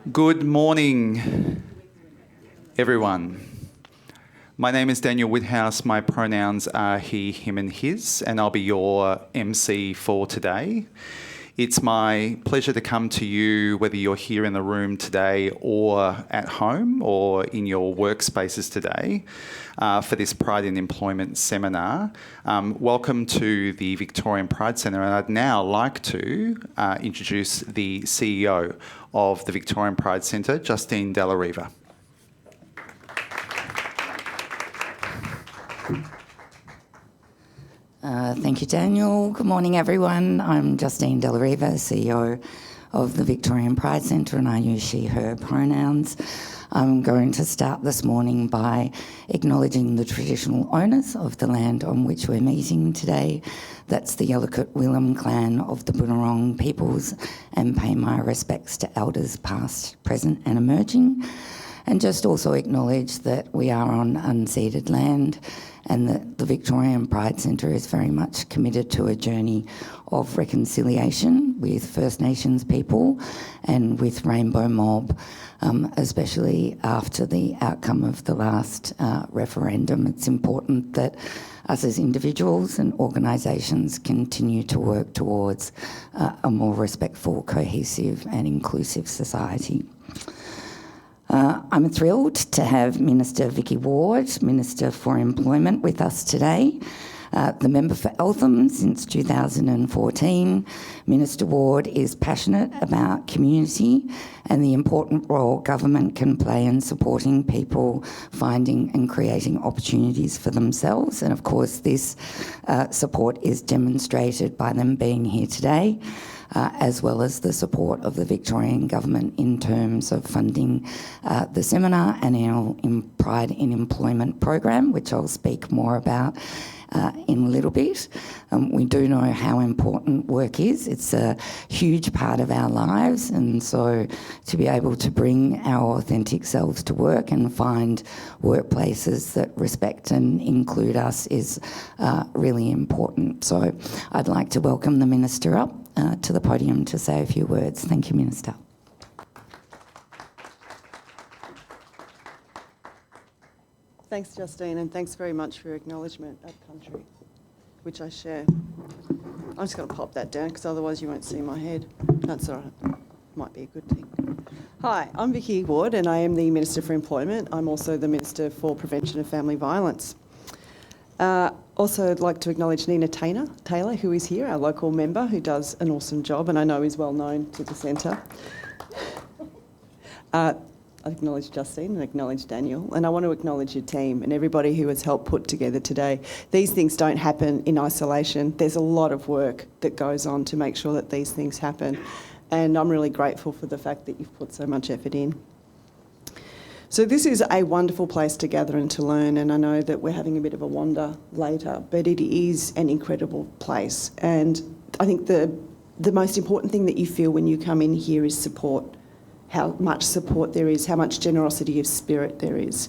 Good morning, everyone. My name is Daniel Woodhouse. My pronouns are he, him and his, and I'll be your MC for today. It's my pleasure to come to you, whether you're here in the room today or at home or in your workspaces today, for this Pride in Employment seminar. Welcome to the Victorian Pride Centre, and I'd now like to introduce the CEO of the Victorian Pride Centre, Justine Della Riva. Thank you, Daniel. Good morning, everyone. I'm Justine Della Riva, CEO of the Victorian Pride Centre, and I use she, her pronouns. I'm going to start this morning by acknowledging the traditional owners of the land on which we're meeting today. That's the Yalukit-Willam clan of the Bunurong peoples, and pay my respects to elders past, present and emerging. And just also acknowledge that we are on unceded land and that the Victorian Pride Centre is very much committed to a journey of reconciliation with First Nations people and with Rainbow Mob, especially after the outcome of the last referendum. It's important that us as individuals and organisations continue to work towards a more respectful, cohesive and inclusive society. I'm thrilled to have Minister Vicki Ward, Minister for Employment, with us today. The member for Eltham since 2014. Minister Ward is passionate about community and the important role government can play in supporting people finding and creating opportunities for themselves. And of course, this support is demonstrated by them being here today. As well as the support of the Victorian Government in terms of funding the seminar and our Pride in Employment program, which I'll speak more about in a little bit. We do know how important work is. It's a huge part of our lives, and so to be able to bring our authentic selves to work and find workplaces that respect and include us is really important. So I'd like to welcome the Minister up to the podium to say a few words. Thank you, Minister. Thanks, Justine, and thanks very much for your acknowledgement of country, which I share. I'm just going to pop that down because otherwise you won't see my head. That's all right. Might be a good thing. Hi, I'm Vicki Ward and I am the Minister for Employment. I'm also the Minister for Prevention of Family Violence. Also, I'd like to acknowledge Nina Taylor, who is here, our local member, who does an awesome job and I know is well known to the centre. I acknowledge Justine and acknowledge Daniel, and I want to acknowledge your team and everybody who has helped put together today. These things don't happen in isolation. There's a lot of work that goes on to make sure that these things happen, and I'm really grateful for the fact that you've put so much effort in. So this is a wonderful place to gather and to learn, and I know that we're having a bit of a wander later, but it is an incredible place. And I think the most important thing that you feel when you come in here is support. How much support there is, how much generosity of spirit there is.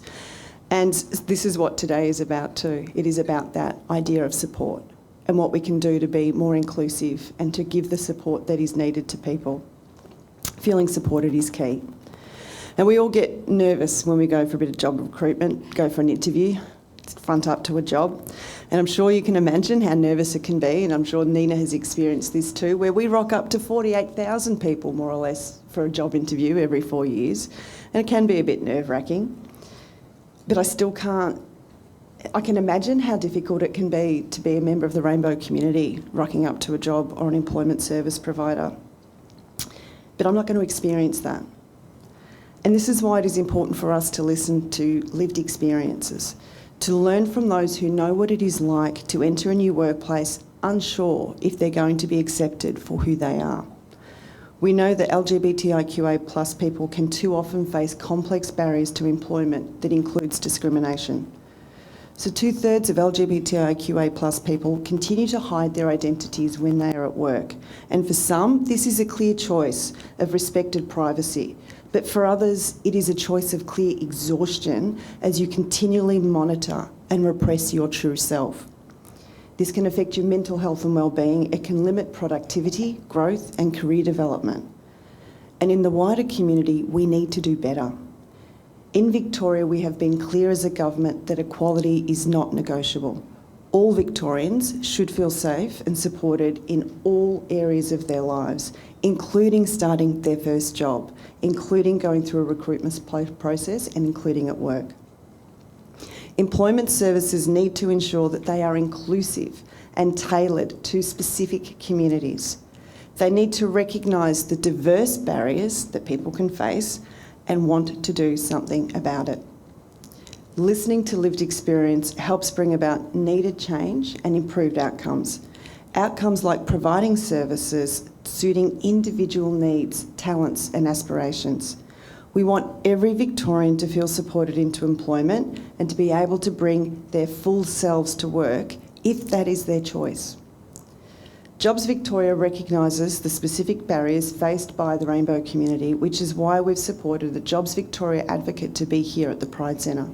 And this is what today is about too. It is about that idea of support and what we can do to be more inclusive and to give the support that is needed to people. Feeling supported is key. And we all get nervous when we go for a bit of job recruitment, go for an interview, front up to a job. And I'm sure you can imagine how nervous it can be, and I'm sure Nina has experienced this too, where we rock up to 48,000 people, more or less, for a job interview every 4 years. And it can be a bit nerve-wracking. But I can imagine how difficult it can be to be a member of the rainbow community, rocking up to a job or an employment service provider. But I'm not going to experience that. And this is why it is important for us to listen to lived experiences, to learn from those who know what it is like to enter a new workplace unsure if they're going to be accepted for who they are. We know that LGBTIQA+ people can too often face complex barriers to employment that includes discrimination. So 2/3 of LGBTIQA+ people continue to hide their identities when they are at work. And for some, this is a clear choice of respected privacy. But for others, it is a choice of clear exhaustion as you continually monitor and repress your true self. This can affect your mental health and well-being. It can limit productivity, growth and career development. And in the wider community, we need to do better. In Victoria, we have been clear as a government that equality is not negotiable. All Victorians should feel safe and supported in all areas of their lives, including starting their first job, including going through a recruitment process and including at work. Employment services need to ensure that they are inclusive and tailored to specific communities. They need to recognise the diverse barriers that people can face and want to do something about it. Listening to lived experience helps bring about needed change and improved outcomes. Outcomes like providing services suiting individual needs, talents and aspirations. We want every Victorian to feel supported into employment and to be able to bring their full selves to work if that is their choice. Jobs Victoria recognises the specific barriers faced by the rainbow community, which is why we've supported the Jobs Victoria advocate to be here at the Pride Centre.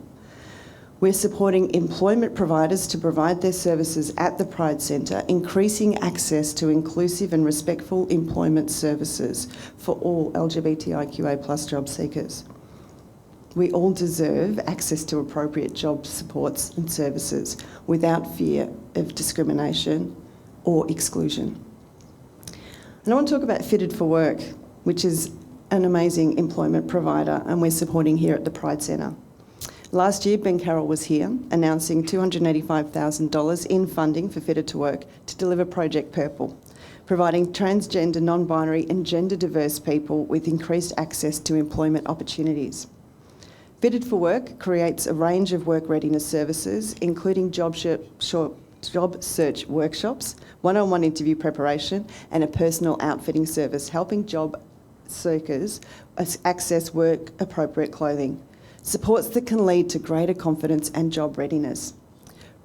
We're supporting employment providers to provide their services at the Pride Centre, increasing access to inclusive and respectful employment services for all LGBTIQA+ job seekers. We all deserve access to appropriate job supports and services without fear of discrimination or exclusion. And I want to talk about Fitted for Work, which is an amazing employment provider, and we're supporting here at the Pride Centre. Last year, Ben Carroll was here announcing $285,000 in funding for Fitted to Work to deliver Project Purple, providing transgender, non-binary and gender diverse people with increased access to employment opportunities. Fitted for Work creates a range of work readiness services, including job search workshops, one-on-one interview preparation and a personal outfitting service, helping job seekers access work-appropriate clothing. Supports that can lead to greater confidence and job readiness.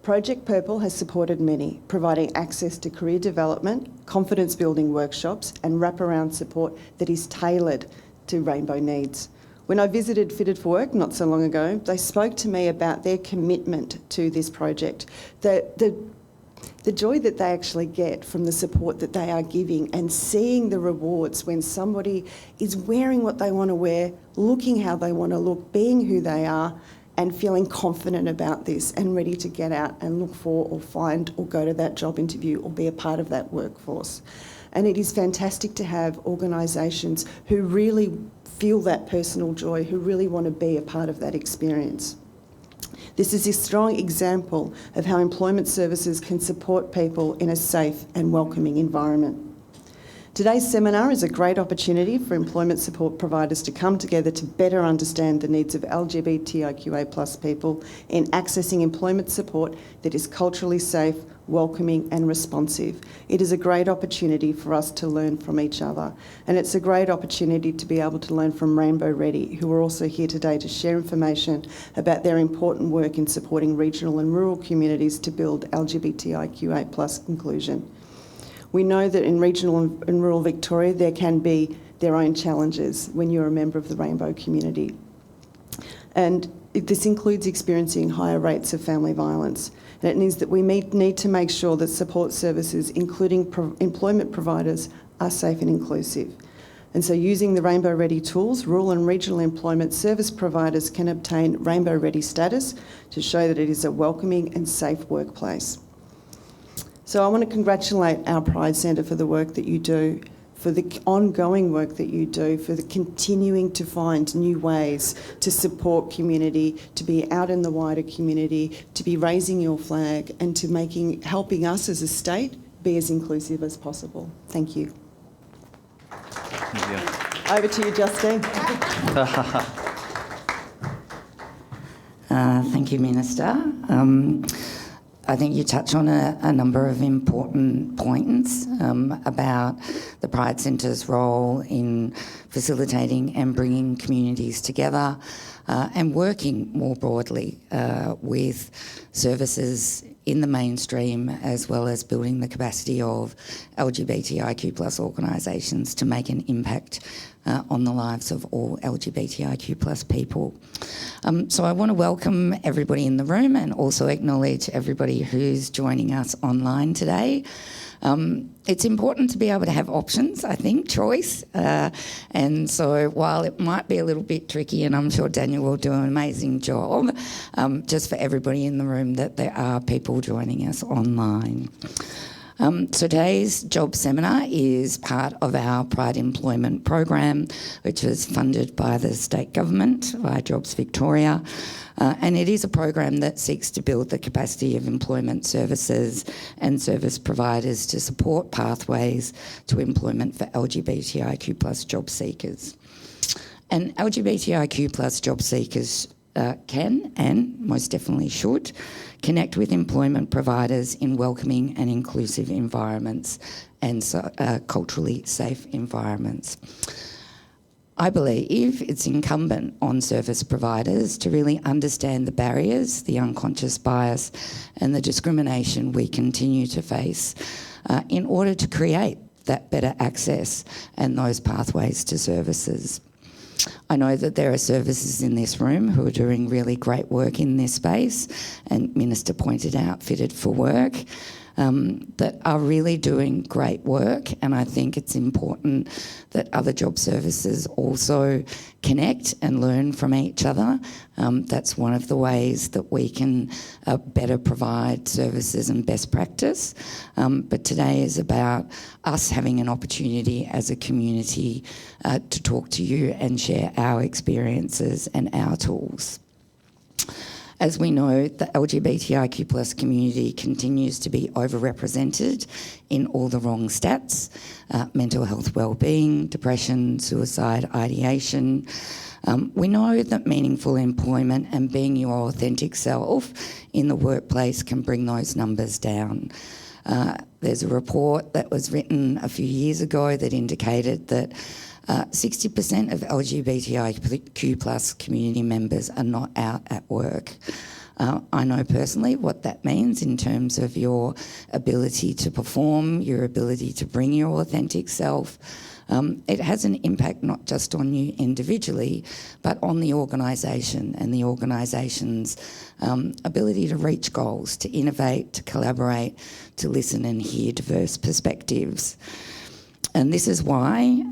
Project Purple has supported many, providing access to career development, confidence-building workshops and wraparound support that is tailored to rainbow needs. When I visited Fitted for Work not so long ago, they spoke to me about their commitment to this project, the joy that they actually get from the support that they are giving and seeing the rewards when somebody is wearing what they want to wear, looking how they want to look, being who they are and feeling confident about this and ready to get out and look for or find or go to that job interview or be a part of that workforce. And it is fantastic to have organisations who really feel that personal joy, who really want to be a part of that experience. This is a strong example of how employment services can support people in a safe and welcoming environment. Today's seminar is a great opportunity for employment support providers to come together to better understand the needs of LGBTIQA+ people in accessing employment support that is culturally safe, welcoming and responsive. It is a great opportunity for us to learn from each other, and it's a great opportunity to be able to learn from Rainbow Ready, who are also here today to share information about their important work in supporting regional and rural communities to build LGBTIQA+ inclusion. We know that in regional and rural Victoria there can be their own challenges when you're a member of the rainbow community. And this includes experiencing higher rates of family violence. And it means that we need to make sure that support services, including employment providers, are safe and inclusive. And so using the Rainbow Ready tools, rural and regional employment service providers can obtain Rainbow Ready status to show that it is a welcoming and safe workplace. So I want to congratulate our Pride Centre for the work that you do, for the ongoing work that you do, for the continuing to find new ways to support community, to be out in the wider community, to be raising your flag and to helping us as a state be as inclusive as possible. Thank you. Yeah. Over to you, Justine. Thank you, Minister. I think you touch on a number of important points about the Pride Centre's role in facilitating and bringing communities together and working more broadly with services in the mainstream, as well as building the capacity of LGBTIQ+ organisations to make an impact on the lives of all LGBTIQ+ people. So I want to welcome everybody in the room and also acknowledge everybody who's joining us online today. It's important to be able to have options, I think, choice. And so while it might be a little bit tricky, and I'm sure Daniel will do an amazing job, just for everybody in the room, that there are people joining us online. Today's job seminar is part of our Pride Employment program, which is funded by the state government, by Jobs Victoria. And it is a program that seeks to build the capacity of employment services and service providers to support pathways to employment for LGBTIQ plus job seekers. And LGBTIQ plus job seekers can and most definitely should connect with employment providers in welcoming and inclusive environments and culturally safe environments. I believe it's incumbent on service providers to really understand the barriers, the unconscious bias and the discrimination we continue to face in order to create that better access and those pathways to services. I know that there are services in this room who are doing really great work in this space, and Minister pointed out Fitted for Work, that are really doing great work, and I think it's important that other job services also connect and learn from each other. That's one of the ways that we can better provide services and best practice. But today is about us having an opportunity as a community to talk to you and share our experiences and our tools. As we know, the LGBTIQ plus community continues to be overrepresented in all the wrong stats: mental health wellbeing, depression, suicide, ideation. We know that meaningful employment and being your authentic self in the workplace can bring those numbers down. There's a report that was written a few years ago that indicated that 60% of LGBTIQ plus community members are not out at work. I know personally what that means in terms of your ability to perform, your ability to bring your authentic self. It has an impact not just on you individually, but on the organisation and the organisation's ability to reach goals, to innovate, to collaborate, to listen and hear diverse perspectives. And this is why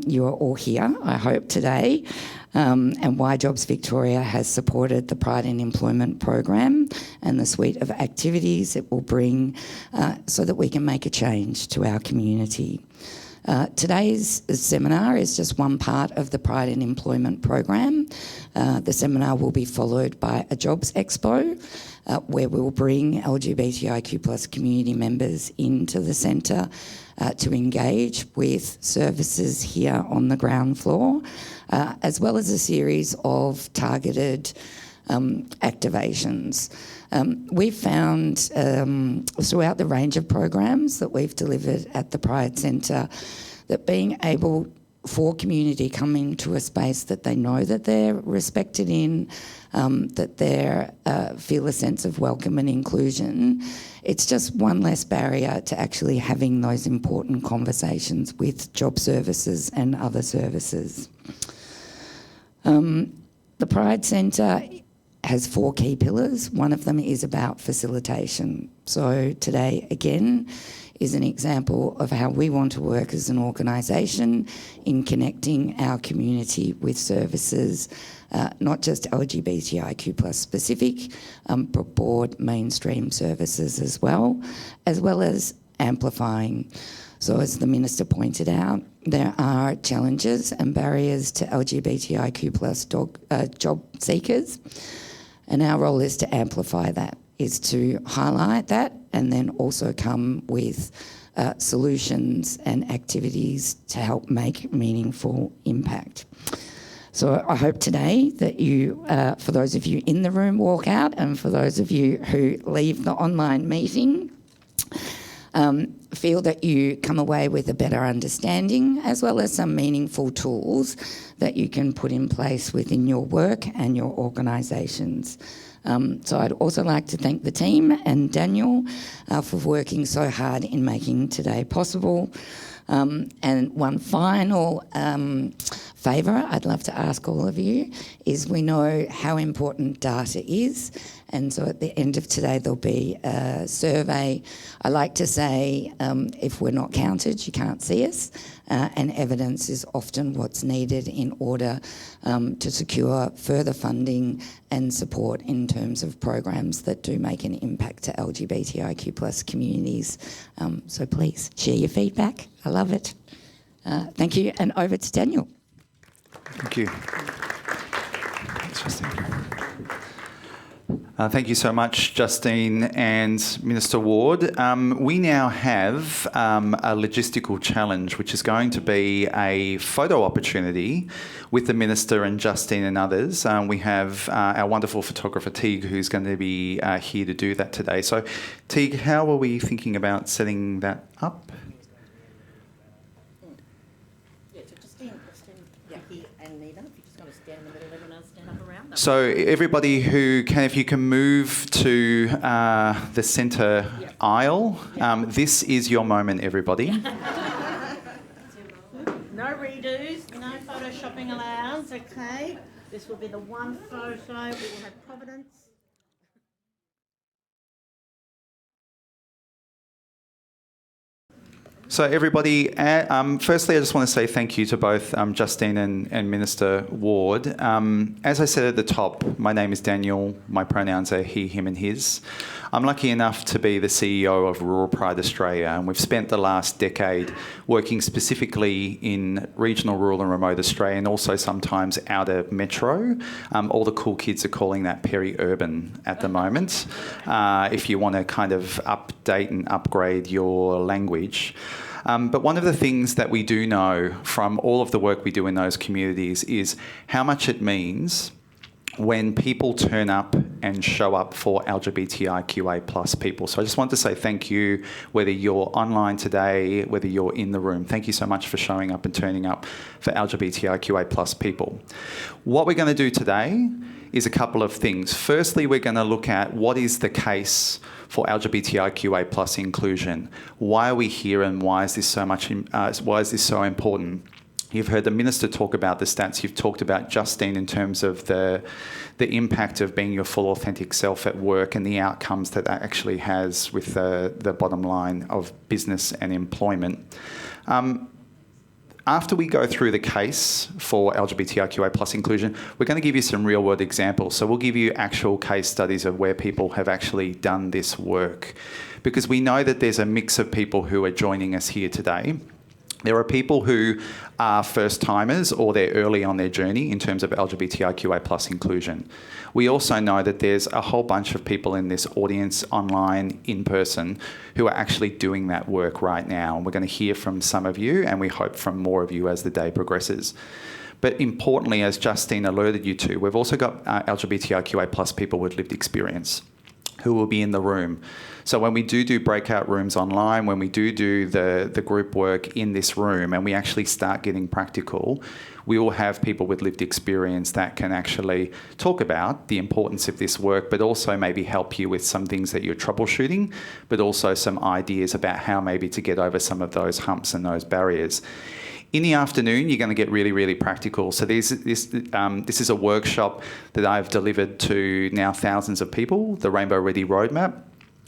you are all here, I hope, today, and why Jobs Victoria has supported the Pride in Employment program and the suite of activities it will bring so that we can make a change to our community. Today's seminar is just one part of the Pride in Employment program. The seminar will be followed by a Jobs Expo, where we will bring LGBTIQ plus community members into the centre to engage with services here on the ground floor, as well as a series of targeted activations. We've found throughout the range of programs that we've delivered at the Pride Centre that being able for community coming to a space that they know that they're respected in, that they feel a sense of welcome and inclusion, it's just one less barrier to actually having those important conversations with job services and other services. The Pride Centre has 4 key pillars. One of them is about facilitation. So today, again, is an example of how we want to work as an organisation in connecting our community with services, not just LGBTIQ plus specific, but broad mainstream services as well as amplifying. So as the Minister pointed out, there are challenges and barriers to LGBTIQ plus job seekers, and our role is to amplify that, is to highlight that and then also come with solutions and activities to help make meaningful impact. So I hope today that you, for those of you in the room, walk out, and for those of you who leave the online meeting, feel that you come away with a better understanding as well as some meaningful tools that you can put in place within your work and your organisations. So I'd also like to thank the team and Daniel for working so hard in making today possible. And one final favour I'd love to ask all of you is, we know how important data is, and so at the end of today there'll be a survey. I like to say, if we're not counted, you can't see us, and evidence is often what's needed in order to secure further funding and support in terms of programs that do make an impact to LGBTIQ+ communities. So please share your feedback. I love it. Thank you, and over to Daniel. Thank you. Thank you so much, Justine and Minister Ward. We now have a logistical challenge, which is going to be a photo opportunity with the Minister and Justine and others. We have our wonderful photographer, Teague, who's going to be here to do that today. So, Teague, how are we thinking about setting that up? Vicki and Nita, if you just want to stand in the middle, everyone else stand up around them. So everybody who can, if you can move to the centre aisle. This is your moment, everybody. No redos, no photoshopping allowed, okay? This will be the one photo. We will have Providence. So everybody, firstly, I just want to say thank you to both Justine and Minister Ward. As I said at the top, my name is Daniel. My pronouns are he, him and his. I'm lucky enough to be the CEO of Rural Pride Australia, and we've spent the last decade working specifically in regional, rural and remote Australia, and also sometimes outer metro. All the cool kids are calling that peri-urban at the moment, if you want to kind of update and upgrade your language. But one of the things that we do know from all of the work we do in those communities is how much it means when people turn up and show up for LGBTIQA+ people. So I just want to say thank you, whether you're online today, whether you're in the room. Thank you so much for showing up and turning up for LGBTIQA+ people. What we're going to do today is a couple of things. Firstly, we're going to look at what is the case for LGBTIQA+ inclusion. Why are we here, and why is this so important? You've heard the Minister talk about the stats. You've talked about Justine in terms of the impact of being your full authentic self at work and the outcomes that actually has with the bottom line of business and employment. After we go through the case for LGBTIQA+ inclusion, we're going to give you some real-world examples. So we'll give you actual case studies of where people have actually done this work, because we know that there's a mix of people who are joining us here today. There are people who are first-timers or they're early on their journey in terms of LGBTIQA+ inclusion. We also know that there's a whole bunch of people in this audience, online, in person, who are actually doing that work right now. And we're going to hear from some of you, and we hope from more of you as the day progresses. But importantly, as Justine alerted you to, we've also got LGBTIQA+ people with lived experience who will be in the room. So when we do breakout rooms online, when we do the group work in this room, and we actually start getting practical, we will have people with lived experience that can actually talk about the importance of this work, but also maybe help you with some things that you're troubleshooting, but also some ideas about how maybe to get over some of those humps and those barriers. In the afternoon, you're going to get really, really practical. So this is a workshop that I've delivered to now thousands of people, the Rainbow Ready Roadmap,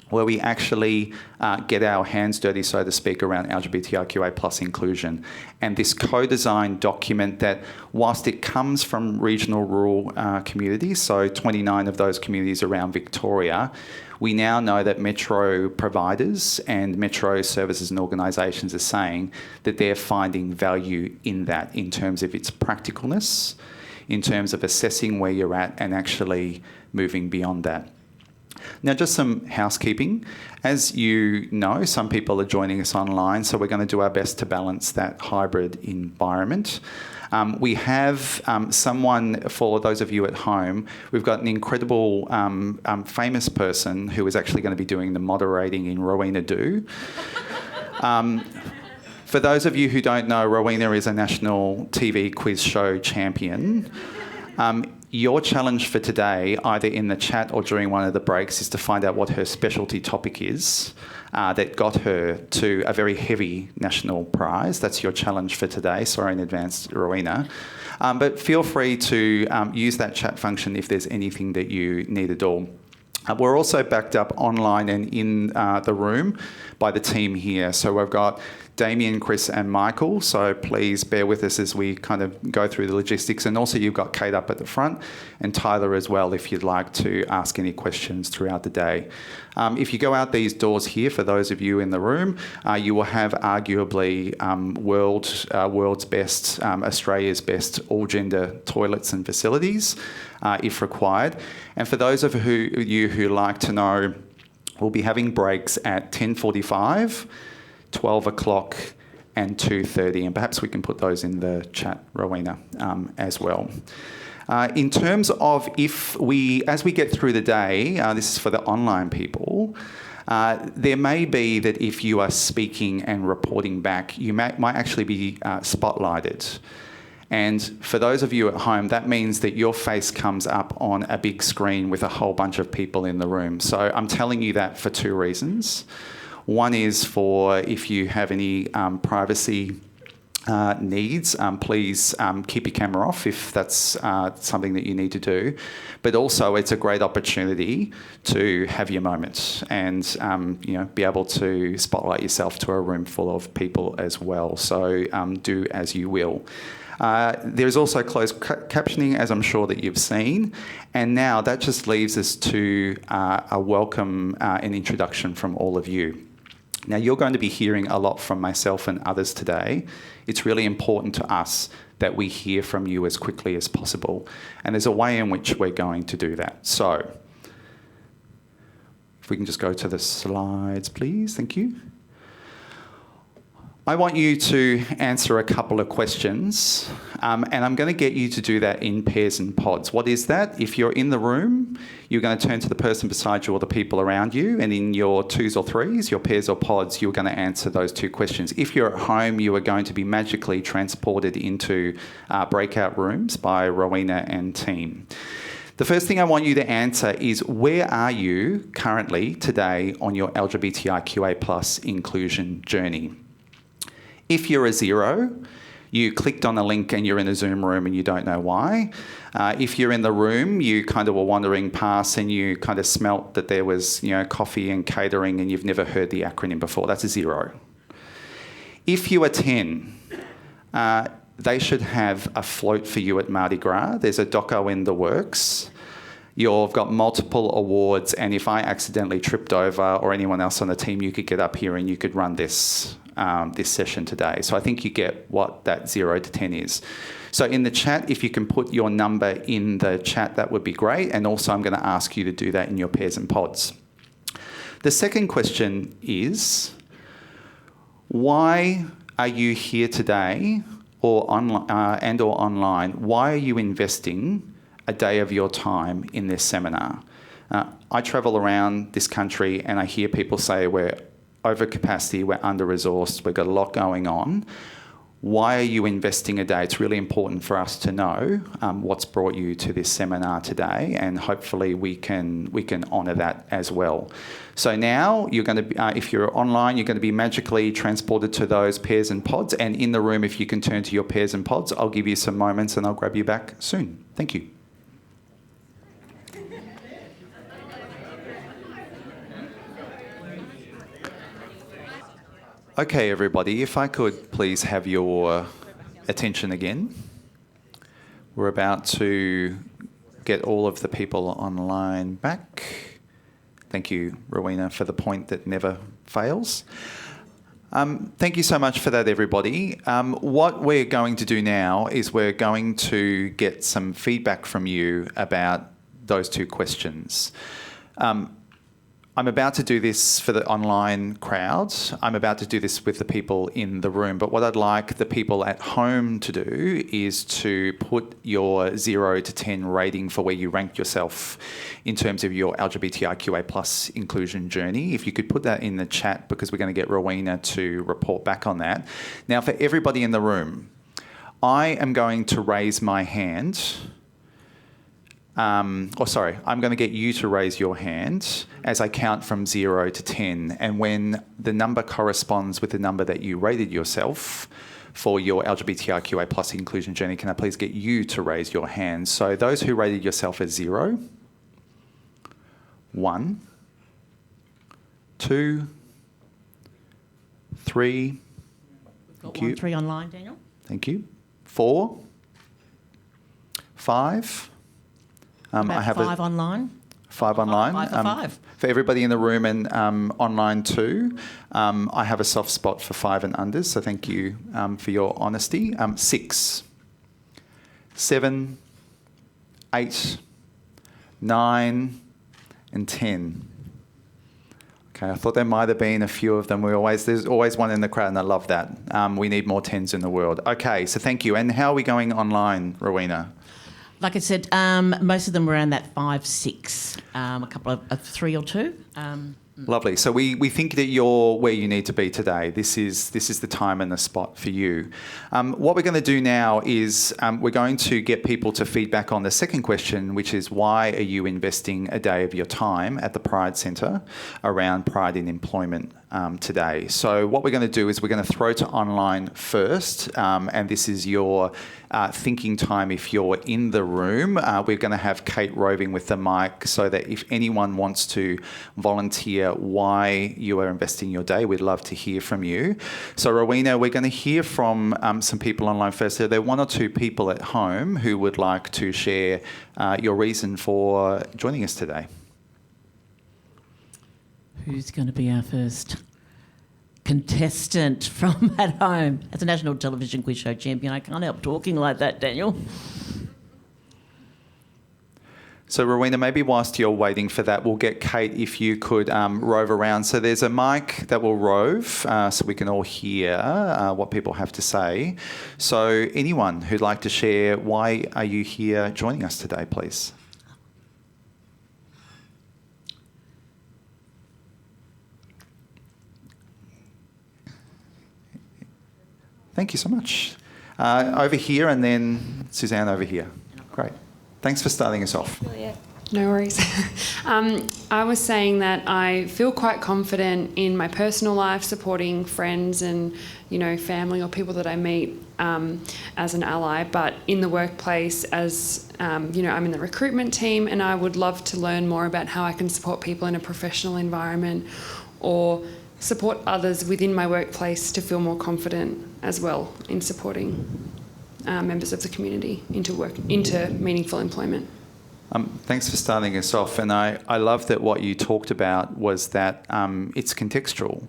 where we actually get our hands dirty, so to speak, around LGBTIQA+ inclusion. And this co-designed document that, whilst it comes from regional rural communities, so 29 of those communities around Victoria, we now know that metro providers and metro services and organisations are saying that they're finding value in that, in terms of its practicalness, in terms of assessing where you're at and actually moving beyond that. Now, just some housekeeping. As you know, some people are joining us online, so we're going to do our best to balance that hybrid environment. We have someone, for those of you at home, we've got an incredible famous person who is actually going to be doing the moderating in Rowena Do. For those of you who don't know, Rowena is a national TV quiz show champion. your challenge for today, either in the chat or during one of the breaks, is to find out what her specialty topic is that got her to a very heavy national prize. That's your challenge for today. Sorry in advance, Rowena. But feel free to use that chat function if there's anything that you need at all. We're also backed up online and in the room by the team here. So we've got Damien, Chris and Michael, so please bear with us as we kind of go through the logistics. And also you've got Kate up at the front and Tyler as well if you'd like to ask any questions throughout the day. If you go out these doors here, for those of you in the room, you will have arguably world's best, Australia's best all-gender toilets and facilities if required. And for those of you who like to know, we'll be having breaks at 10:45, 12 o'clock and 2:30, and perhaps we can put those in the chat, Rowena, as well. In terms of as we get through the day, this is for the online people, there may be that if you are speaking and reporting back, you might actually be spotlighted. And for those of you at home, that means that your face comes up on a big screen with a whole bunch of people in the room. So I'm telling you that for two reasons. One is for if you have any privacy needs, please keep your camera off if that's something that you need to do. But also it's a great opportunity to have your moment and be able to spotlight yourself to a room full of people as well. So do as you will. There's also closed captioning, as I'm sure that you've seen. And now that just leaves us to a welcome and introduction from all of you. Now, you're going to be hearing a lot from myself and others today. It's really important to us that we hear from you as quickly as possible. And there's a way in which we're going to do that. So, if we can just go to the slides, please. Thank you. I want you to answer a couple of questions, and I'm going to get you to do that in pairs and pods. What is that? If you're in the room, you're going to turn to the person beside you or the people around you, and in your twos or threes, your pairs or pods, you're going to answer those two questions. If you're at home, you are going to be magically transported into breakout rooms by Rowena and team. The first thing I want you to answer is, where are you currently today on your LGBTIQA+ inclusion journey? If you're a 0, you clicked on a link and you're in a Zoom room and you don't know why. If you're in the room, you kind of were wandering past and you kind of smelt that there was, coffee and catering and you've never heard the acronym before. That's a 0. If you are 10, they should have a float for you at Mardi Gras. There's a doco in the works. You've got multiple awards, and if I accidentally tripped over or anyone else on the team, you could get up here and you could run this session today. So I think you get what that 0 to 10 is. So in the chat, if you can put your number in the chat, that would be great. And also I'm going to ask you to do that in your pairs and pods. The second question is, why are you here today or online? Why are you investing a day of your time in this seminar? I travel around this country and I hear people say we're over capacity, we're under-resourced, we've got a lot going on. Why are you investing a day? It's really important for us to know what's brought you to this seminar today, and hopefully we can honour that as well. So now you're going to be, if you're online, you're going to be magically transported to those pairs and pods, and in the room, if you can turn to your pairs and pods, I'll give you some moments and I'll grab you back soon. Thank you. Okay, everybody, if I could please have your attention again. We're about to get all of the people online back. Thank you, Rowena, for the point that never fails. Thank you so much for that, everybody. What we're going to do now is we're going to get some feedback from you about those two questions. I'm about to do this for the online crowd. I'm about to do this with the people in the room. But what I'd like the people at home to do is to put your 0 to 10 rating for where you rank yourself in terms of your LGBTIQA+ inclusion journey. If you could put that in the chat, because we're going to get Rowena to report back on that. Now, for everybody in the room, I am going to raise my hand I'm going to get you to raise your hand as I count from 0 to 10. And when the number corresponds with the number that you rated yourself for your LGBTIQA plus inclusion journey, can I please get you to raise your hand? So those who rated yourself as 0, 1, 2, 3. Got 1, 3 online, Daniel. Thank you. 4, 5. About I have 5 online. 5 online. 5 for 5. For everybody in the room and online too, I have a soft spot for 5 and unders, so thank you for your honesty. 6, 7, 8, 9, and 10. Okay, I thought there might have been a few of them. There's always one in the crowd, and I love that. We need more 10s in the world. Okay, so thank you. And how are we going online, Rowena? Like I said, most of them were around that 5, 6, a couple of 3 or 2. Lovely. So we think that you're where you need to be today. This is the time and the spot for you. What we're going to do now is we're going to get people to feedback on the second question, which is why are you investing a day of your time at the Pride Centre around pride in employment today? So what we're going to do is we're going to throw to online first, and this is your thinking time if you're in the room. We're going to have Kate roving with the mic so that if anyone wants to volunteer why you are investing your day, we'd love to hear from you. So Rowena, we're going to hear from some people online first. Are there 1 or 2 people at home who would like to share your reason for joining us today? Who's going to be our first contestant from at home? As a national television quiz show champion, I can't help talking like that, Daniel. So Rowena, maybe whilst you're waiting for that, we'll get Kate, if you could rove around. So there's a mic that will rove so we can all hear what people have to say. So anyone who'd like to share, why are you here joining us today, please? Thank you so much. Over here and then Suzanne over here. Great. Thanks for starting us off. No worries. I was saying that I feel quite confident in my personal life, supporting friends and, family or people that I meet as an ally, but in the workplace as, I'm in the recruitment team, and I would love to learn more about how I can support people in a professional environment or support others within my workplace to feel more confident as well in supporting members of the community into meaningful employment. Thanks for starting us off. And I love that what you talked about was that it's contextual,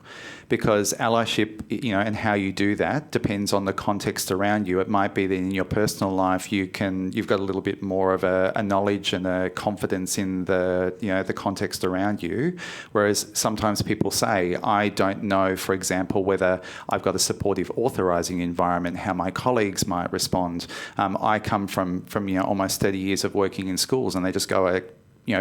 because allyship, and how you do that depends on the context around you. It might be that in your personal life you've got a little bit more of a knowledge and a confidence in the context around you, whereas sometimes people say, I don't know, for example, whether I've got a supportive authorising environment, how my colleagues might respond. I come from almost 30 years of working in schools, and they just go,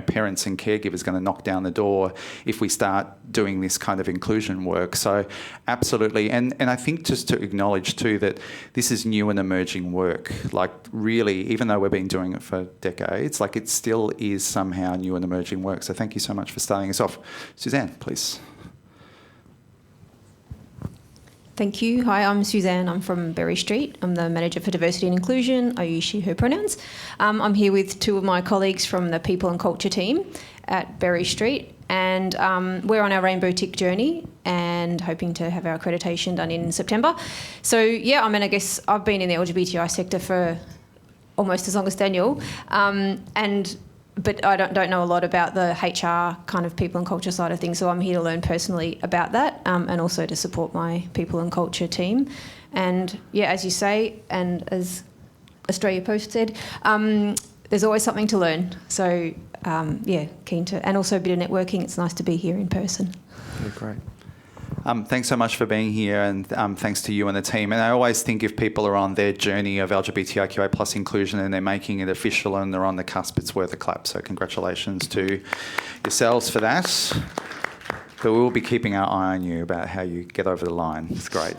parents and caregivers going to knock down the door if we start doing this kind of inclusion work. So absolutely. And I think just to acknowledge too that this is new and emerging work. Like really, even though we've been doing it for decades, like it still is somehow new and emerging work. So thank you so much for starting us off. Suzanne, please. Thank you. Hi, I'm Suzanne. I'm from Berry Street. I'm the Manager for Diversity and Inclusion. I use she, her pronouns. I'm here with 2 of my colleagues from the People and Culture team at Berry Street, and we're on our Rainbow Tick journey and hoping to have our accreditation done in September. So, I guess I've been in the LGBTI sector for almost as long as Daniel, but I don't know a lot about the HR kind of people and culture side of things, so I'm here to learn personally about that and also to support my people and culture team. And as you say, and as Australia Post said, there's always something to learn. So keen to, and also a bit of networking. It's nice to be here in person. Yeah, great. Thanks so much for being here, and thanks to you and the team. And I always think if people are on their journey of LGBTIQA plus inclusion and they're making it official and they're on the cusp, it's worth a clap. So congratulations to yourselves for that. But we will be keeping our eye on you about how you get over the line. It's great.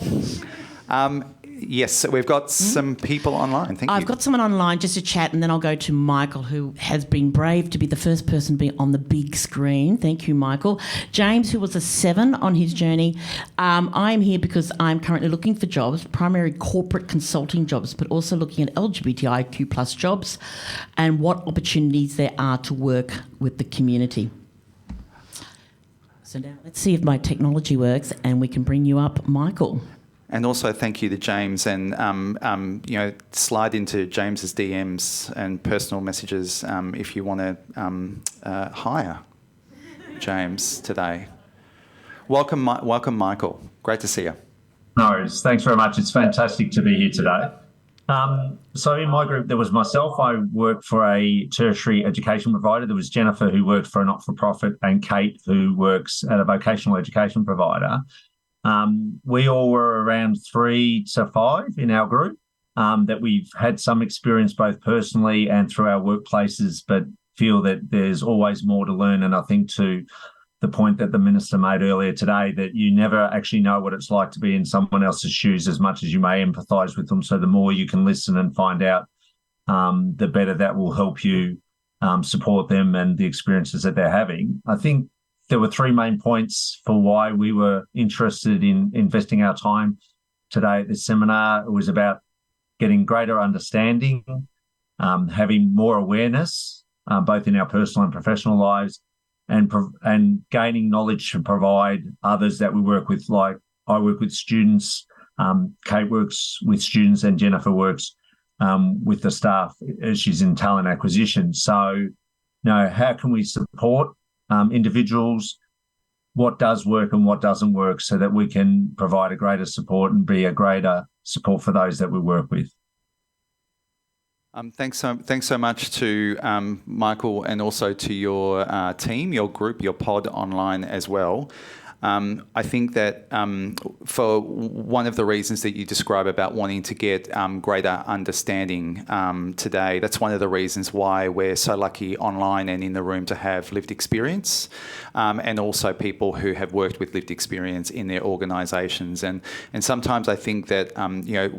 Yes, so we've got some people online. Thank you. I've got someone online just to chat, and then I'll go to Michael, who has been brave to be the first person to be on the big screen. Thank you, Michael. James, who was a 7 on his journey. I'm here because I'm currently looking for jobs, primary corporate consulting jobs, but also looking at LGBTIQ plus jobs and what opportunities there are to work with the community. So now let's see if my technology works and we can bring you up, Michael. And also thank you to James, and slide into James's DMs and personal messages if you want to hire James today. Welcome, Michael. Great to see you. No worries. Thanks very much. It's fantastic to be here today. So in my group, there was myself. I worked for a tertiary education provider. There was Jennifer, who worked for a not-for-profit, and Kate, who works at a vocational education provider. We all were around 3 to 5 in our group that we've had some experience both personally and through our workplaces, but feel that there's always more to learn. And I think to the point that the Minister made earlier today, that you never actually know what it's like to be in someone else's shoes as much as you may empathise with them. So the more you can listen and find out, the better that will help you support them and the experiences that they're having. I think there were 3 main points for why we were interested in investing our time today at this seminar. It was about getting greater understanding, having more awareness, both in our personal and professional lives, and gaining knowledge to provide others that we work with. Like I work with students, Kate works with students, and Jennifer works with the staff as she's in talent acquisition. So, how can we support individuals, what does work and what doesn't work, so that we can provide a greater support and be a greater support for those that we work with. Thanks so much to Michael, and also to your team, your group, your pod online as well. I think that for one of the reasons that you describe about wanting to get greater understanding today, that's one of the reasons why we're so lucky online and in the room to have lived experience, and also people who have worked with lived experience in their organisations. And sometimes I think that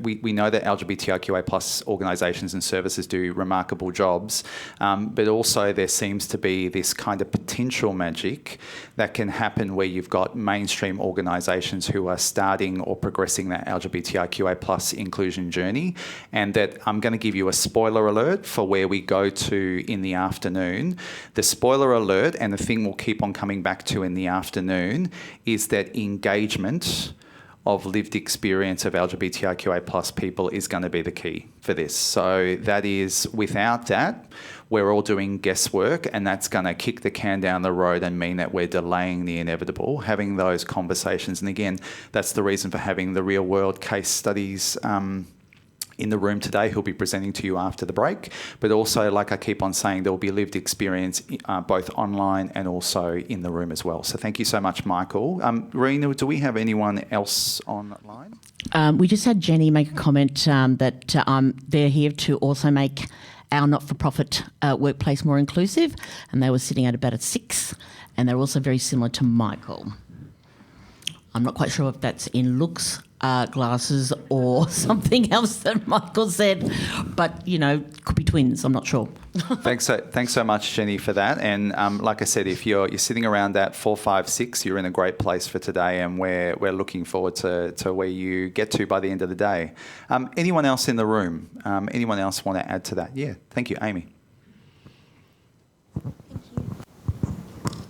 we know that LGBTIQA plus organisations and services do remarkable jobs, but also there seems to be this kind of potential magic that can happen where you've got mainstream organisations who are starting or progressing that LGBTIQA plus inclusion journey, and that I'm going to give you a spoiler alert for where we go to in the afternoon. The spoiler alert, and the thing we'll keep on coming back to in the afternoon, is that engagement of lived experience of LGBTIQA plus people is going to be the key for this. So that is, without that, we're all doing guesswork, and that's going to kick the can down the road and mean that we're delaying the inevitable, having those conversations. And again, that's the reason for having the real world case studies in the room today, who'll be presenting to you after the break. But also, like I keep on saying, there will be lived experience both online and also in the room as well. So thank you so much, Michael. Rena, do we have anyone else online? We just had Jenny make a comment that they're here to also make our not-for-profit workplace more inclusive, and they were sitting at about a 6, and they're also very similar to Michael. I'm not quite sure if that's in looks, glasses, or something else that Michael said, but, could be twins, I'm not sure. Thanks so much, Jenny, for that. And like I said, if you're sitting around that 4, 5, 6, you're in a great place for today, and we're looking forward to where you get to by the end of the day. Anyone else in the room? Anyone else want to add to that? Yeah, thank you, Amy.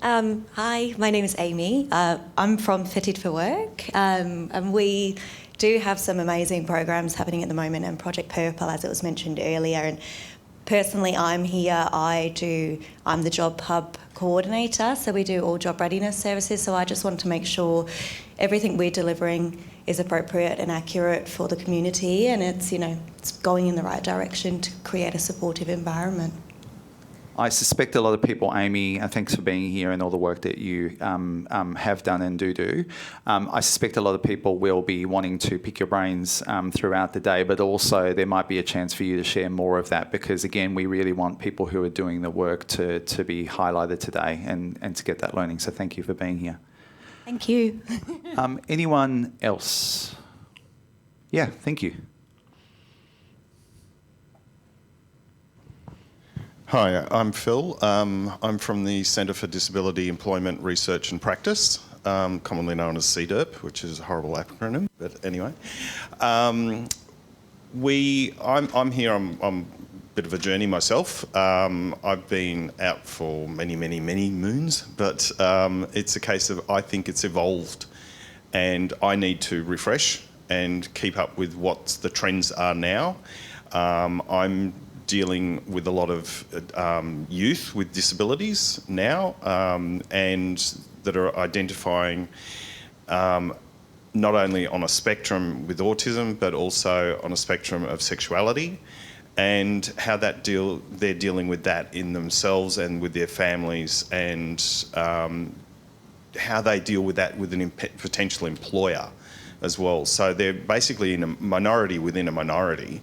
Hi, my name is Amy. I'm from Fitted for Work, and we do have some amazing programs happening at the moment, and Project Purple, as it was mentioned earlier. And personally, I'm here. I'm the Job Hub coordinator, so we do all job readiness services. So I just want to make sure everything we're delivering is appropriate and accurate for the community, and it's going in the right direction to create a supportive environment. I suspect a lot of people, Amy, thanks for being here and all the work that you have done and do. I suspect a lot of people will be wanting to pick your brains throughout the day, but also there might be a chance for you to share more of that, because, again, we really want people who are doing the work to be highlighted today and to get that learning. So thank you for being here. Thank you. Anyone else? yeah, thank you. Hi, I'm Phil. I'm from the Centre for Disability Employment Research and Practice, commonly known as CDERP, which is a horrible acronym, but anyway. I'm here, I'm a bit of a journey myself. I've been out for many moons, but it's a case of I think it's evolved and I need to refresh and keep up with what the trends are now. I'm dealing with a lot of youth with disabilities now and that are identifying not only on a spectrum with autism but also on a spectrum of sexuality and how they're dealing with that in themselves and with their families and how they deal with that with a potential employer as well. So they're basically in a minority within a minority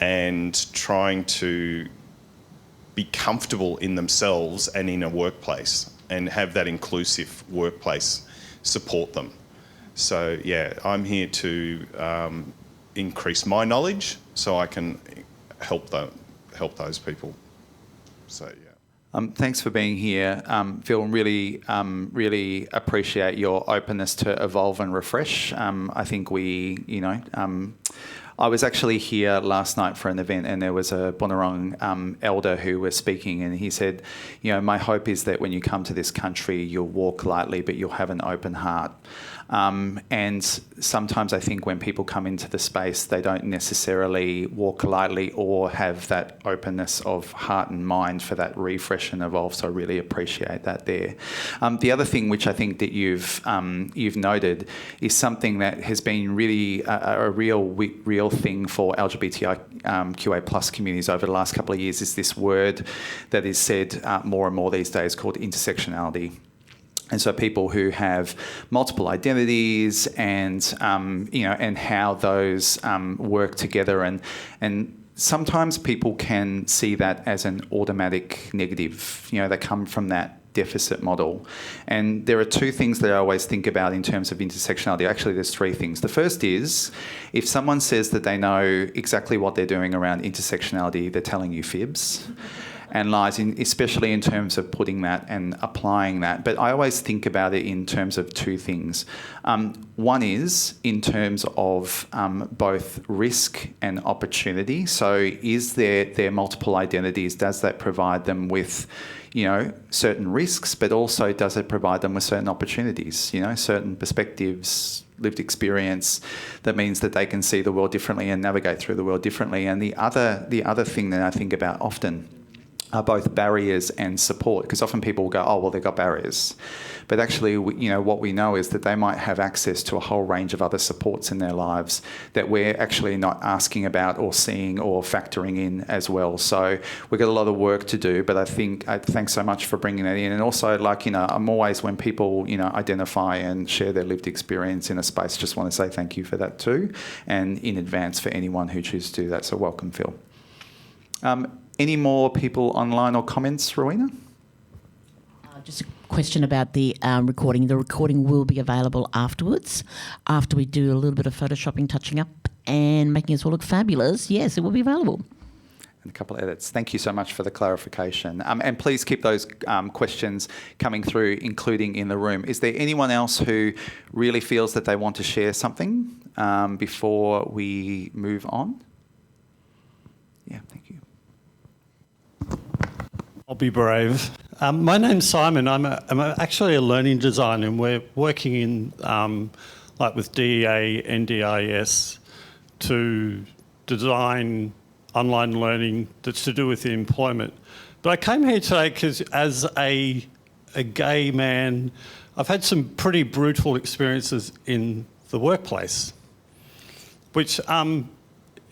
and trying to be comfortable in themselves and in a workplace and have that inclusive workplace support them. So yeah, I'm here to increase my knowledge so I can help those people. So yeah. Thanks for being here, Phil. Really appreciate your openness to evolve and refresh. I think I was actually here last night for an event and there was a Bunurong elder who was speaking and he said, my hope is that when you come to this country, you'll walk lightly, but you'll have an open heart. And sometimes I think when people come into the space, they don't necessarily walk lightly or have that openness of heart and mind for that refresh and evolve. So I really appreciate that there. The other thing which I think that you've noted is something that has been really a real thing for LGBTIQA plus communities over the last couple of years is this word that is said more and more these days called intersectionality. And so people who have multiple identities and and how those work together and sometimes people can see that as an automatic negative. They come from that deficit model. And there are two things that I always think about in terms of intersectionality. Actually, there's three things. The first is if someone says that they know exactly what they're doing around intersectionality, they're telling you fibs and lies, especially in terms of putting that and applying that. But I always think about it in terms of two things. One is in terms of both risk and opportunity. So is there multiple identities? Does that provide them with certain risks, but also does it provide them with certain opportunities, certain perspectives, lived experience that means that they can see the world differently and navigate through the world differently. And the other thing that I think about often are both barriers and support, because often people will go, oh, well, they've got barriers. But actually, what we know is that they might have access to a whole range of other supports in their lives that we're actually not asking about or seeing or factoring in as well. So we've got a lot of work to do, but I think, thanks so much for bringing that in. And also, I'm always, when people, identify and share their lived experience in a space, just want to say thank you for that too, and in advance for anyone who chooses to do that. So welcome, Phil. Any more people online or comments, Rowena? Just a question about the recording. The recording will be available afterwards, after we do a little bit of photoshopping, touching up and making us all look fabulous. Yes, it will be available. And a couple of edits. Thank you so much for the clarification. And please keep those questions coming through, including in the room. Is there anyone else who really feels that they want to share something before we move on? Yeah, thank you. I'll be brave. My name's Simon. I'm actually a learning designer, and we're working in with DEA, NDIS to design online learning that's to do with employment. But I came here today because as a gay man, I've had some pretty brutal experiences in the workplace, which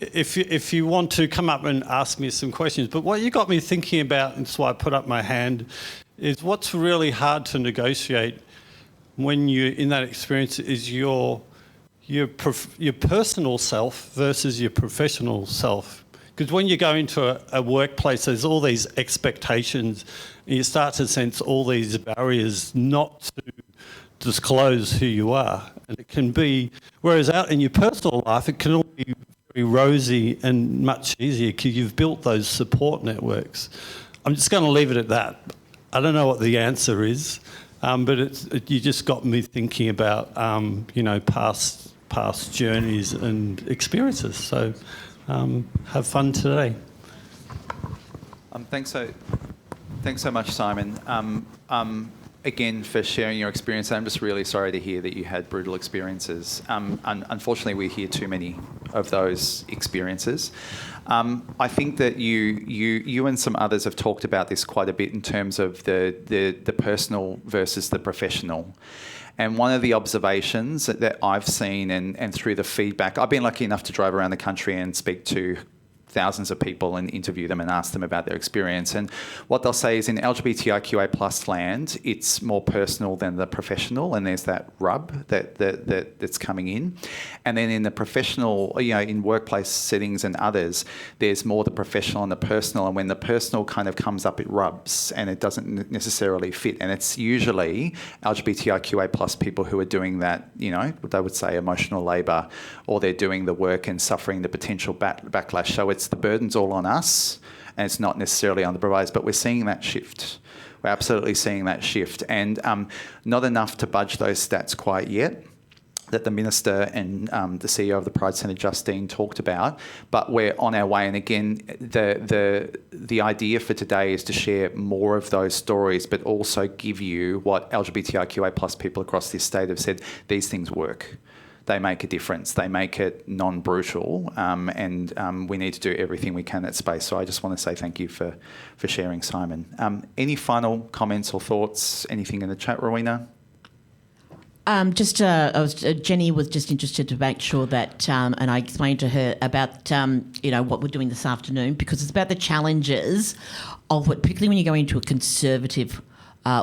if you want to come up and ask me some questions. But what you got me thinking about, and that's why I put up my hand, is what's really hard to negotiate when you're in that experience is your personal self versus your professional self. Because when you go into a workplace, there's all these expectations, and you start to sense all these barriers not disclose who you are. And it can be, whereas out in your personal life, it can all be very rosy and much easier because you've built those support networks. I'm just going to leave it at that. I don't know what the answer is, but you just got me thinking about, past journeys and experiences. So have fun today. Thanks so much, Simon. Again, for sharing your experience. I'm just really sorry to hear that you had brutal experiences. Unfortunately, we hear too many of those experiences. I think that you and some others have talked about this quite a bit in terms of the personal versus the professional. And one of the observations that I've seen and through the feedback, I've been lucky enough to drive around the country and speak to thousands of people and interview them and ask them about their experience. And what they'll say is in LGBTIQA plus land, it's more personal than the professional, and there's that rub that's coming in. And then in the professional, in workplace settings and others, there's more the professional and the personal. And when the personal kind of comes up, it rubs and it doesn't necessarily fit. And it's usually LGBTIQA plus people who are doing that, what they would say emotional labour, or they're doing the work and suffering the potential backlash. So the burden's all on us, and it's not necessarily on the providers, but we're seeing that shift. We're absolutely seeing that shift, and not enough to budge those stats quite yet that the Minister and the CEO of the Pride Centre, Justine, talked about, but we're on our way. And again, the idea for today is to share more of those stories, but also give you what LGBTIQA plus people across this state have said, these things work. They make a difference. They make it non-brutal, and we need to do everything we can in that space. So I just want to say thank you for sharing, Simon. Any final comments or thoughts? Anything in the chat, Rowena? Jenny was just interested to make sure that, and I explained to her about, what we're doing this afternoon, because it's about the challenges of what, particularly when you go into a conservative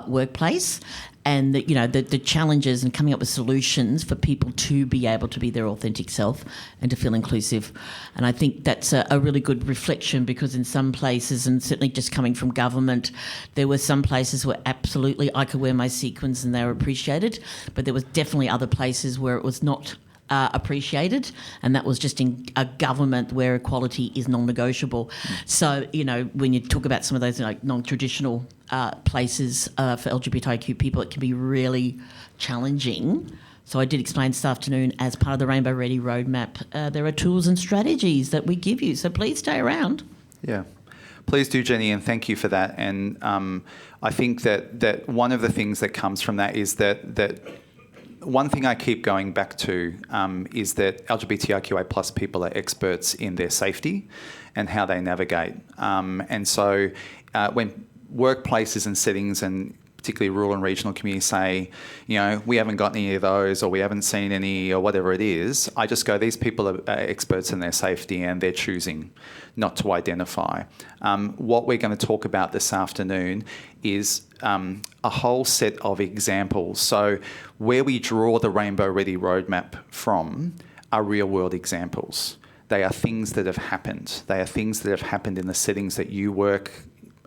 workplace, and the challenges and coming up with solutions for people to be able to be their authentic self and to feel inclusive. And I think that's a really good reflection, because in some places, and certainly just coming from government, there were some places where absolutely I could wear my sequins and they were appreciated, but there was definitely other places where it was not appreciated, and that was just in a government where equality is non-negotiable. So, when you talk about some of those non-traditional places for LGBTIQ people, it can be really challenging. So I did explain this afternoon, as part of the Rainbow Ready roadmap, there are tools and strategies that we give you. So please stay around. Yeah. Please do, Jenny, and thank you for that. And I think that one of the things that comes from that is that one thing I keep going back to is that LGBTIQA plus people are experts in their safety and how they navigate. And so when workplaces and settings, and particularly rural and regional communities, say, we haven't got any of those, or we haven't seen any, or whatever it is, I just go, these people are experts in their safety and they're choosing not to identify. What we're going to talk about this afternoon is a whole set of examples. So where we draw the Rainbow Ready roadmap from are real world examples. They are things that have happened. They are things that have happened in the settings that you work,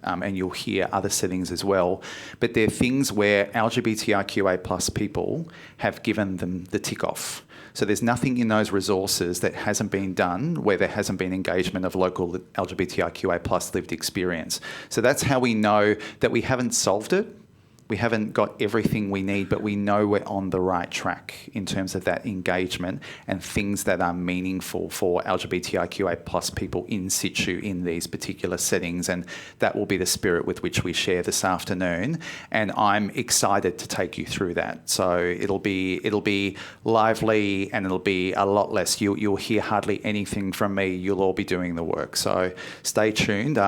and you'll hear other settings as well. But they're things where LGBTIQA plus people have given them the tick off. So there's nothing in those resources that hasn't been done where there hasn't been engagement of local LGBTIQA plus lived experience. So that's how we know that we haven't solved it. We haven't got everything we need, but we know we're on the right track in terms of that engagement and things that are meaningful for LGBTIQA plus people in situ in these particular settings. And that will be the spirit with which we share this afternoon. And I'm excited to take you through that. So it'll be lively, and it'll be a lot less. You'll hear hardly anything from me. You'll all be doing the work. So stay tuned.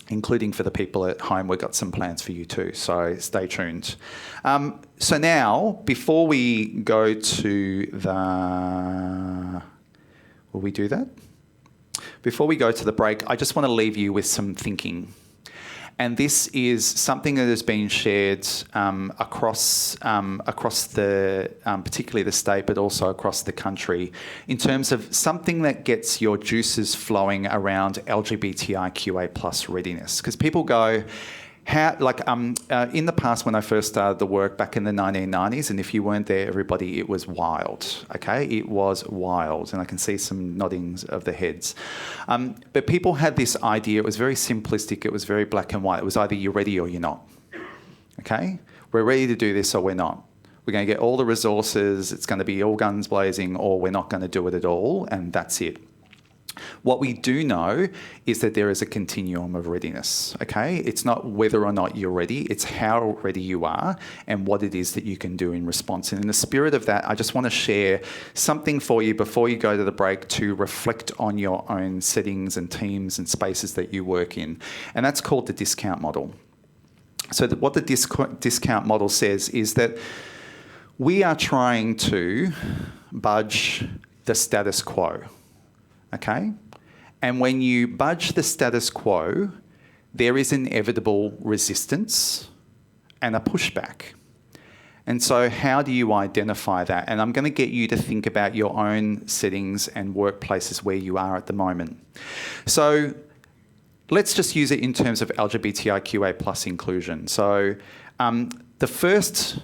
Including for the people at home, we've got some plans for you too, so stay tuned. So now, before we go to the... Will we do that? Before we go to the break, I just want to leave you with some thinking. And this is something that has been shared across the, particularly the state, but also across the country, in terms of something that gets your juices flowing around LGBTIQA plus readiness. Because people go, In the past, when I first started the work back in the 1990s, and if you weren't there, everybody, it was wild, okay? It was wild, and I can see some noddings of the heads. But people had this idea, it was very simplistic, it was very black and white. It was either you're ready or you're not, okay? We're ready to do this or we're not. We're going to get all the resources, it's going to be all guns blazing, or we're not going to do it at all, and that's it. What we do know is that there is a continuum of readiness, okay? It's not whether or not you're ready, it's how ready you are and what it is that you can do in response. And in the spirit of that, I just want to share something for you before you go to the break to reflect on your own settings and teams and spaces that you work in. And that's called the discount model. So what the discount model says is that we are trying to budge the status quo. Okay? And when you budge the status quo, there is inevitable resistance and a pushback. And so how do you identify that? And I'm going to get you to think about your own settings and workplaces where you are at the moment. So let's just use it in terms of LGBTIQA plus inclusion. So the first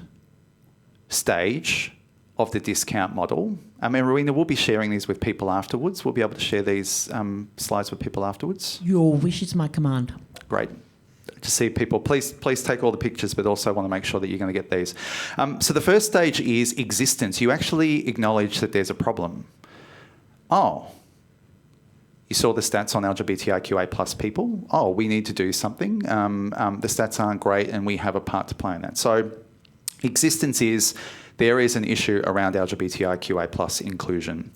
stage of the discount model. Rowena, we'll be sharing these with people afterwards. We'll be able to share these slides with people afterwards. Your wish is my command. Great. To see people, please take all the pictures, but also want to make sure that you're going to get these. So the first stage is existence. You actually acknowledge that there's a problem. Oh, you saw the stats on LGBTIQA plus people. Oh, we need to do something. The stats aren't great and we have a part to play in that. So existence is there is an issue around LGBTIQA plus inclusion.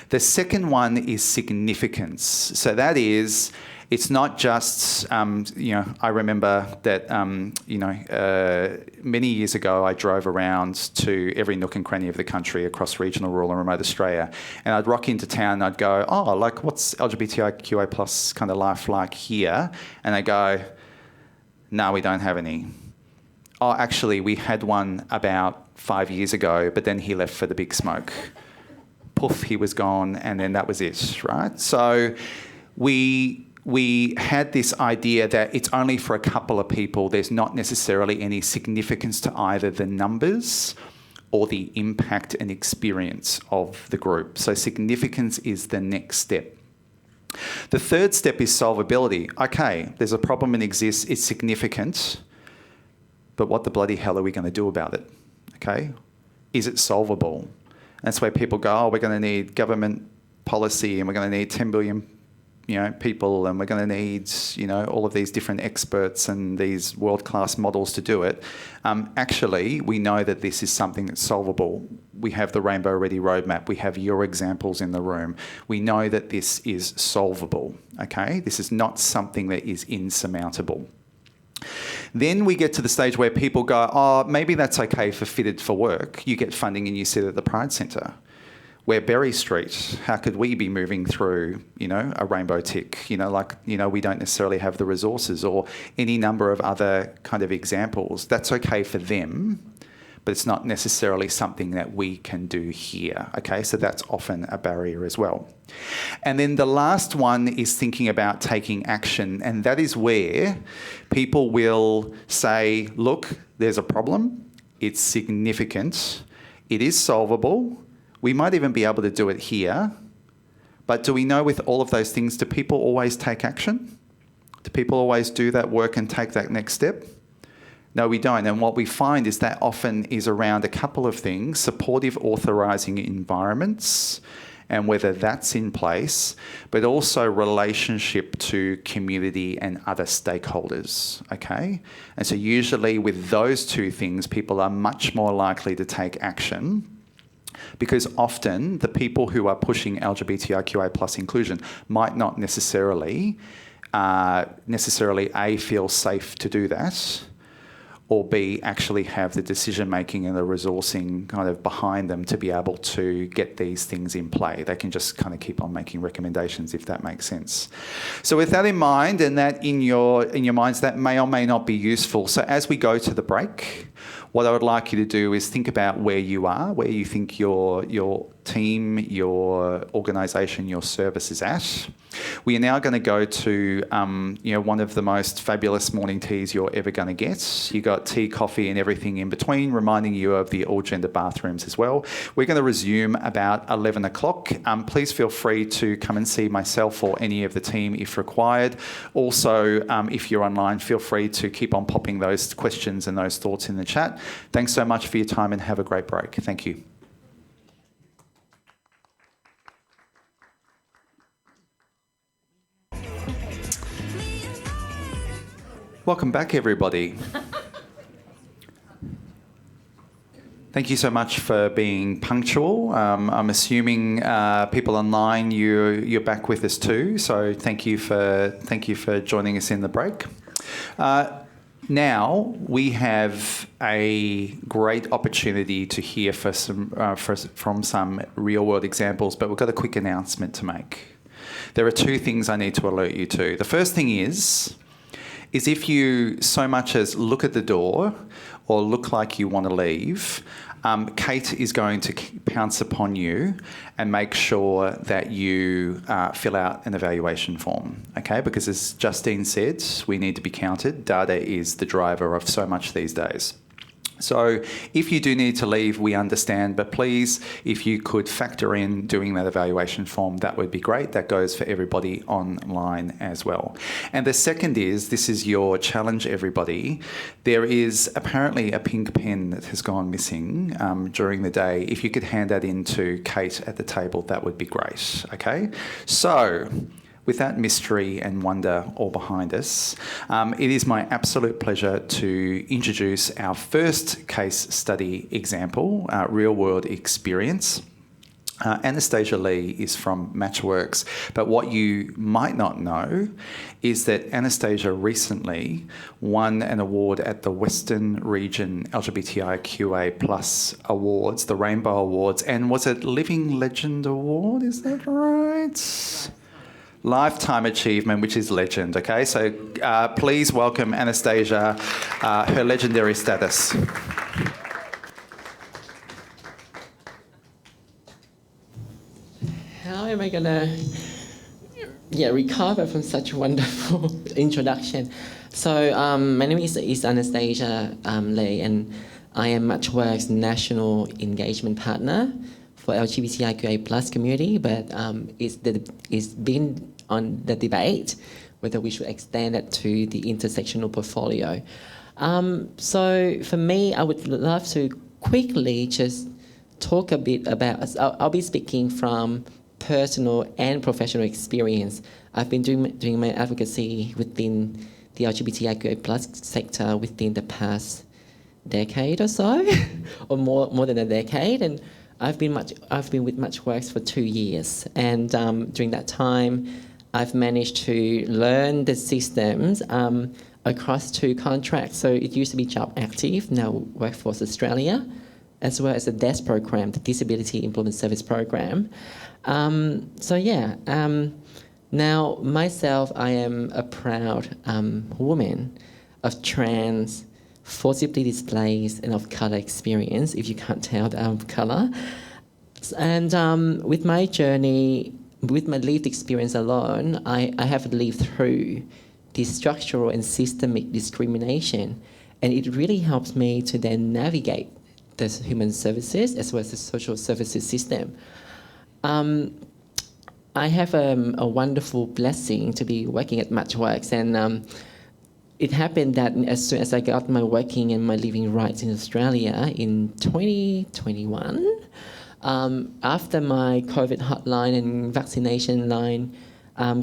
The second one is significance. So that is, it's not just, I remember that, many years ago I drove around to every nook and cranny of the country across regional, rural and remote Australia. And I'd rock into town and I'd go, oh, like what's LGBTIQA plus kind of life like here? And they go, no, we don't have any. Oh, actually, we had one about 5 years ago, but then he left for the big smoke. Poof, he was gone, and then that was it, right? So we had this idea that it's only for a couple of people. There's not necessarily any significance to either the numbers or the impact and experience of the group. So significance is the next step. The third step is solvability. Okay, there's a problem and exists, it's significant, but what the bloody hell are we going to do about it? Okay? Is it solvable? That's where people go, oh, we're going to need government policy and we're going to need 10 billion people and we're going to need all of these different experts and these world-class models to do it. Actually, we know that this is something that's solvable. We have the Rainbow Ready Roadmap. We have your examples in the room. We know that this is solvable. Okay? This is not something that is insurmountable. Then we get to the stage where people go, oh, maybe that's okay for Fitted for Work. You get funding and you sit at the Pride Centre. We're Berry Street. How could we be moving through, a rainbow tick? We don't necessarily have the resources, or any number of other kind of examples. That's okay for them, but it's not necessarily something that we can do here. Okay, so that's often a barrier as well. And then the last one is thinking about taking action, and that is where people will say, look, there's a problem, it's significant, it is solvable, we might even be able to do it here, but do we know with all of those things, do people always take action? Do people always do that work and take that next step? No, we don't. And what we find is that often is around a couple of things: supportive authorising environments, and whether that's in place, but also relationship to community and other stakeholders, okay? And so usually with those two things, people are much more likely to take action, because often the people who are pushing LGBTIQA plus inclusion might not necessarily A, feel safe to do that, or B, actually have the decision-making and the resourcing kind of behind them to be able to get these things in play. They can just kind of keep on making recommendations, if that makes sense. So with that in mind, and that in your minds, that may or may not be useful. So as we go to the break, what I would like you to do is think about where you are, where you think your team, your organisation, your service is at. We are now going to go to one of the most fabulous morning teas you're ever going to get. You got tea, coffee and everything in between, reminding you of the all-gender bathrooms as well. We're going to resume about 11 o'clock. Please feel free to come and see myself or any of the team if required. Also, if you're online, feel free to keep on popping those questions and those thoughts in the chat. Thanks so much for your time and have a great break. Thank you. Welcome back, everybody. Thank you so much for being punctual. I'm assuming people online, you're back with us too. So thank you for joining us in the break. Now we have a great opportunity to hear from some real-world examples, but we've got a quick announcement to make. There are two things I need to alert you to. The first thing is if you so much as look at the door or look like you want to leave, Kate is going to pounce upon you and make sure that you fill out an evaluation form, okay? Because as Justine said, we need to be counted. Data is the driver of so much these days. So if you do need to leave, we understand, but please, if you could factor in doing that evaluation form, that would be great. That goes for everybody online as well. And the second is, this is your challenge, everybody. There is apparently a pink pen that has gone missing during the day. If you could hand that in to Kate at the table, that would be great, okay? So, with that mystery and wonder all behind us, it is my absolute pleasure to introduce our first case study example, real-world experience. Anastasia Lee is from Matchworks, but what you might not know is that Anastasia recently won an award at the Western Region LGBTIQA+ Awards, the Rainbow Awards, and was it Living Legend Award, is that right? Lifetime achievement, which is legend, okay? So please welcome Anastasia, her legendary status. How am I gonna recover from such a wonderful introduction? So my name is Anastasia Lee, and I am Matchworks' National Engagement Partner for LGBTIQA+ community, but it's been on the debate whether we should extend it to the intersectional portfolio. So for me, I would love to quickly just talk a bit about, I'll be speaking from personal and professional experience. I've been doing my advocacy within the LGBTIQA+ sector within the past decade or so, or more than a decade, and I've been with Matchworks for 2 years, and during that time, I've managed to learn the systems across 2 contracts. So it used to be Job Active, now Workforce Australia, as well as the DES program, the Disability Employment Service program. Now myself, I am a proud woman of trans, forcibly displaced, and of colour experience, if you can't tell that I'm of colour. And with my journey, with my lived experience alone, I have lived through this structural and systemic discrimination, and it really helps me to then navigate the human services as well as the social services system. I have a wonderful blessing to be working at Matchworks, and it happened that as soon as I got my working and my living rights in Australia in 2021, after my COVID hotline and vaccination line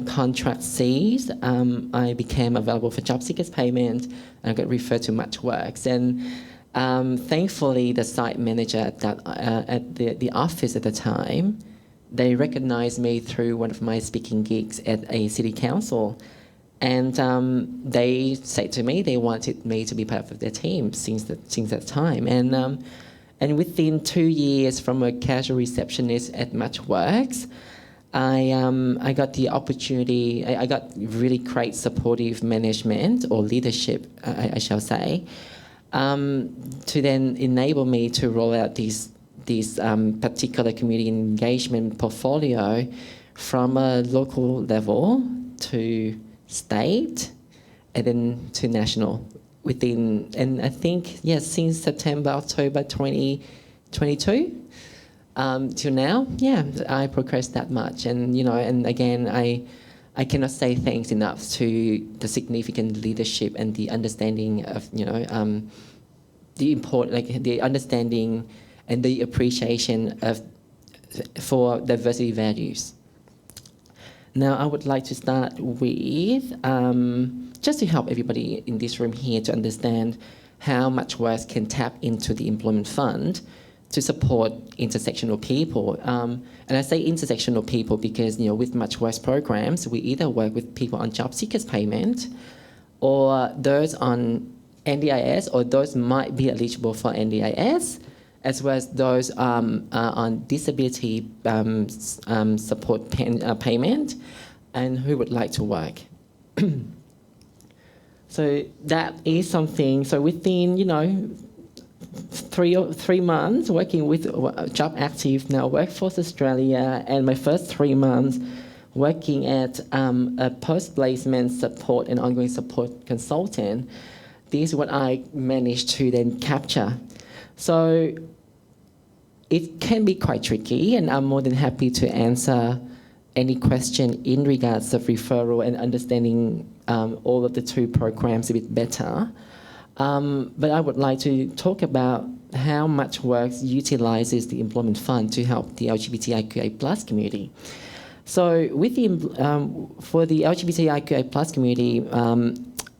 contract ceased, I became available for job seekers payment, and I got referred to Matchworks. And thankfully, the site manager at the office at the time, they recognised me through one of my speaking gigs at a city council. And they said to me they wanted me to be part of their team since that time. And within 2 years from a casual receptionist at Matchworks, I got the opportunity, I got really great supportive management or leadership, I shall say, to then enable me to roll out this this particular community engagement portfolio from a local level to state and then to national within, and I think, yes, since September, October 2022 till now, yeah, I progressed that much. And, you know, and again, I cannot say thanks enough to the significant leadership and the understanding of, you know, the understanding and the appreciation for diversity values. Now, I would like to start with, just to help everybody in this room here to understand how much work can tap into the Employment Fund to support intersectional people. And I say intersectional people because, you know, with Much Worse programs, we either work with people on job seekers payment or those on NDIS, or those might be eligible for NDIS, as well as those on disability support payment and who would like to work. So that is something, so within, you know, 3 months working with Job Active, now Workforce Australia, and my first 3 months working at a post-placement support and ongoing support consultant, this is what I managed to then capture. So it can be quite tricky, and I'm more than happy to answer any question in regards of referral and understanding all of the 2 programs a bit better. But I would like to talk about how Much Works utilises the Employment Fund to help the LGBTIQA+ community. So with the, for the LGBTIQA+ community,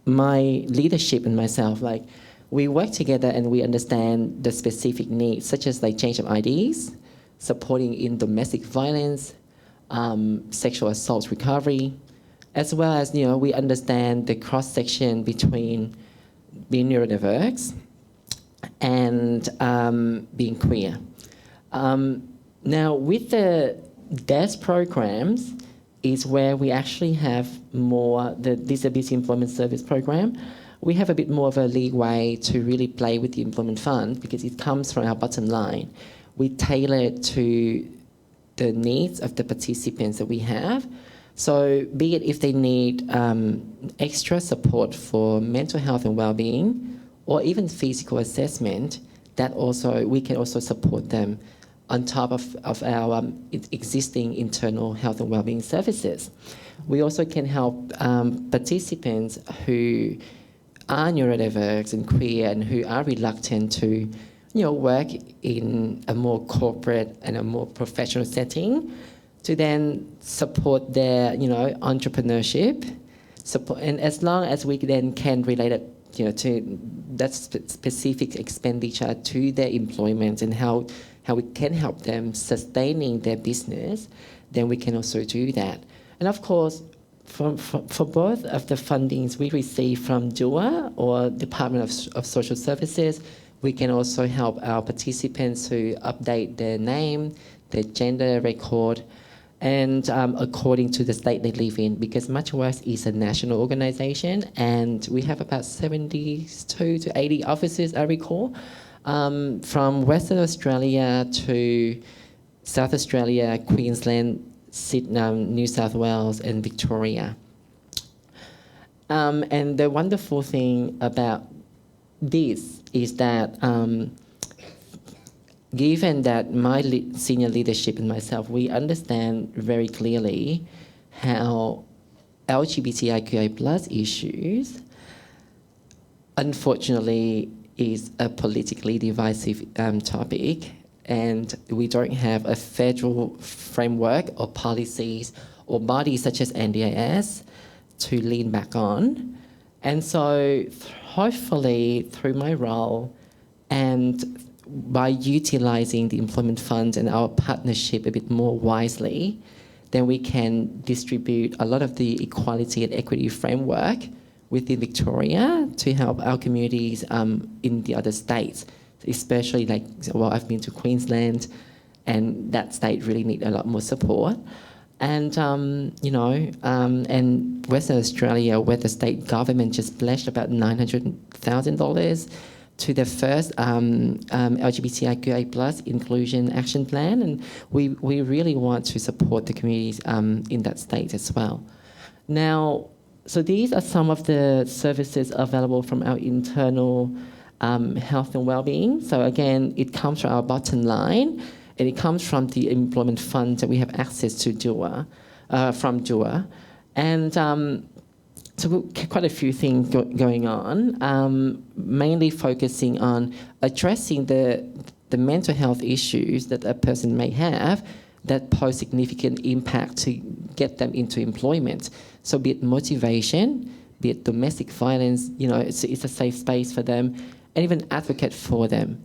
my leadership and myself, like, we work together and we understand the specific needs, such as like change of IDs, supporting in domestic violence, sexual assault recovery, as well as, you know, we understand the cross-section between being neurodiverse and being queer. Now, with the DES programs is where we actually have more, the Disability Employment Service program, we have a bit more of a leeway to really play with the Employment Fund because it comes from our bottom line. We tailor it to the needs of the participants that we have. So be it if they need extra support for mental health and well-being, or even physical assessment, that also, we can also support them on top of our existing internal health and well-being services. We also can help participants who are neurodiverse and queer and who are reluctant to, you know, work in a more corporate and a more professional setting, to then support their, you know, entrepreneurship, support, and as long as we then can relate it, you know, to that specific expenditure to their employment and how we can help them sustaining their business, then we can also do that. And of course, for both of the fundings we receive from DUA or Department of Social Services, we can also help our participants to update their name, their gender record, and according to the state they live in, because Much Worse is a national organisation and we have about 72 to 80 offices, I recall, from Western Australia to South Australia, Queensland, Sydney, New South Wales and Victoria. And the wonderful thing about this is that given that my senior leadership and myself, we understand very clearly how LGBTIQA+ issues, unfortunately, is a politically divisive topic, and we don't have a federal framework or policies or bodies such as NDIS to lean back on. And so hopefully through my role and by utilising the Employment Fund and our partnership a bit more wisely, then we can distribute a lot of the equality and equity framework within Victoria to help our communities in the other states, especially like, well, I've been to Queensland and that state really need a lot more support. And, you know, and Western Australia, where the state government just pledged about $900,000 to the first LGBTIQA plus inclusion action plan, and we really want to support the communities in that state as well. Now, so these are some of the services available from our internal health and well-being. So again, it comes from our bottom line, and it comes from the employment fund that we have access to from DUA. And so quite a few things going on, mainly focusing on addressing the mental health issues that a person may have that pose significant impact to get them into employment. So be it motivation, be it domestic violence, it's a safe space for them, and even advocate for them.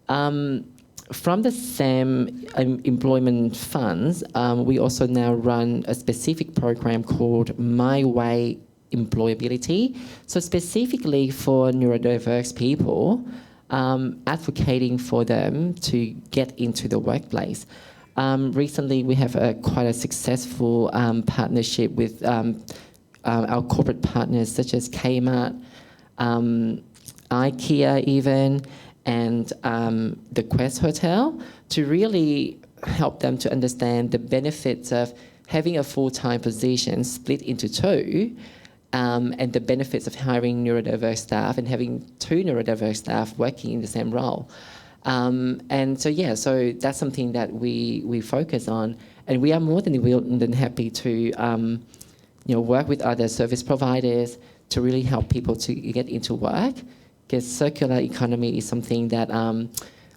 From the same employment funds, we also now run a specific program called My Way Employability. So specifically for neurodiverse people, advocating for them to get into the workplace. Recently, we have quite a successful partnership with our corporate partners such as Kmart, IKEA even, and the Quest Hotel to really help them to understand the benefits of having a full-time position split into two, and the benefits of hiring neurodiverse staff and having two neurodiverse staff working in the same role. And so that's something that we focus on, and we are more than happy to work with other service providers to really help people to get into work, because circular economy is something that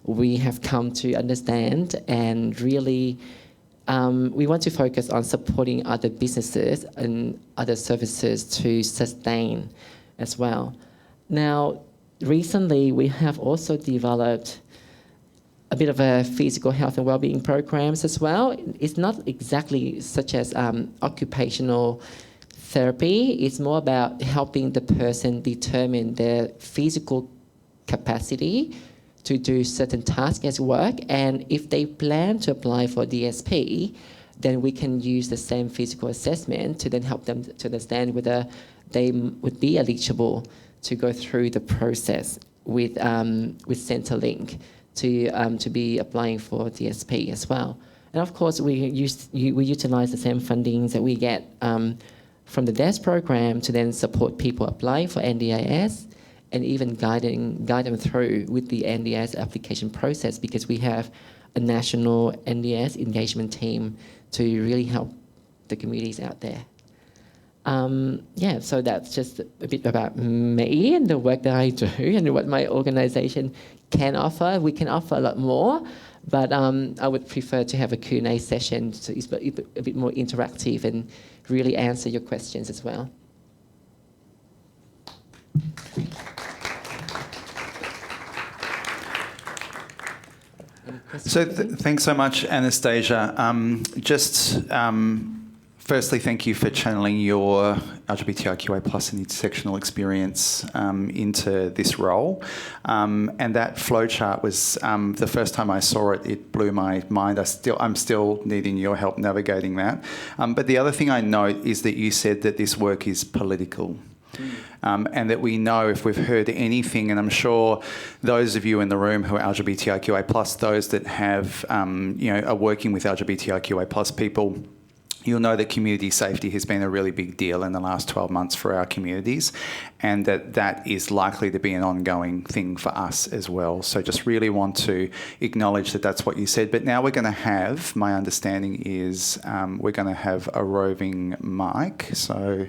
we have come to understand, and really we want to focus on supporting other businesses and other services to sustain as well. Now, recently we have also developed a bit of a physical health and wellbeing programs as well. It's not exactly such as occupational therapy. It's more about helping the person determine their physical capacity to do certain tasks as work. And if they plan to apply for DSP, then we can use the same physical assessment to then help them to understand whether they would be eligible to go through the process with Centrelink to be applying for DSP as well. And of course, we utilise the same fundings that we get from the DES program to then support people applying for NDIS, and even guide them through with the NDIS application process, because we have a national NDIS engagement team to really help the communities out there. So that's just a bit about me and the work that I do and what my organisation can offer. We can offer a lot more, but I would prefer to have a Q&A session so it's a bit more interactive and really answer your questions as well. So thanks so much, Anastasia. Firstly, thank you for channeling your LGBTIQA plus and intersectional experience into this role. And that flowchart was the first time I saw it, it blew my mind. I'm still needing your help navigating that. But the other thing I note is that you said that this work is political. And that we know, if we've heard anything, and I'm sure those of you in the room who are LGBTIQA plus, those that have, are working with LGBTIQA plus people, you'll know that community safety has been a really big deal in the last 12 months for our communities, and that is likely to be an ongoing thing for us as well. So just really want to acknowledge that that's what you said. But now we're going to have, my understanding is, we're going to have a roving mic. So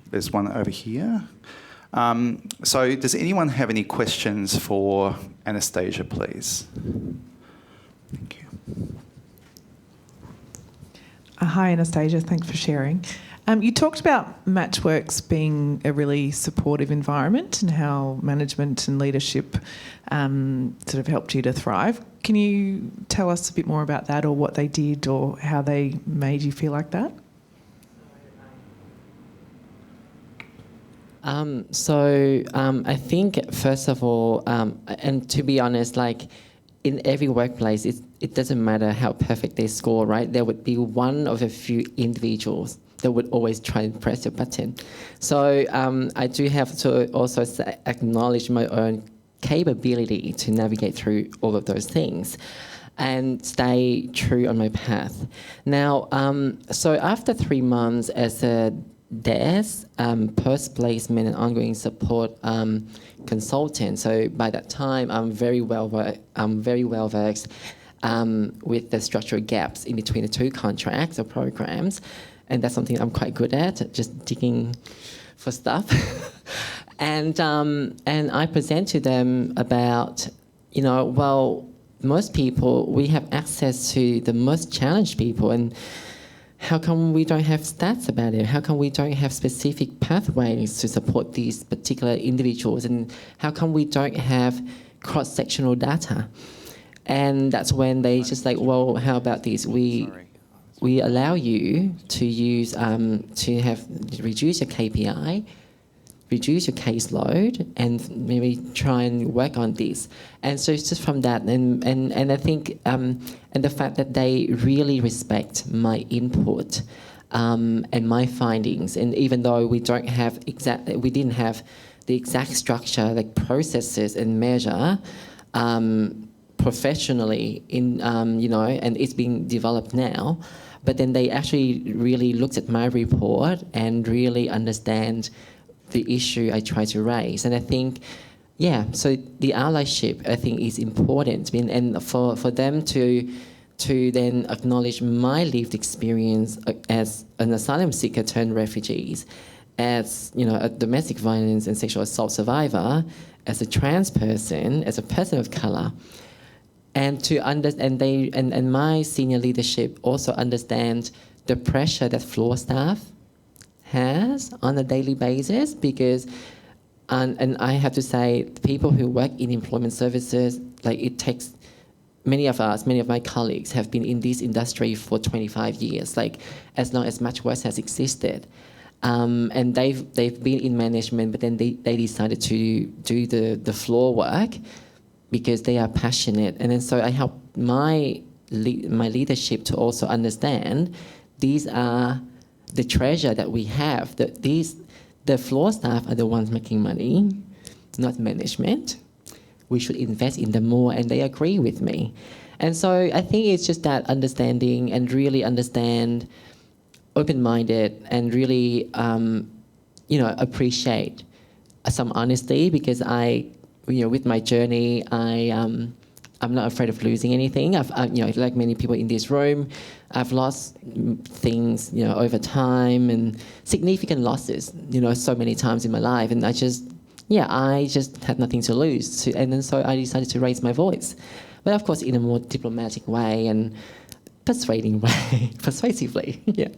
there's one over here. So does anyone have any questions for Anastasia, please? Thank you. Hi, Anastasia. Thanks for sharing. You talked about Matchworks being a really supportive environment and how management and leadership sort of helped you to thrive. Can you tell us a bit more about that, or what they did, or how they made you feel like that? I think, first of all, and to be honest, like in every workplace, it doesn't matter how perfect they score, right? There would be one of a few individuals that would always try and press your button. So I do have to also acknowledge my own capability to navigate through all of those things and stay true on my path. Now, so after 3 months as a DES, post-placement and ongoing support consultant, so by that time I'm very well versed with the structural gaps in between the two contracts or programs, and that's something I'm quite good at, just digging for stuff. And I present to them about, most people, we have access to the most challenged people, and how come we don't have stats about it? How come we don't have specific pathways to support these particular individuals? And how come we don't have cross-sectional data? And that's when they just like, well, how about this? We allow you to use, reduce your KPI, reduce your caseload, and maybe try and work on this. And so it's just from that, and I think, and the fact that they really respect my input and my findings, and even though we didn't have the exact structure, like processes and measure professionally in, and it's being developed now, but then they actually really looked at my report and really understand the issue I try to raise. And I think, so the allyship, I think, is important. And for them to then acknowledge my lived experience as an asylum seeker turned refugees, as a domestic violence and sexual assault survivor, as a trans person, as a person of colour, and to and my senior leadership also understand the pressure that floor staff has on a daily basis, because and I have to say, people who work in employment services, like it takes many of my colleagues have been in this industry for 25 years, like as long as Much Worse has existed, and they've been in management, but then they decided to do the floor work because they are passionate. And then so I help my leadership to also understand these are the treasure that we have, that the floor staff are the ones making money, not management. We should invest in them more, and they agree with me. And so I think it's just that understanding, and really understand, open-minded, and really, appreciate some honesty, because with my journey, I'm not afraid of losing anything. I've like many people in this room, I've lost things, over time, and significant losses, so many times in my life. And I just had nothing to lose. And then so I decided to raise my voice. But of course, in a more diplomatic way and persuasively, yeah.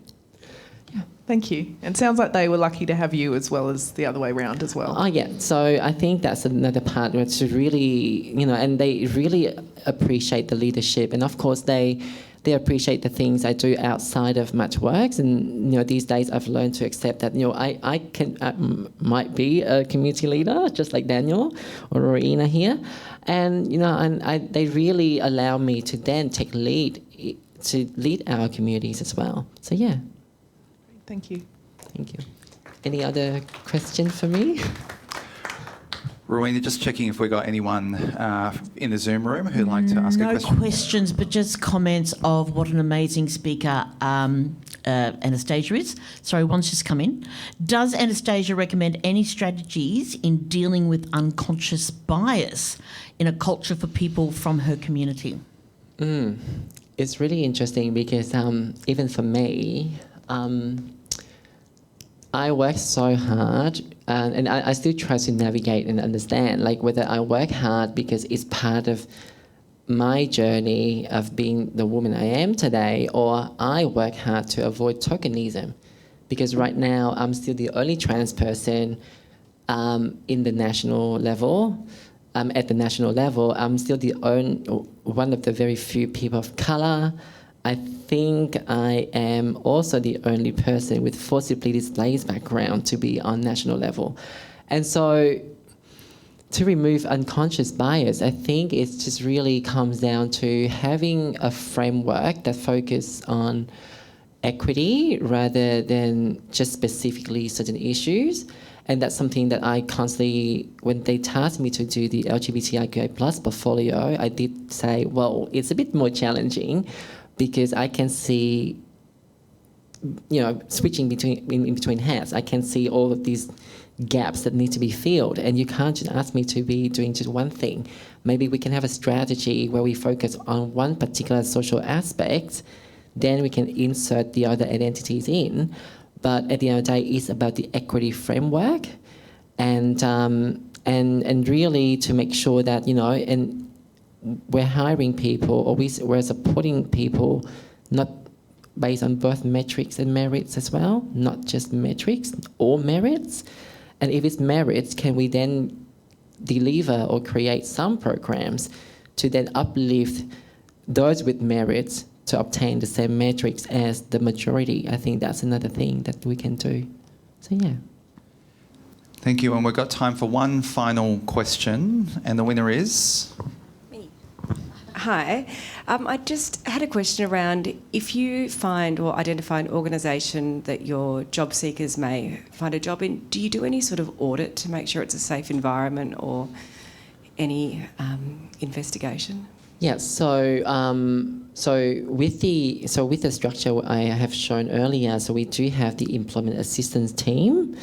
Thank you. It sounds like they were lucky to have you as well as the other way around as well. Oh, yeah. So I think that's another part where to really, and they really appreciate the leadership. And of course, they appreciate the things I do outside of Much Works. And, these days I've learned to accept that, I might be a community leader, just like Daniel or Rowena here. And, they really allow me to then take lead our communities as well. So, yeah. Thank you. Thank you. Any other question for me? Rowena, just checking if we got anyone in the Zoom room who'd like to ask a question. No questions, but just comments of what an amazing speaker Anastasia is. Sorry, one's just come in. Does Anastasia recommend any strategies in dealing with unconscious bias in a culture for people from her community? It's really interesting because even for me, I work so hard, and I still try to navigate and understand, like whether I work hard because it's part of my journey of being the woman I am today, or I work hard to avoid tokenism. Because right now I'm still the only trans person in the national level. At the national level, I'm still one of the very few people of colour. I think I am also the only person with forcibly displaced background to be on national level. And so to remove unconscious bias, I think it just really comes down to having a framework that focuses on equity rather than just specifically certain issues. And that's something that I constantly, when they tasked me to do the LGBTIQ plus portfolio, I did say, well, it's a bit more challenging because I can see, switching in between hats, I can see all of these gaps that need to be filled. And you can't just ask me to be doing just one thing. Maybe we can have a strategy where we focus on one particular social aspect, then we can insert the other identities in. But at the end of the day, it's about the equity framework, and really to make sure that and we're hiring people, or we're supporting people, not based on both metrics and merits as well, not just metrics or merits. And if it's merits, can we then deliver or create some programs to then uplift those with merits to obtain the same metrics as the majority? I think that's another thing that we can do. So, yeah. Thank you. And we've got time for one final question. And the winner is? Me. Hi. I just had a question around if you find or identify an organisation that your job seekers may find a job in, do you do any sort of audit to make sure it's a safe environment or any investigation? Yeah, so with the structure I have shown earlier, so we do have the employment assistance team,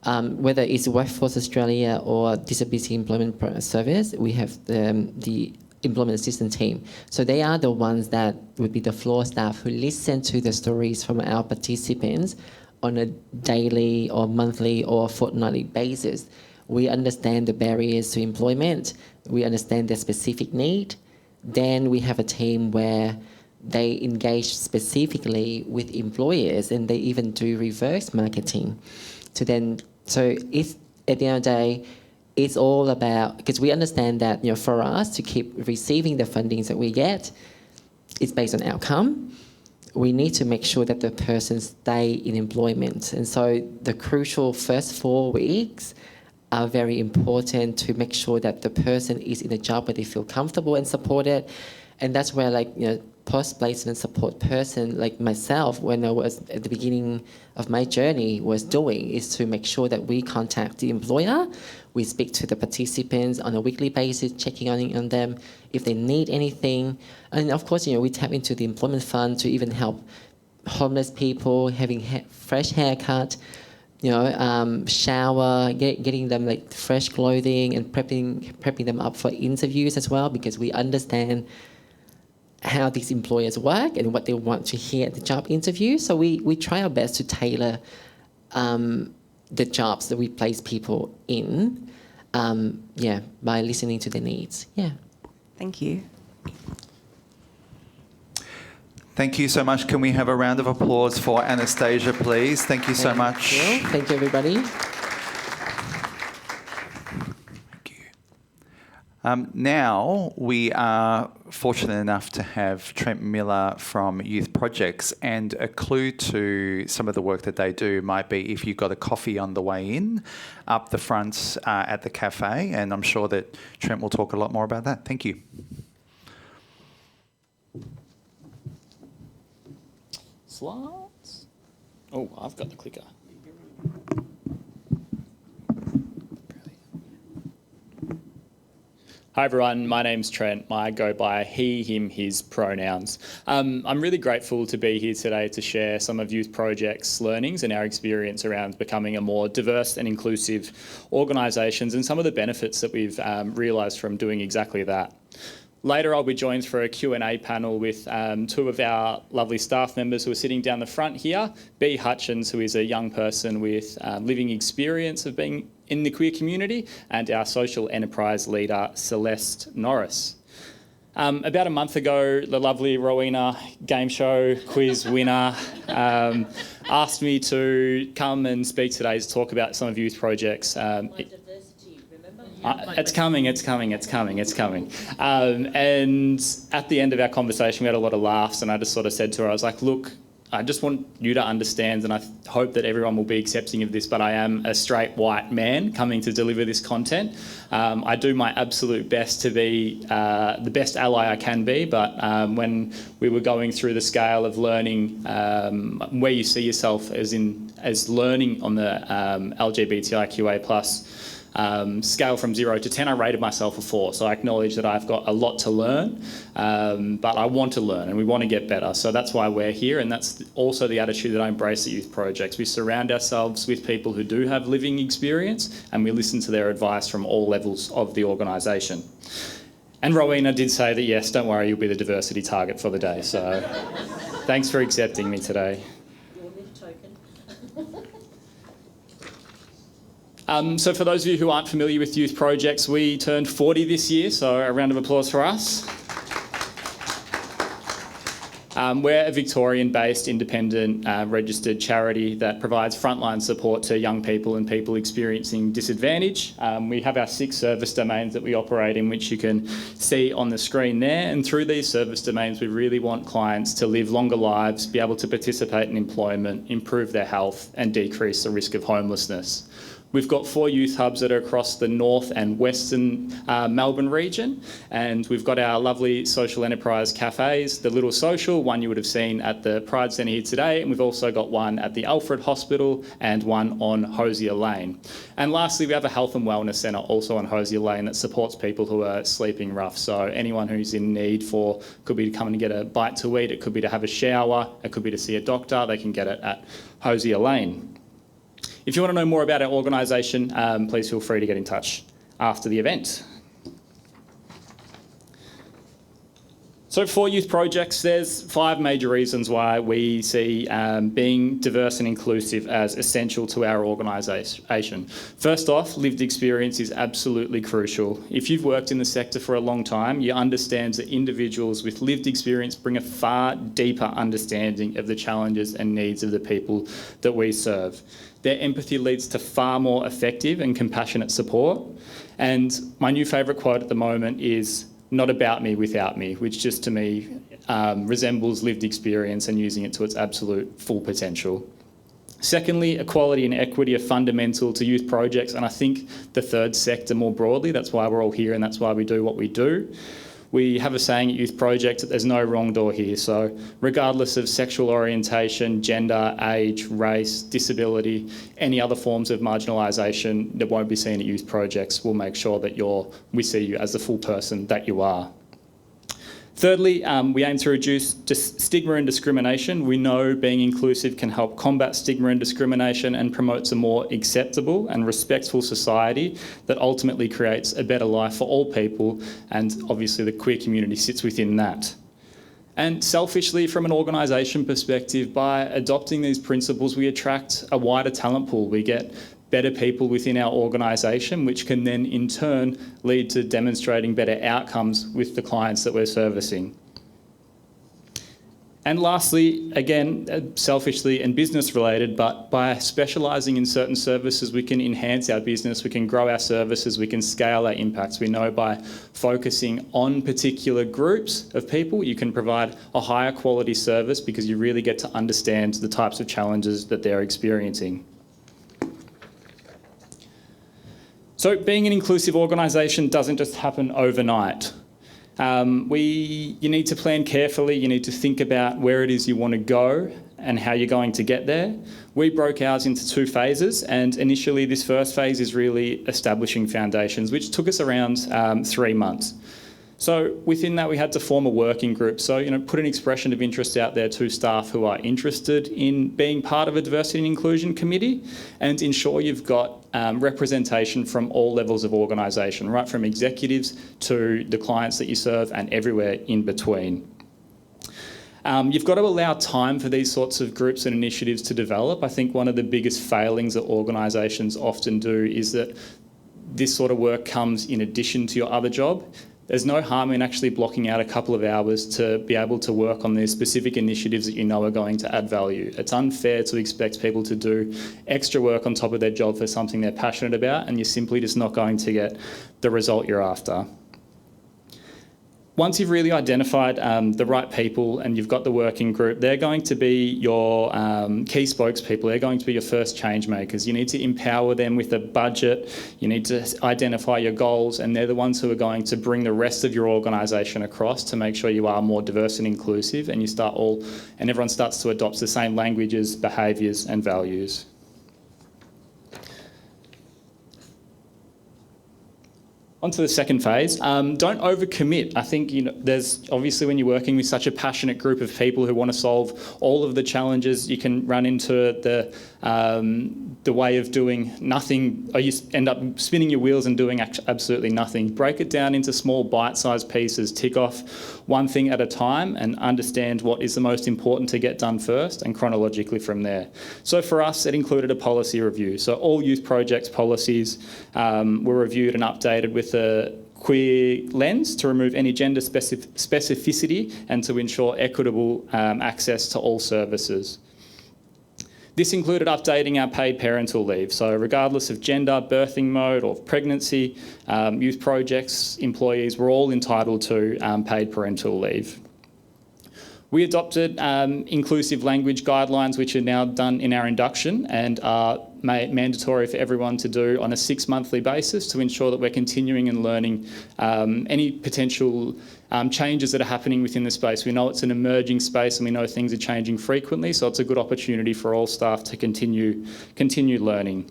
whether it's Workforce Australia or Disability Employment Service, we have the employment assistance team. So they are the ones that would be the floor staff who listen to the stories from our participants on a daily or monthly or fortnightly basis. We understand the barriers to employment. We understand their specific need. Then we have a team where they engage specifically with employers, and they even do reverse marketing so it's, at the end of the day, it's all about, because we understand that for us to keep receiving the fundings that we get, it's based on outcome. We need to make sure that the person stay in employment, and so the crucial first 4 weeks are very important to make sure that the person is in a job where they feel comfortable and supported. And that's where post-placement support person like myself, when I was at the beginning of my journey, was doing, is to make sure that we contact the employer, we speak to the participants on a weekly basis, checking on them if they need anything. And of course, we tap into the employment fund to even help homeless people having fresh haircut, shower, getting them fresh clothing, and prepping them up for interviews as well, because we understand how these employers work and what they want to hear at the job interview. So we try our best to tailor the jobs that we place people in, by listening to their needs. Yeah. Thank you. Thank you so much. Can we have a round of applause for Anastasia, please? Thank you so much. Thank you, everybody. Thank you. Now we are fortunate enough to have Trent Miller from Youth Projects, and a clue to some of the work that they do might be if you've got a coffee on the way in, up the front at the cafe, and I'm sure that Trent will talk a lot more about that. Thank you. Slides. Oh, I've got the clicker. Hi everyone, my name's Trent. I go by he, him, his pronouns. I'm really grateful to be here today to share some of Youth Project's learnings and our experience around becoming a more diverse and inclusive organisations, and some of the benefits that we've realised from doing exactly that. Later, I'll be joined for a Q&A panel with two of our lovely staff members who are sitting down the front here. B. Hutchins, who is a young person with living experience of being in the queer community, and our social enterprise leader, Celeste Norris. About a month ago, the lovely Rowena game show quiz winner asked me to come and speak today to talk about some of Youth Projects. It's coming. And at the end of our conversation, we had a lot of laughs, and I just sort of said to her, I was like, look, I just want you to understand, and I hope that everyone will be accepting of this, but I am a straight white man coming to deliver this content. I do my absolute best to be the best ally I can be, but when we were going through the scale of learning, where you see yourself as learning on the LGBTIQA+ scale from 0 to 10, I rated myself a 4. So I acknowledge that I've got a lot to learn, but I want to learn and we want to get better. So that's why we're here, and that's also the attitude that I embrace at youth projects. We surround ourselves with people who do have living experience, and we listen to their advice from all levels of the organisation. And Rowena did say that, yes, don't worry, you'll be the diversity target for the day. So thanks for accepting me today. So for those of you who aren't familiar with youth projects, we turned 40 this year, so a round of applause for us. We're a Victorian-based independent registered charity that provides frontline support to young people and people experiencing disadvantage. We have our 6 service domains that we operate in, which you can see on the screen there. And through these service domains, we really want clients to live longer lives, be able to participate in employment, improve their health, and decrease the risk of homelessness. We've got 4 youth hubs that are across the north and western Melbourne region, and we've got our lovely social enterprise cafes, the Little Social, one you would have seen at the Pride Centre here today, and we've also got one at the Alfred Hospital and one on Hosier Lane. And lastly, we have a health and wellness centre also on Hosier Lane that supports people who are sleeping rough. So anyone who's in need for, could be to come and get a bite to eat, it could be to have a shower, it could be to see a doctor, they can get it at Hosier Lane. If you want to know more about our organisation, please feel free to get in touch after the event. So for youth projects, there's 5 major reasons why we see being diverse and inclusive as essential to our organisation. First off, lived experience is absolutely crucial. If you've worked in the sector for a long time, you understand that individuals with lived experience bring a far deeper understanding of the challenges and needs of the people that we serve. Their empathy leads to far more effective and compassionate support. And my new favourite quote at the moment is, "Not about me without me," which just to me resembles lived experience and using it to its absolute full potential. Secondly, equality and equity are fundamental to youth projects, and I think the third sector more broadly. That's why we're all here and that's why we do what we do. We have a saying at Youth Project that there's no wrong door here. So regardless of sexual orientation, gender, age, race, disability, any other forms of marginalisation that won't be seen at Youth Projects, we'll make sure that we see you as the full person that you are. Thirdly, we aim to reduce stigma and discrimination. We know being inclusive can help combat stigma and discrimination and promotes a more acceptable and respectful society that ultimately creates a better life for all people, and obviously the queer community sits within that. And selfishly, from an organisation perspective, by adopting these principles, we attract a wider talent pool. We get better people within our organisation, which can then in turn lead to demonstrating better outcomes with the clients that we're servicing. And lastly, again, selfishly and business related, but by specialising in certain services, we can enhance our business, we can grow our services, we can scale our impacts. We know by focusing on particular groups of people, you can provide a higher quality service because you really get to understand the types of challenges that they're experiencing. So being an inclusive organisation doesn't just happen overnight. You need to plan carefully, you need to think about where it is you want to go and how you're going to get there. We broke ours into 2 phases, and initially this first phase is really establishing foundations, which took us around 3 months. So within that, we had to form a working group. So, put an expression of interest out there to staff who are interested in being part of a diversity and inclusion committee, and ensure you've got representation from all levels of organisation, right from executives to the clients that you serve and everywhere in between. You've got to allow time for these sorts of groups and initiatives to develop. I think one of the biggest failings that organisations often do is that this sort of work comes in addition to your other job. There's no harm in actually blocking out a couple of hours to be able to work on these specific initiatives that you know are going to add value. It's unfair to expect people to do extra work on top of their job for something they're passionate about, and you're simply just not going to get the result you're after. once you've really identified the right people and you've got the working group, they're going to be your key spokespeople. They're going to be your first change makers. You need to empower them with a budget. You need to identify your goals, and they're the ones who are going to bring the rest of your organisation across to make sure you are more diverse and inclusive, and everyone starts to adopt the same languages, behaviours and values. On to the second phase. Don't overcommit. I think there's obviously, when you're working with such a passionate group of people who want to solve all of the challenges, you can run into the way of doing nothing, or you end up spinning your wheels and doing absolutely nothing. Break it down into small bite-sized pieces. Tick off one thing at a time and understand what is the most important to get done first, and chronologically from there. So for us, it included a policy review. So all youth projects policies were reviewed and updated with a queer lens to remove any gender specificity and to ensure equitable access to all services. This included updating our paid parental leave. So regardless of gender, birthing mode or pregnancy, youth projects employees were all entitled to paid parental leave. We adopted inclusive language guidelines, which are now done in our induction and are mandatory for everyone to do on a 6-monthly basis to ensure that we're continuing and learning any potential changes that are happening within the space. We know it's an emerging space and we know things are changing frequently, so it's a good opportunity for all staff to continue learning.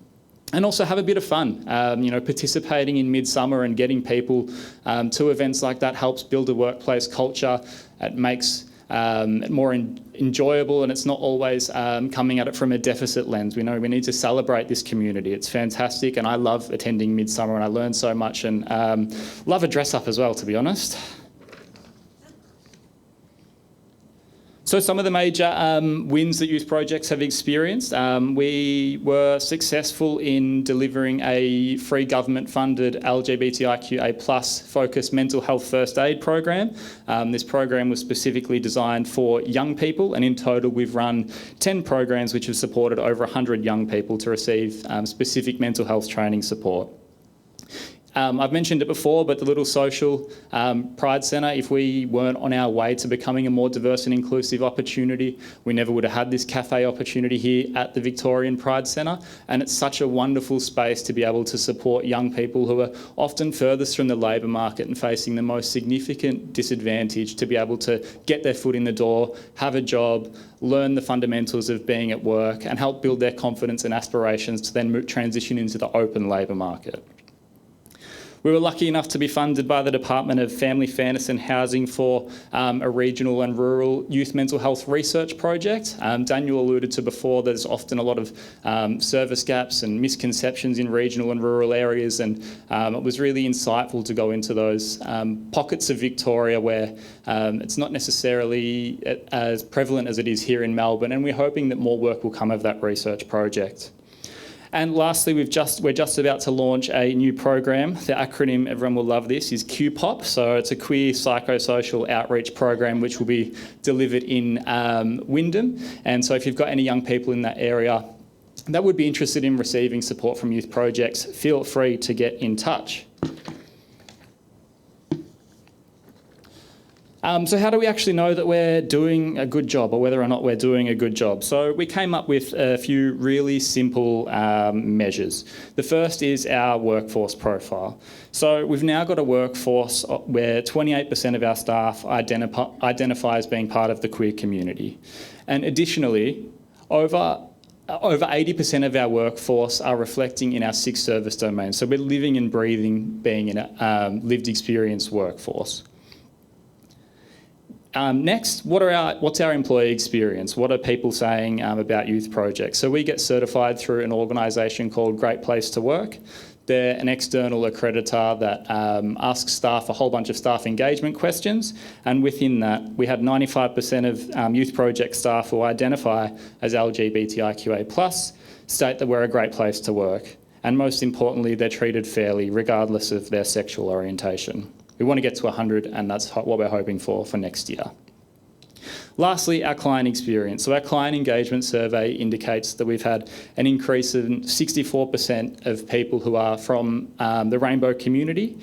And also have a bit of fun. Participating in Midsummer and getting people to events like that helps build a workplace culture. It makes more enjoyable, and it's not always coming at it from a deficit lens. We know we need to celebrate this community. It's fantastic, and I love attending Midsummer, and I learn so much, and love a dress up as well, to be honest. So some of the major wins that youth projects have experienced. We were successful in delivering a free government-funded LGBTIQA+ focused mental health first aid program. This program was specifically designed for young people, and in total we've run 10 programs which have supported over 100 young people to receive specific mental health training support. I've mentioned it before, but the Little Social Pride Centre, if we weren't on our way to becoming a more diverse and inclusive opportunity, we never would have had this cafe opportunity here at the Victorian Pride Centre. And it's such a wonderful space to be able to support young people who are often furthest from the labour market and facing the most significant disadvantage, to be able to get their foot in the door, have a job, learn the fundamentals of being at work, and help build their confidence and aspirations to then transition into the open labour market. We were lucky enough to be funded by the Department of Family Fairness and Housing for a regional and rural youth mental health research project. Daniel alluded to before, there's often a lot of service gaps and misconceptions in regional and rural areas, and it was really insightful to go into those pockets of Victoria where it's not necessarily as prevalent as it is here in Melbourne, and we're hoping that more work will come of that research project. And lastly, we're just about to launch a new program. The acronym, everyone will love this, is QPOP. So it's a queer psychosocial outreach program which will be delivered in Wyndham. And so if you've got any young people in that area that would be interested in receiving support from youth projects, feel free to get in touch. So how do we actually know that we're doing a good job, or whether or not we're doing a good job? So we came up with a few really simple measures. The first is our workforce profile. So we've now got a workforce where 28% of our staff identify as being part of the queer community. And additionally, over 80% of our workforce are reflecting in our 6 service domains. So we're living and breathing being in a lived experience workforce. Next, what's our employee experience? What are people saying about youth projects? So we get certified through an organisation called Great Place to Work. They're an external accreditor that asks staff a whole bunch of staff engagement questions, and within that we had 95% of youth project staff who identify as LGBTIQA+ state that we're a great place to work, and most importantly they're treated fairly regardless of their sexual orientation. We want to get to 100, and that's what we're hoping for next year. Lastly, our client experience. So our client engagement survey indicates that we've had an increase in 64% of people who are from the rainbow community,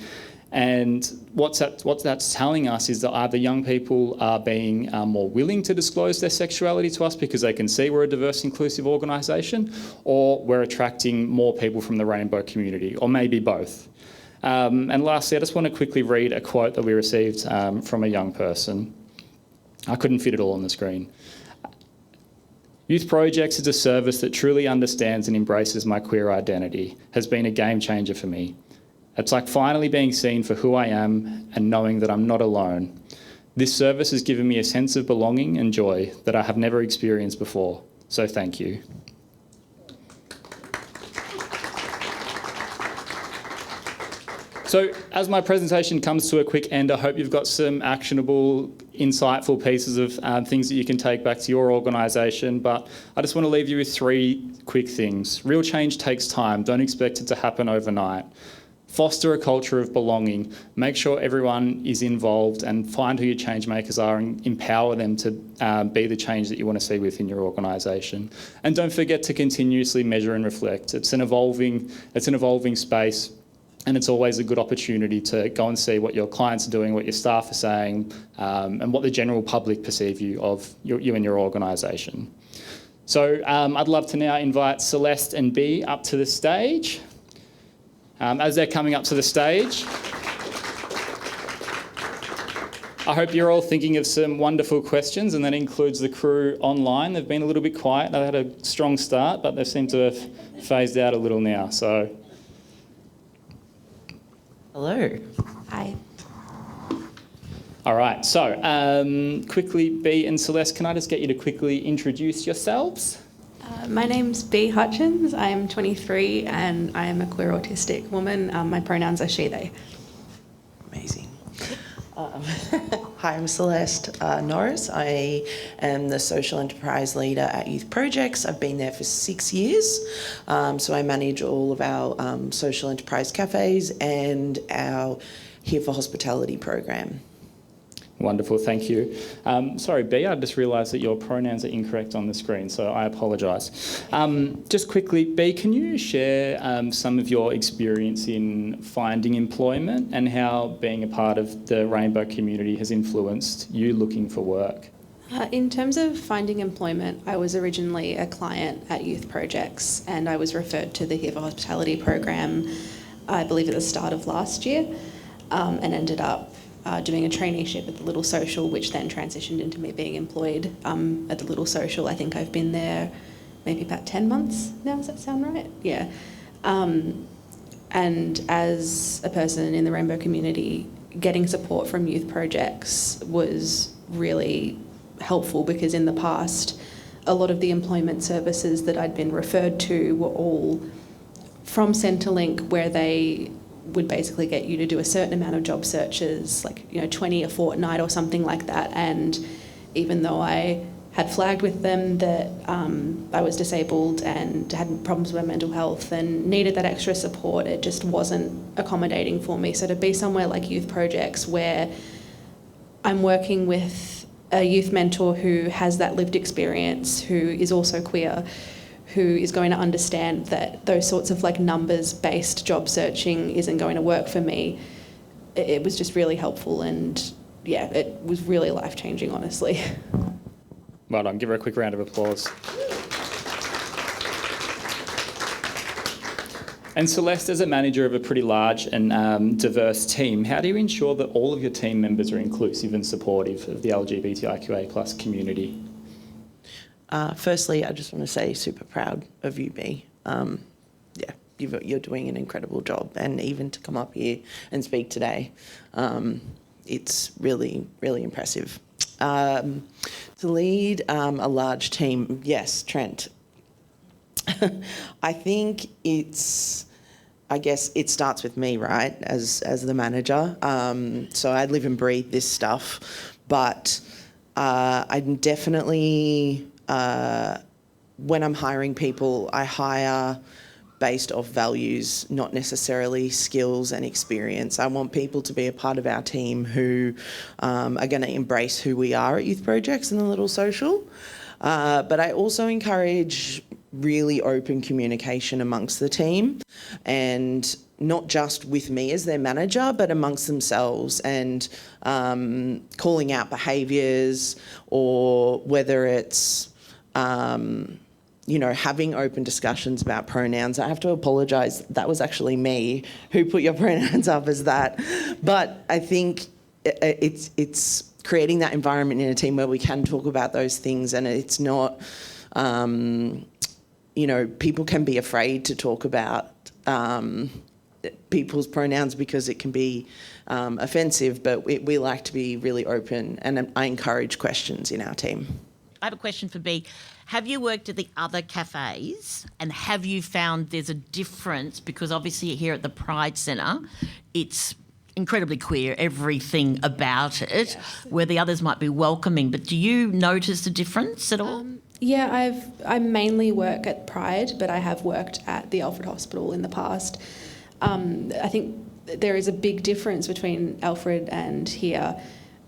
And what that's telling us is that either young people are being more willing to disclose their sexuality to us because they can see we're a diverse, inclusive organisation, or we're attracting more people from the rainbow community, or maybe both. And lastly, I just want to quickly read a quote that we received from a young person. I couldn't fit it all on the screen. Youth Projects is a service that truly understands and embraces my queer identity, has been a game changer for me. It's like finally being seen for who I am and knowing that I'm not alone. This service has given me a sense of belonging and joy that I have never experienced before. So thank you. So as my presentation comes to a quick end, I hope you've got some actionable, insightful pieces of things that you can take back to your organisation. But I just want to leave you with 3 quick things. Real change takes time. Don't expect it to happen overnight. Foster a culture of belonging. Make sure everyone is involved and find who your change makers are and empower them to be the change that you want to see within your organisation. And don't forget to continuously measure and reflect. It's an evolving space, and it's always a good opportunity to go and see what your clients are doing, what your staff are saying, and what the general public perceive you of you and your organisation. So I'd love to now invite Celeste and B up to the stage. As they're coming up to the stage, I hope you're all thinking of some wonderful questions, and that includes the crew online. They've been a little bit quiet. They had a strong start, but they seem to have phased out a little now. So, hello. Hi. All right. So, quickly, B and Celeste, can I just get you to quickly introduce yourselves? My name's B. Hutchins. I am 23 and I am a queer autistic woman. My pronouns are she, they. Amazing. Hi, I'm Celeste Norris. I am the social enterprise leader at Youth Projects. I've been there for 6 years. So I manage all of our social enterprise cafes and our Here for Hospitality program. Wonderful, thank you. Sorry, B, I just realised that your pronouns are incorrect on the screen, so I apologise. Just quickly, B, can you share some of your experience in finding employment and how being a part of the rainbow community has influenced you looking for work? In terms of finding employment, I was originally a client at Youth Projects and I was referred to the Here for Hospitality program, I believe at the start of last year, and ended up doing a traineeship at the Little Social, which then transitioned into me being employed at the Little Social. I think I've been there maybe about 10 months now, does that sound right? Yeah. And as a person in the rainbow community, getting support from Youth Projects was really helpful because in the past, a lot of the employment services that I'd been referred to were all from Centrelink, where they would basically get you to do a certain amount of job searches, like 20 a fortnight or something like that. And even though I had flagged with them that I was disabled and had problems with my mental health and needed that extra support, it just wasn't accommodating for me. So to be somewhere like Youth Projects, where I'm working with a youth mentor who has that lived experience, who is also queer, who is going to understand that those sorts of numbers-based job searching isn't going to work for me, it was just really helpful, and yeah, it was really life-changing, honestly. Well done, give her a quick round of applause. And Celeste, as a manager of a pretty large and diverse team, how do you ensure that all of your team members are inclusive and supportive of the LGBTIQA+ community? Firstly, I just want to say super proud of you, B. You're doing an incredible job, and even to come up here and speak today, it's really, really impressive. To lead a large team, yes, Trent. I think I guess it starts with me, right, as the manager. So I live and breathe this stuff, but I'm definitely, when I'm hiring people, I hire based off values, not necessarily skills and experience. I want people to be a part of our team who are going to embrace who we are at Youth Projects and the Little Social. But I also encourage really open communication amongst the team, and not just with me as their manager, but amongst themselves, and calling out behaviours, or whether it's having open discussions about pronouns. I have to apologise, that was actually me who put your pronouns up as that. But I think it's creating that environment in a team where we can talk about those things, and it's not, people can be afraid to talk about people's pronouns because it can be offensive, but we like to be really open, and I encourage questions in our team. I have a question for B. Have you worked at the other cafes, and have you found there's a difference? Because obviously here at the Pride Centre, it's incredibly queer, everything about it, yes, where the others might be welcoming. But do you notice a difference at all? Yeah, I mainly work at Pride, but I have worked at the Alfred Hospital in the past. I think there is a big difference between Alfred and here,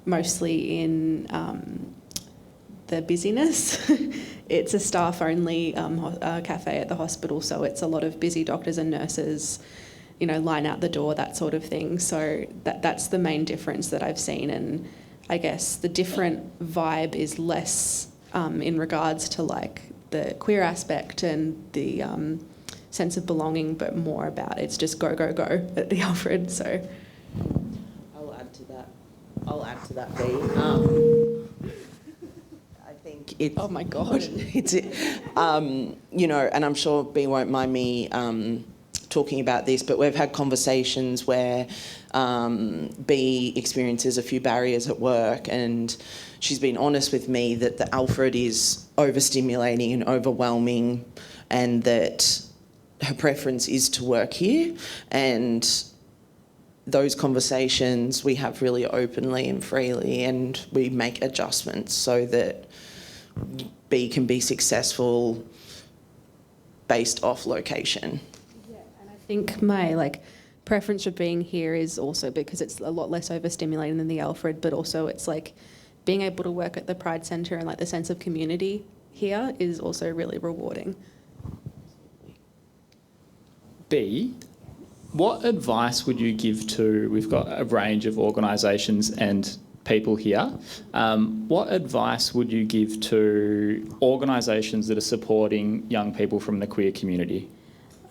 mostly in the busyness. It's a staff-only cafe at the hospital, so it's a lot of busy doctors and nurses, line out the door, that sort of thing. So that's the main difference that I've seen, and I guess the different vibe is less in regards to like the queer aspect and the sense of belonging, but more about it's just go, go, go at the Alfred. So I'll add to that, B. I think it's... Oh my God. and I'm sure B won't mind me talking about this, but we've had conversations where B experiences a few barriers at work, and she's been honest with me that the Alfred is overstimulating and overwhelming, and that her preference is to work here. And those conversations we have really openly and freely, and we make adjustments so that B can be successful based off location. Yeah, and I think my preference for being here is also because it's a lot less overstimulating than the Alfred, but also it's being able to work at the Pride Centre and the sense of community here is also really rewarding. B, what advice would you give to, we've got a range of organisations and people here, what advice would you give to organisations that are supporting young people from the queer community?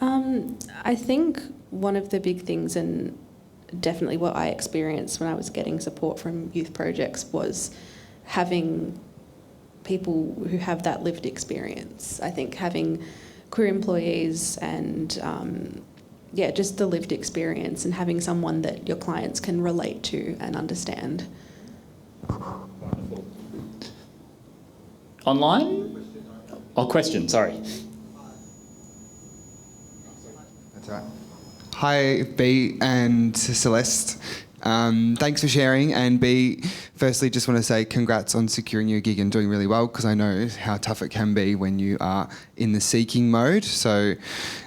I think one of the big things, and definitely what I experienced when I was getting support from youth projects, was having people who have that lived experience. I think having queer employees and just the lived experience, and having someone that your clients can relate to and understand. Online? Oh, question, sorry. That's all right. Hi, B and Celeste. Thanks for sharing. And B, firstly, just want to say congrats on securing your gig and doing really well, because I know how tough it can be when you are in the seeking mode. So,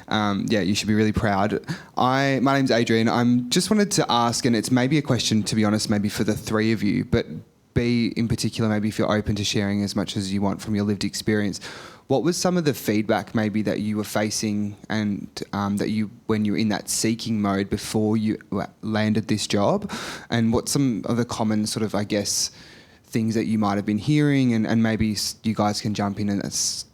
you should be really proud. My name's Adrian. I just wanted to ask, and it's maybe a question, to be honest, maybe for the three of you, but B in particular, maybe if you're open to sharing as much as you want from your lived experience, what was some of the feedback maybe that you were facing, and that you, when you were in that seeking mode before you landed this job, and what some of the common sort of, I guess, things that you might have been hearing, and maybe you guys can jump in, and that's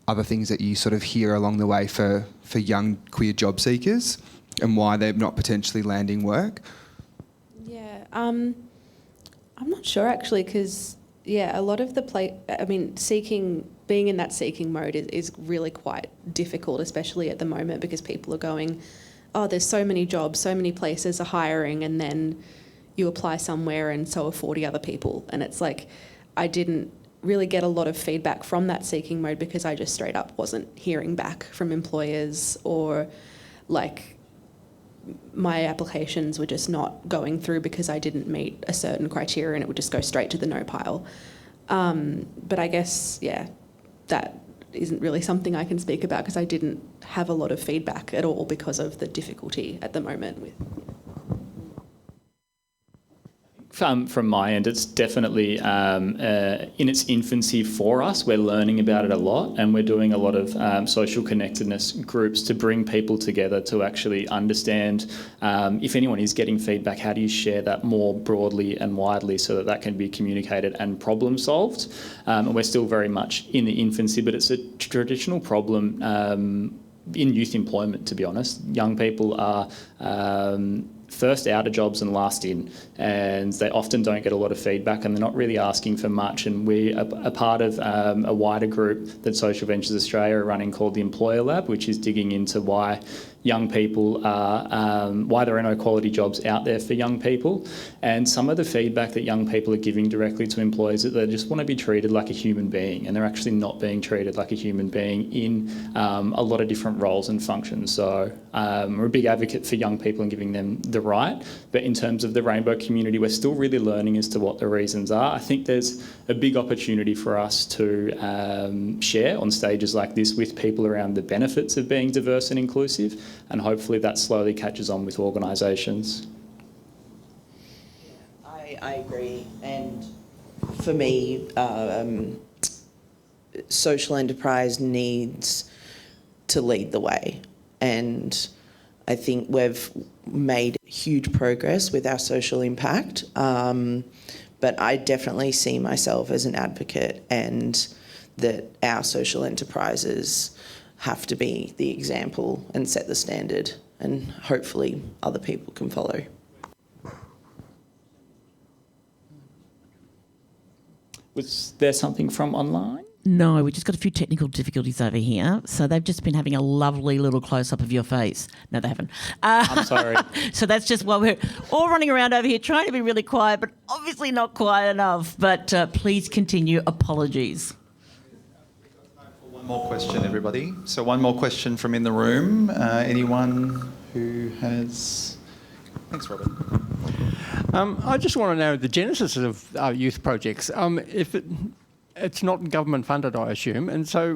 other things that you sort of hear along the way for young queer job seekers, and why they're not potentially landing work? Yeah, I'm not sure actually, because a lot of the being in that seeking mode is really quite difficult, especially at the moment, because people are going, oh, there's so many jobs, so many places are hiring, and then you apply somewhere and so are 40 other people. And it's I didn't really get a lot of feedback from that seeking mode because I just straight up wasn't hearing back from employers, or my applications were just not going through because I didn't meet a certain criteria, and it would just go straight to the no pile. But I guess, that isn't really something I can speak about, because I didn't have a lot of feedback at all because of the difficulty at the moment with... from my end, it's definitely in its infancy for us. We're learning about it a lot, and we're doing a lot of social connectedness groups to bring people together to actually understand if anyone is getting feedback, how do you share that more broadly and widely so that that can be communicated and problem solved. And we're still very much in the infancy, but it's a traditional problem in youth employment, to be honest. Young people are first out of jobs and last in, and they often don't get a lot of feedback, and they're not really asking for much. And we're a part of a wider group that Social Ventures Australia are running called the Employer Lab, which is digging into why young people are, why there are no quality jobs out there for young people. And some of the feedback that young people are giving directly to employers is that they just want to be treated like a human being, and they're actually not being treated like a human being in a lot of different roles and functions. So we're a big advocate for young people and giving them the right. But in terms of the rainbow community, we're still really learning as to what the reasons are. I think there's a big opportunity for us to share on stages like this with people around the benefits of being diverse and inclusive, and hopefully that slowly catches on with organisations. I agree, and for me, social enterprise needs to lead the way, and I think we've made huge progress with our social impact, but I definitely see myself as an advocate, and that our social enterprises have to be the example and set the standard, and hopefully other people can follow. Was there something from online? No, we just got a few technical difficulties over here. So they've just been having a lovely little close-up of your face. No, they haven't. I'm sorry. So that's just while we're all running around over here trying to be really quiet, but obviously not quiet enough. But please continue. Apologies. One more question, everybody. So one more question from in the room. Anyone who has... Thanks, Robert. I just want to know the genesis of youth projects. It's not government funded, I assume, and so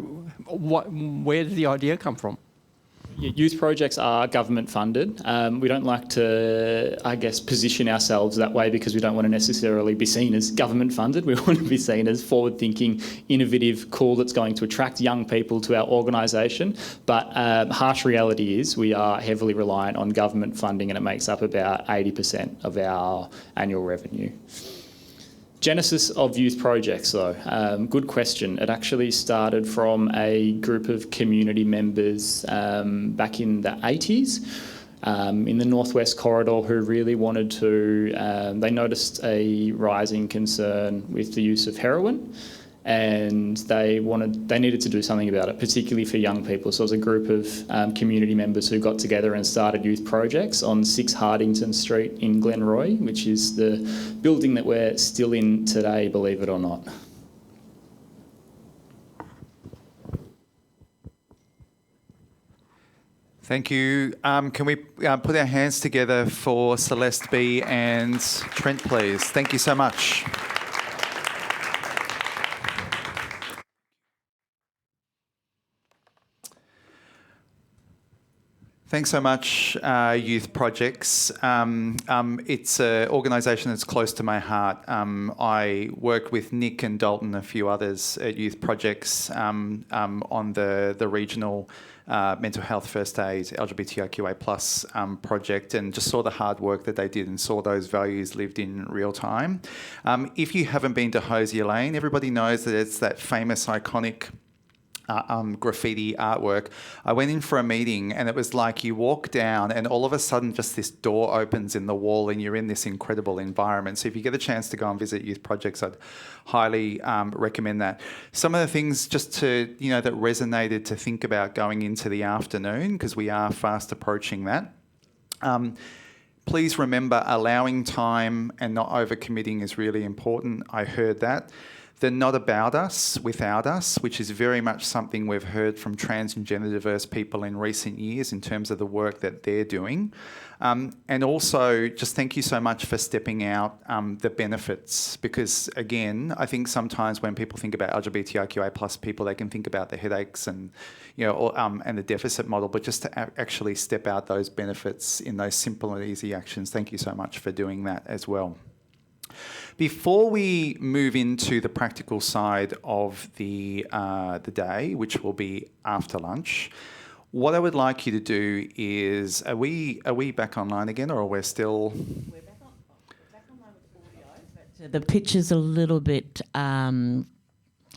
where did the idea come from? Youth projects are government funded. We don't like to, I guess, position ourselves that way because we don't want to necessarily be seen as government funded. We want to be seen as forward thinking, innovative, cool, that's going to attract young people to our organisation. But harsh reality is we are heavily reliant on government funding, and it makes up about 80% of our annual revenue. Genesis of youth projects, though, good question. It actually started from a group of community members back in the 80s in the Northwest Corridor who really wanted to, they noticed a rising concern with the use of heroin, and they needed to do something about it, particularly for young people. So it was a group of community members who got together and started youth projects on 6 Hardington Street in Glenroy, which is the building that we're still in today, believe it or not. Thank you. Can we put our hands together for Celeste B and Trent, please? Thank you so much. Thanks so much, Youth Projects. It's an organisation that's close to my heart. I worked with Nick and Dalton, a few others at Youth Projects on the regional mental health first aid LGBTIQA+ project, and just saw the hard work that they did and saw those values lived in real time. If you haven't been to Hosier Lane, everybody knows that it's that famous, iconic graffiti artwork. I went in for a meeting, and it was like you walk down and all of a sudden just this door opens in the wall and you're in this incredible environment. So if you get a chance to go and visit Youth Projects, I'd highly recommend that. Some of the things just to, that resonated to think about going into the afternoon, because we are fast approaching that. Please remember, allowing time and not overcommitting is really important. I heard that. The not about us, without us, which is very much something we've heard from trans and gender diverse people in recent years in terms of the work that they're doing. And also, just thank you so much for stepping out the benefits, because again, I think sometimes when people think about LGBTIQA+ people, they can think about the headaches and, and the deficit model, but just to actually step out those benefits in those simple and easy actions. Thank you so much for doing that as well. Before we move into the practical side of the day, which will be after lunch, what I would like you to do is, are we back online again, or are we still? We're back online with audio, but the picture's a little bit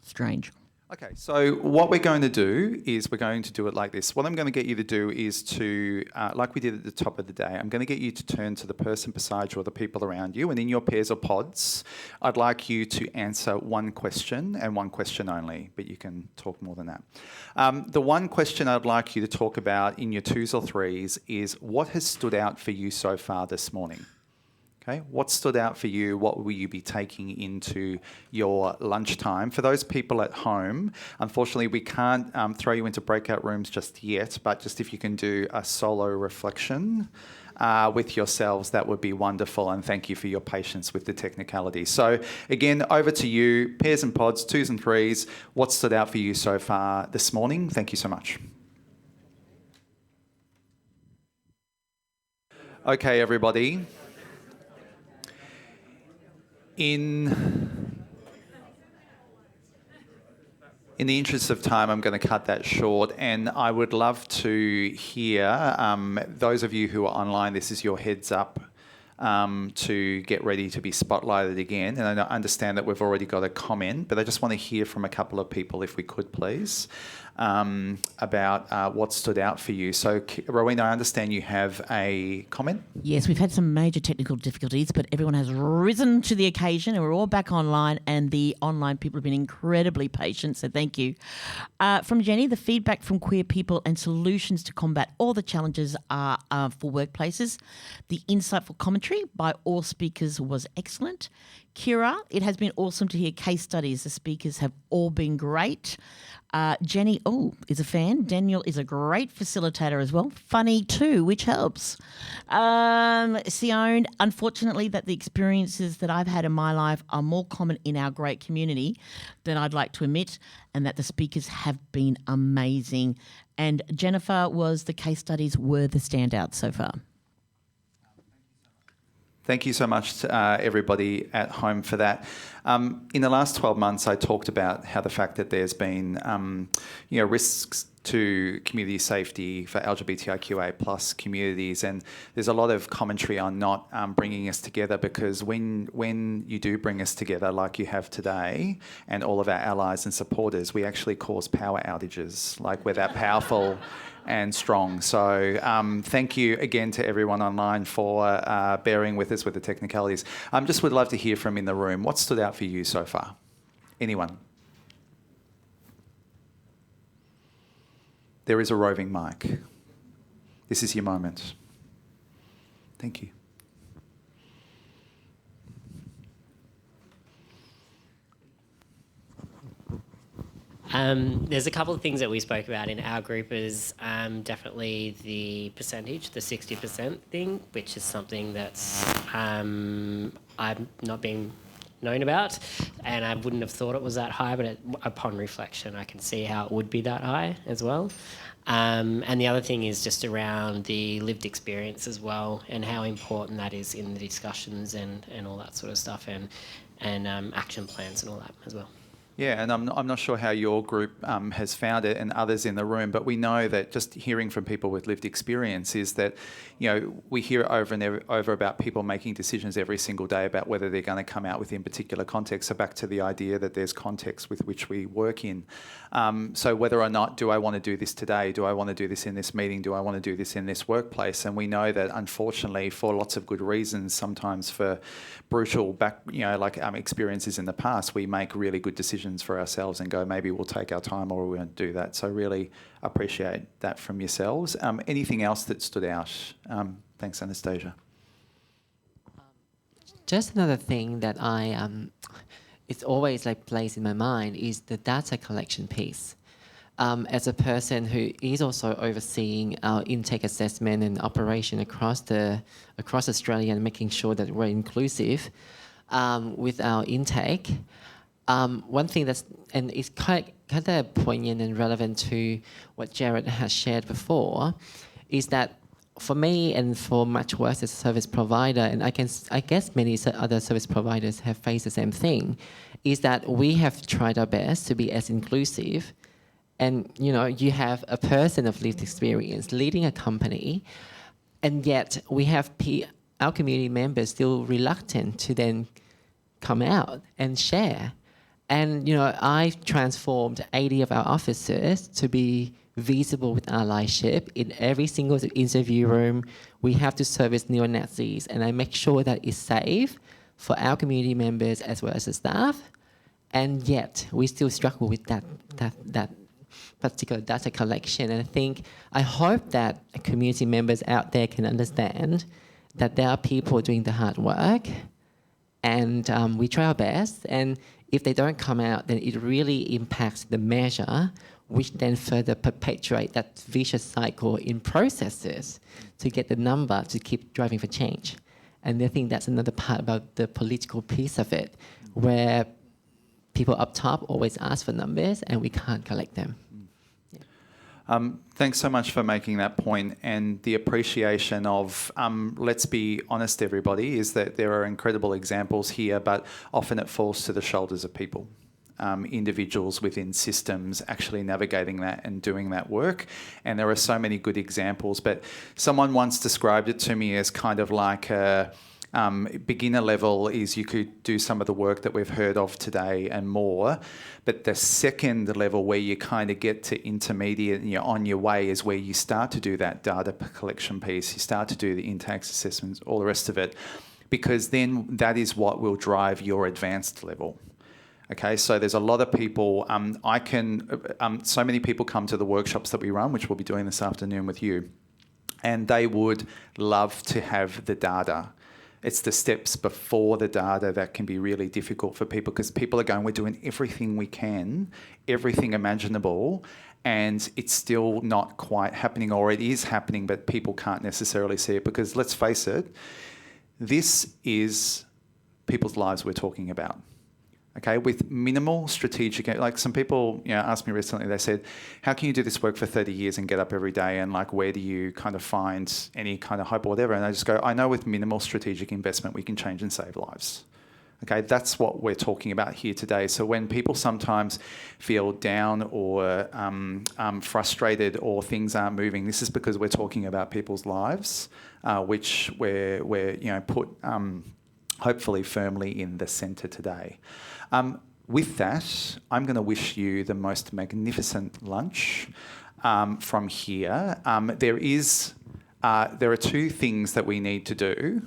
strange. Okay, so what we're going to do is we're going to do it like this. What I'm going to get you to do is to, like we did at the top of the day, I'm going to get you to turn to the person beside you or the people around you, and in your pairs or pods, I'd like you to answer one question and one question only, but you can talk more than that. The one question I'd like you to talk about in your twos or threes is what has stood out for you so far this morning? Okay, what stood out for you? What will you be taking into your lunchtime? For those people at home, unfortunately, we can't throw you into breakout rooms just yet, but just if you can do a solo reflection with yourselves, that would be wonderful. And thank you for your patience with the technicality. So again, over to you, pairs and pods, twos and threes. What stood out for you so far this morning? Thank you so much. Okay, everybody. In the interest of time, I'm going to cut that short, and I would love to hear those of you who are online, this is your heads up to get ready to be spotlighted again. And I understand that we've already got a comment, but I just want to hear from a couple of people, if we could please, about what stood out for you. So, Rowena, I understand you have a comment? Yes, we've had some major technical difficulties, but everyone has risen to the occasion and we're all back online, and the online people have been incredibly patient, so thank you. From Jenny, the feedback from queer people and solutions to combat all the challenges are for workplaces. The insightful commentary by all speakers was excellent. Kira, it has been awesome to hear case studies. The speakers have all been great. Jenny, is a fan. Daniel is a great facilitator as well. Funny too, which helps. Sion, unfortunately, that the experiences that I've had in my life are more common in our great community than I'd like to admit, and that the speakers have been amazing. And Jennifer, the case studies were the standouts so far. Thank you so much to everybody at home for that. In the last 12 months, I talked about how the fact that there's been risks to community safety for LGBTIQA plus communities, and there's a lot of commentary on not bringing us together, because when you do bring us together like you have today and all of our allies and supporters, we actually cause power outages, like we're that powerful and strong. So thank you again to everyone online for bearing with us with the technicalities. Just would love to hear from in the room. What stood out for you so far? Anyone? There is a roving mic. This is your moment. Thank you. There's a couple of things that we spoke about in our group is definitely the percentage, the 60% thing, which is something that's I've not been known about, and I wouldn't have thought it was that high, but upon reflection I can see how it would be that high as well. And the other thing is just around the lived experience as well, and how important that is in the discussions and all that sort of stuff, and action plans and all that as well. Yeah, and I'm not sure how your group has found it and others in the room, but we know that just hearing from people with lived experience is that, we hear over and over about people making decisions every single day about whether they're going to come out within particular contexts. So back to the idea that there's context with which we work in. So whether or not, do I want to do this today? Do I want to do this in this meeting? Do I want to do this in this workplace? And we know that unfortunately, for lots of good reasons, sometimes for brutal experiences in the past, we make really good decisions for ourselves and go, maybe we'll take our time or we won't do that. So really appreciate that from yourselves. Anything else that stood out? Thanks, Anastasia. Just another thing that it's always plays in my mind is the data collection piece. As a person who is also overseeing our intake assessment and operation across Australia and making sure that we're inclusive with our intake, one thing is kind of poignant and relevant to what Jared has shared before is that for me and for MatchWorks as a service provider, and I guess many other service providers have faced the same thing, is that we have tried our best to be as inclusive. And you have a person of lived experience leading a company, and yet we have our community members still reluctant to then come out and share. And I've transformed 80 of our officers to be visible with allyship in every single interview room. We have to service neo-Nazis, and I make sure that it's safe for our community members as well as the staff. And yet we still struggle with that particular data collection. And I hope that community members out there can understand that there are people doing the hard work, and we try our best. And if they don't come out, then it really impacts the measure, which then further perpetuate that vicious cycle in processes to get the number to keep driving for change. And I think that's another part about the political piece of it, where people up top always ask for numbers and we can't collect them. Thanks so much for making that point, and the appreciation of, let's be honest everybody, is that there are incredible examples here, but often it falls to the shoulders of people. Individuals within systems actually navigating that and doing that work. And there are so many good examples, but someone once described it to me as kind of like a beginner level is you could do some of the work that we've heard of today and more, but the second level where you kind of get to intermediate and you're on your way is where you start to do that data collection piece, you start to do the in-tax assessments, all the rest of it, because then that is what will drive your advanced level. Okay, so there's a lot of people, so many people come to the workshops that we run, which we'll be doing this afternoon with you, and they would love to have the data. It's the steps before the data that can be really difficult for people, because people are going, we're doing everything we can, everything imaginable, and it's still not quite happening, or it is happening, but people can't necessarily see it, because let's face it, this is people's lives we're talking about. Okay, with minimal strategic, like some people asked me recently, they said, how can you do this work for 30 years and get up every day, and like where do you kind of find any kind of hope or whatever? And I just go, I know with minimal strategic investment we can change and save lives. Okay, that's what we're talking about here today. So when people sometimes feel down or frustrated or things aren't moving, this is because we're talking about people's lives, which we're put hopefully firmly in the centre today. With that, I'm going to wish you the most magnificent lunch from here. There are two things that we need to do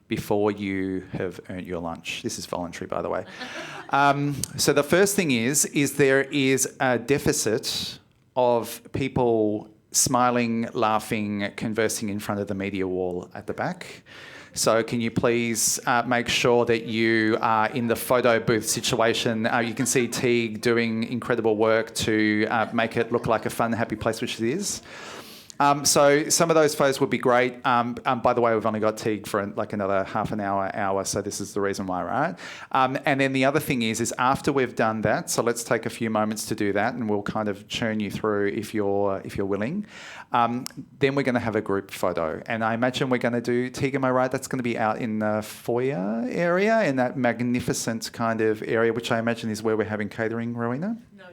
before you have earned your lunch. This is voluntary, by the way. So the first thing is there is a deficit of people smiling, laughing, conversing in front of the media wall at the back. So can you please make sure that you are in the photo booth situation. You can see Teague doing incredible work to make it look like a fun, happy place, which it is. So some of those photos would be great. By the way, we've only got Teague for like another half an hour, so this is the reason why, right? And then the other thing is after we've done that, so let's take a few moments to do that, and we'll kind of churn you through if you're willing. Then we're going to have a group photo, and I imagine we're going to do, Teague, am I right? That's going to be out in the foyer area, in that magnificent kind of area, which I imagine is where we're having catering, Rowena? No.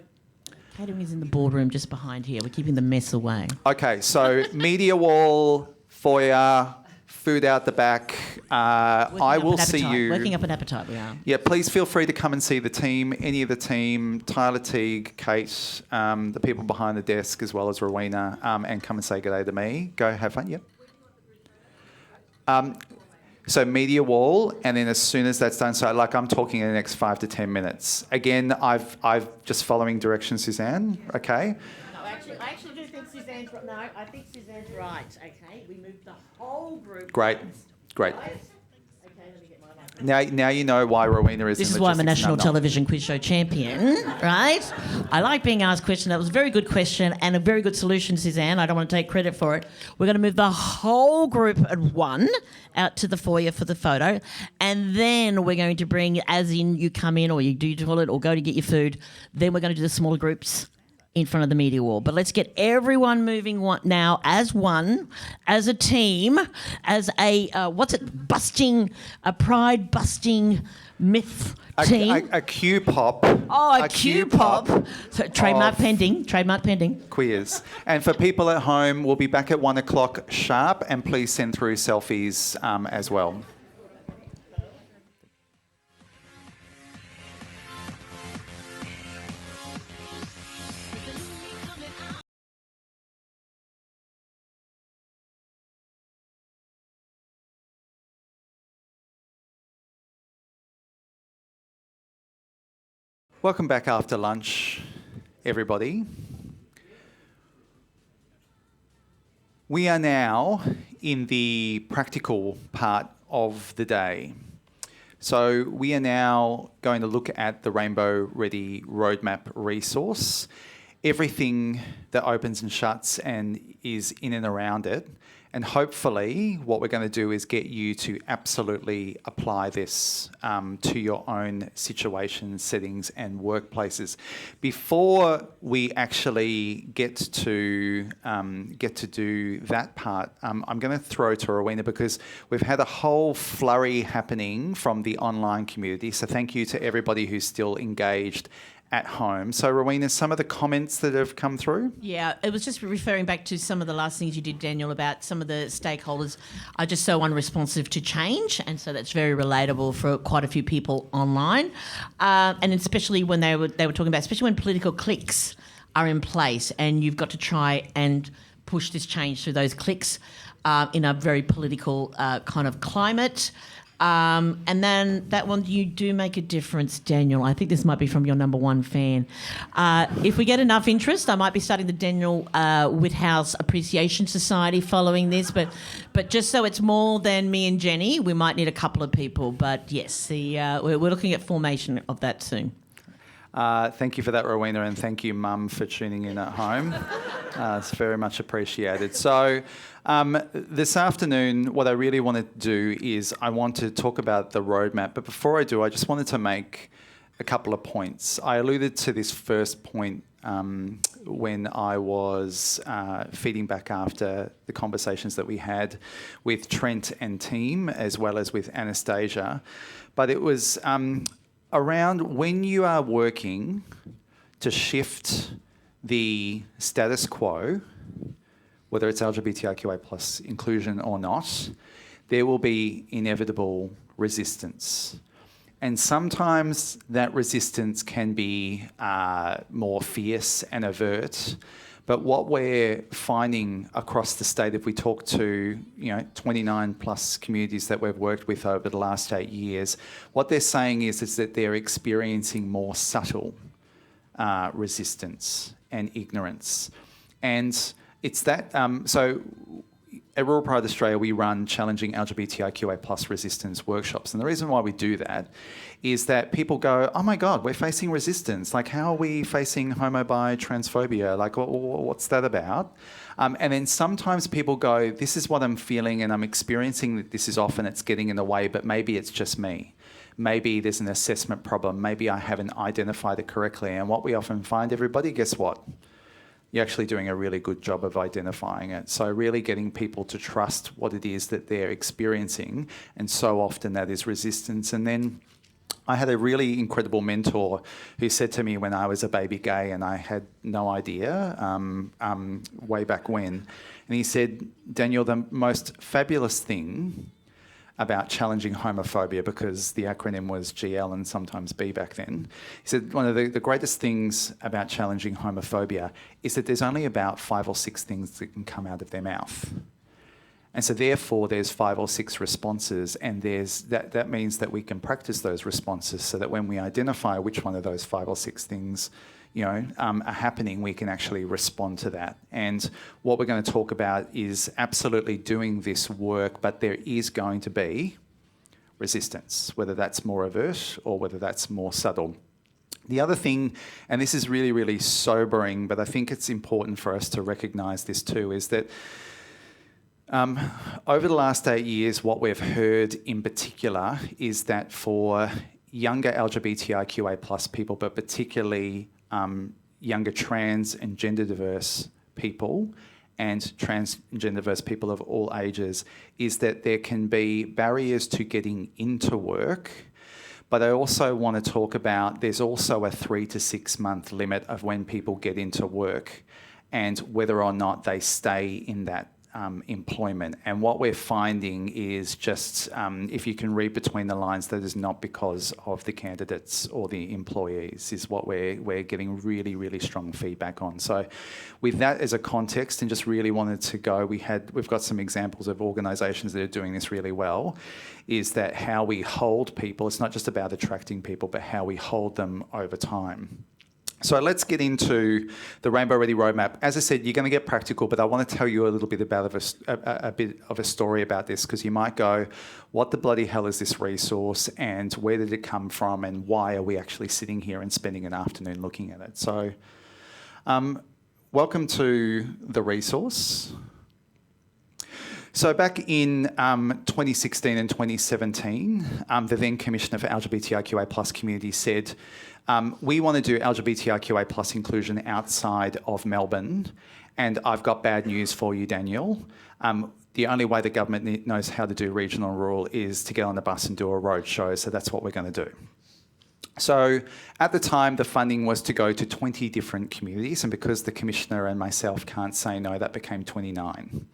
Catering is in the boardroom just behind here. We're keeping the mess away. Okay, so media wall, foyer, food out the back. I will see you. Working up an appetite, we are. Yeah, please feel free to come and see the team, any of the team, Tyler, Teague, Kate, the people behind the desk, as well as Rowena, and come and say good day to me. Go have fun, yep. So media wall, and then as soon as that's done, so like I'm talking in the next 5 to 10 minutes. Again, I've just following directions, Suzanne, okay? No, I actually do think Suzanne's right. No, I think Suzanne's right, okay? We moved the whole group. Great. Okay, let me get mine out. Now you know why Rowena is. This is why I'm a national television quiz show champion, right? I like being asked questions. That was a very good question and a very good solution, Suzanne. I don't want to take credit for it. We're going to move the whole group at one out to the foyer for the photo, and then we're going to bring, as in you come in or you do your toilet or go to get your food, then we're going to do the smaller groups in front of the media wall. But let's get everyone moving now as one, as a team, as a, a pride-busting myth team. A Q-pop. Oh, a Q-pop. So, trademark pending. Quiz. And for people at home, we'll be back at 1 o'clock sharp, and please send through selfies as well. Welcome back after lunch, everybody. We are now in the practical part of the day. So we are now going to look at the Rainbow Ready Roadmap resource, everything that opens and shuts and is in and around it. And hopefully what we're going to do is get you to absolutely apply this to your own situations, settings and workplaces. Before we actually get to do that part, I'm going to throw to Rowena because we've had a whole flurry happening from the online community. So thank you to everybody who's still engaged at home. So Rowena, some of the comments that have come through? Yeah, it was just referring back to some of the last things you did, Daniel, about some of the stakeholders are just so unresponsive to change, and so that's very relatable for quite a few people online. And especially when they were talking about, especially when political cliques are in place and you've got to try and push this change through those cliques in a very political kind of climate. And then that one, you do make a difference, Daniel. I think this might be from your number one fan. If we get enough interest, I might be starting the Daniel Whithouse Appreciation Society following this. But just so it's more than me and Jenny, we might need a couple of people. But yes, we're looking at formation of that soon. Thank you for that, Rowena, and thank you, Mum, for tuning in at home. It's very much appreciated. So this afternoon, what I really want to do is I want to talk about the roadmap. But before I do, I just wanted to make a couple of points. I alluded to this first point when I was feeding back after the conversations that we had with Trent and team, as well as with Anastasia. But it was around when you are working to shift the status quo, whether it's LGBTIQA plus inclusion or not, there will be inevitable resistance. And sometimes that resistance can be more fierce and overt. But what we're finding across the state, if we talk to 29 plus communities that we've worked with over the last 8 years, what they're saying is that they're experiencing more subtle resistance and ignorance. And it's that, so at Rural Pride Australia, we run challenging LGBTIQA plus resistance workshops. And the reason why we do that is that people go, oh my God, we're facing resistance. Like, how are we facing homo, bi, transphobia? Like, what's that about? And then sometimes people go, this is what I'm feeling and I'm experiencing that this is often it's getting in the way, but maybe it's just me. Maybe there's an assessment problem. Maybe I haven't identified it correctly. And what we often find, everybody, guess what? You're actually doing a really good job of identifying it. So really getting people to trust what it is that they're experiencing, and so often that is resistance. And then I had a really incredible mentor who said to me when I was a baby gay and I had no idea way back when, and he said, Daniel, the most fabulous thing about challenging homophobia, because the acronym was GL and sometimes B back then. He said one of the greatest things about challenging homophobia is that there's only about 5 or 6 things that can come out of their mouth. And so therefore there's 5 or 6 responses, and that means that we can practice those responses so that when we identify which one of those 5 or 6 things are happening, we can actually respond to that. And what we're going to talk about is absolutely doing this work, but there is going to be resistance, whether that's more overt or whether that's more subtle. The other thing, and this is really, really sobering, but I think it's important for us to recognise this too, is that over the last 8 years, what we've heard in particular is that for younger LGBTIQA plus people, but particularly younger trans and gender diverse people and trans and gender diverse people of all ages is that there can be barriers to getting into work. But I also want to talk about there's also a 3 to 6 month limit of when people get into work and whether or not they stay in that employment. And what we're finding is just, if you can read between the lines, that is not because of the candidates or the employees, is what we're getting really, really strong feedback on. So with that as a context, and just really wanted to go, we've got some examples of organisations that are doing this really well, is that how we hold people, it's not just about attracting people, but how we hold them over time. So let's get into the Rainbow Ready Roadmap. As I said, you're going to get practical, but I want to tell you a little bit about a bit of a story about this, because you might go, what the bloody hell is this resource and where did it come from and why are we actually sitting here and spending an afternoon looking at it? So welcome to the resource. So back in 2016 and 2017, the then Commissioner for LGBTIQA+ community said, we want to do LGBTIQA+ inclusion outside of Melbourne, and I've got bad news for you, Daniel. The only way the government knows how to do regional and rural is to get on the bus and do a roadshow, so that's what we're going to do. So at the time, the funding was to go to 20 different communities, and because the Commissioner and myself can't say no, that became 29.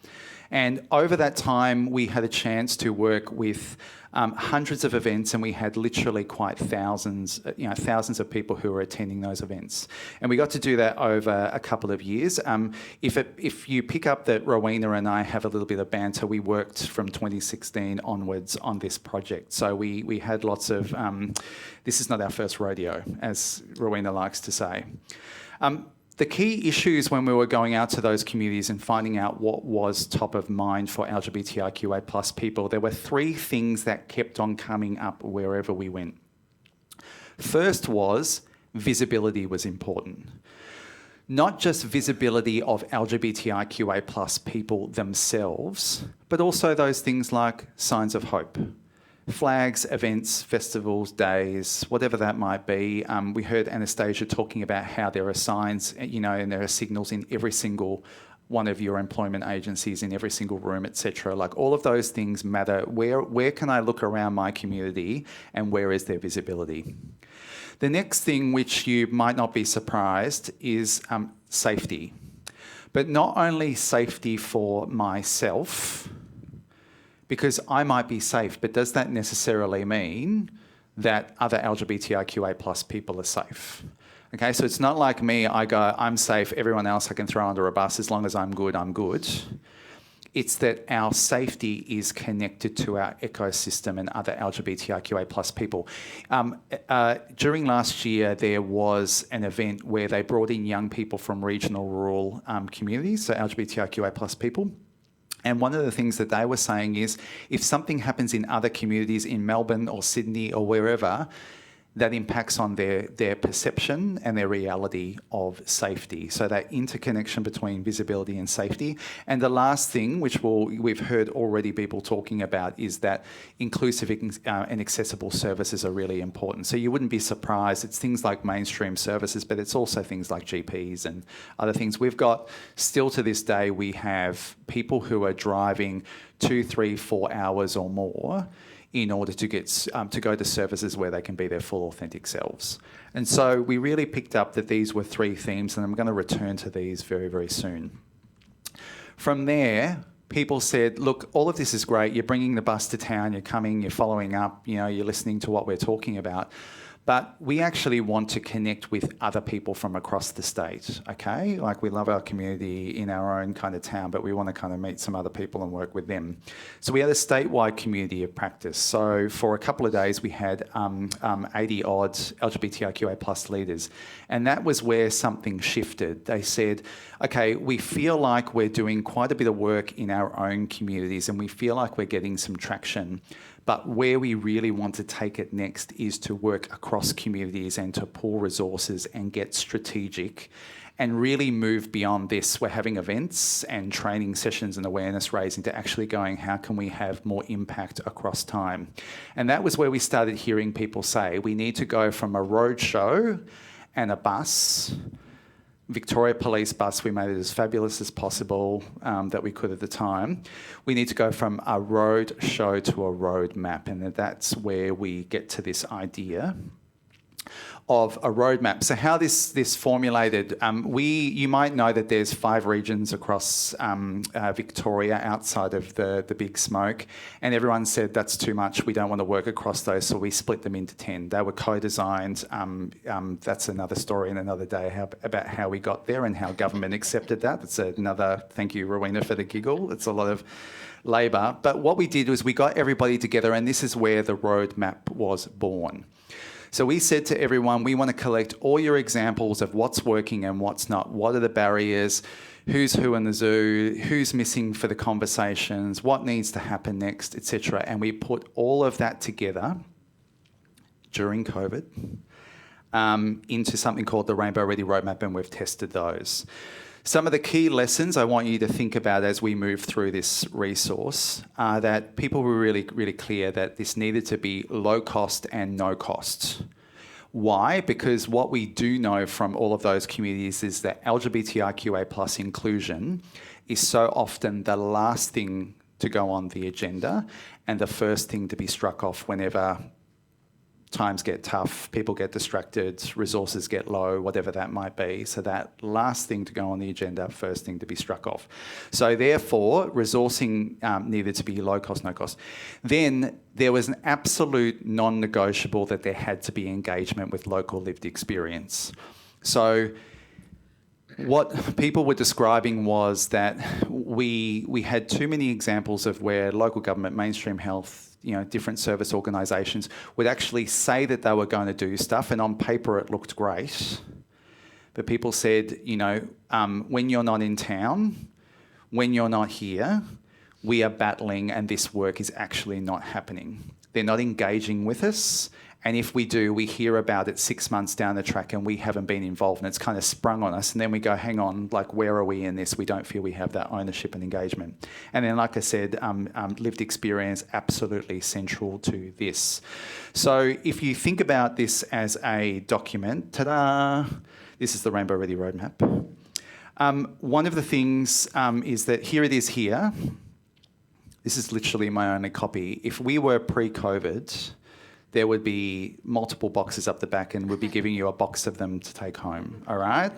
And over that time, we had a chance to work with hundreds of events, and we had literally quite thousands of people who were attending those events. And we got to do that over a couple of years. If you pick up that Rowena and I have a little bit of banter, we worked from 2016 onwards on this project. So we had lots of, this is not our first rodeo, as Rowena likes to say. The key issues when we were going out to those communities and finding out what was top of mind for LGBTIQA+ people, there were 3 things that kept on coming up wherever we went. First was visibility was important. Not just visibility of LGBTIQA+ people themselves, but also those things like signs of hope. Flags, events, festivals, days, whatever that might be. We heard Anastasia talking about how there are signs, and there are signals in every single one of your employment agencies, in every single room, etc. Like all of those things matter. Where can I look around my community and where is there visibility? The next thing, which you might not be surprised, is safety. But not only safety for myself, because I might be safe, but does that necessarily mean that other LGBTIQA+ people are safe? Okay, so it's not like me, I go, I'm safe, everyone else I can throw under a bus, as long as I'm good, I'm good. It's that our safety is connected to our ecosystem and other LGBTIQA+ people. During last year, there was an event where they brought in young people from regional rural communities, so LGBTIQA+ people. And one of the things that they were saying is, if something happens in other communities in Melbourne or Sydney or wherever, that impacts on their perception and their reality of safety. So that interconnection between visibility and safety. And the last thing, which we've heard already people talking about, is that inclusive and accessible services are really important. So you wouldn't be surprised, it's things like mainstream services, but it's also things like GPs and other things. We've got, still to this day, we have people who are driving 2, 3, 4 hours or more in order to get to go to services where they can be their full authentic selves. And so we really picked up that these were 3 themes, and I'm going to return to these very, very soon. From there, people said, look, all of this is great. You're bringing the bus to town, you're coming, you're following up, you're listening to what we're talking about. But we actually want to connect with other people from across the state, okay? Like, we love our community in our own kind of town, but we want to kind of meet some other people and work with them. So we had a statewide community of practice. So for a couple of days, we had 80-odd LGBTIQA+ leaders. And that was where something shifted. They said, okay, we feel like we're doing quite a bit of work in our own communities and we feel like we're getting some traction. But where we really want to take it next is to work across communities and to pool resources and get strategic and really move beyond this. We're having events and training sessions and awareness raising to actually going, how can we have more impact across time? And that was where we started hearing people say, we need to go from a roadshow and a bus Victoria Police bus, we made it as fabulous as possible that we could at the time. We need to go from a road show to a road map, and that's where we get to this idea of a roadmap. So how this formulated, you might know that there's 5 regions across Victoria outside of the big smoke, and everyone said that's too much, we don't want to work across those, so we split them into 10. They were co-designed. That's another story in another day about how we got there and how government accepted that. That's another, thank you, Rowena, for the giggle. It's a lot of labour. But what we did was we got everybody together, and this is where the roadmap was born. So we said to everyone, we want to collect all your examples of what's working and what's not. What are the barriers? Who's who in the zoo? Who's missing for the conversations? What needs to happen next, etc. And we put all of that together during COVID into something called the Rainbow Ready Roadmap, and we've tested those. Some of the key lessons I want you to think about as we move through this resource are that people were really, really clear that this needed to be low cost and no cost. Why? Because what we do know from all of those communities is that LGBTIQA+ inclusion is so often the last thing to go on the agenda and the first thing to be struck off whenever times get tough, people get distracted, resources get low, whatever that might be. So that last thing to go on the agenda, first thing to be struck off. So therefore, resourcing needed to be low cost, no cost. Then there was an absolute non-negotiable that there had to be engagement with local lived experience. So what people were describing was that we had too many examples of where local government, mainstream health, different service organisations would actually say that they were going to do stuff, and on paper it looked great. But people said, when you're not in town, when you're not here, we are battling and this work is actually not happening. They're not engaging with us. And if we do, we hear about it 6 months down the track and we haven't been involved, and it's kind of sprung on us. And then we go, hang on, where are we in this? We don't feel we have that ownership and engagement. And then, like I said, lived experience, absolutely central to this. So if you think about this as a document, ta-da, this is the Rainbow Ready Roadmap. One of the things is that here it is here. This is literally my only copy. If we were pre-COVID, there would be multiple boxes up the back and we'd be giving you a box of them to take home, all right?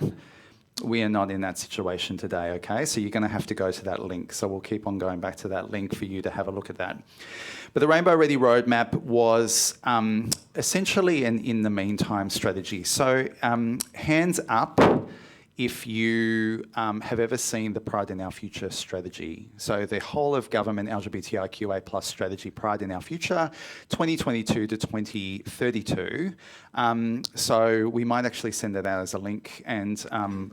We are not in that situation today, okay? So you're going to have to go to that link. So we'll keep on going back to that link for you to have a look at that. But the Rainbow Ready Roadmap was essentially an in the meantime strategy. So hands up if you have ever seen the Pride in Our Future strategy. So the whole of government LGBTIQA+ strategy, Pride in Our Future, 2022 to 2032. So we might actually send that out as a link and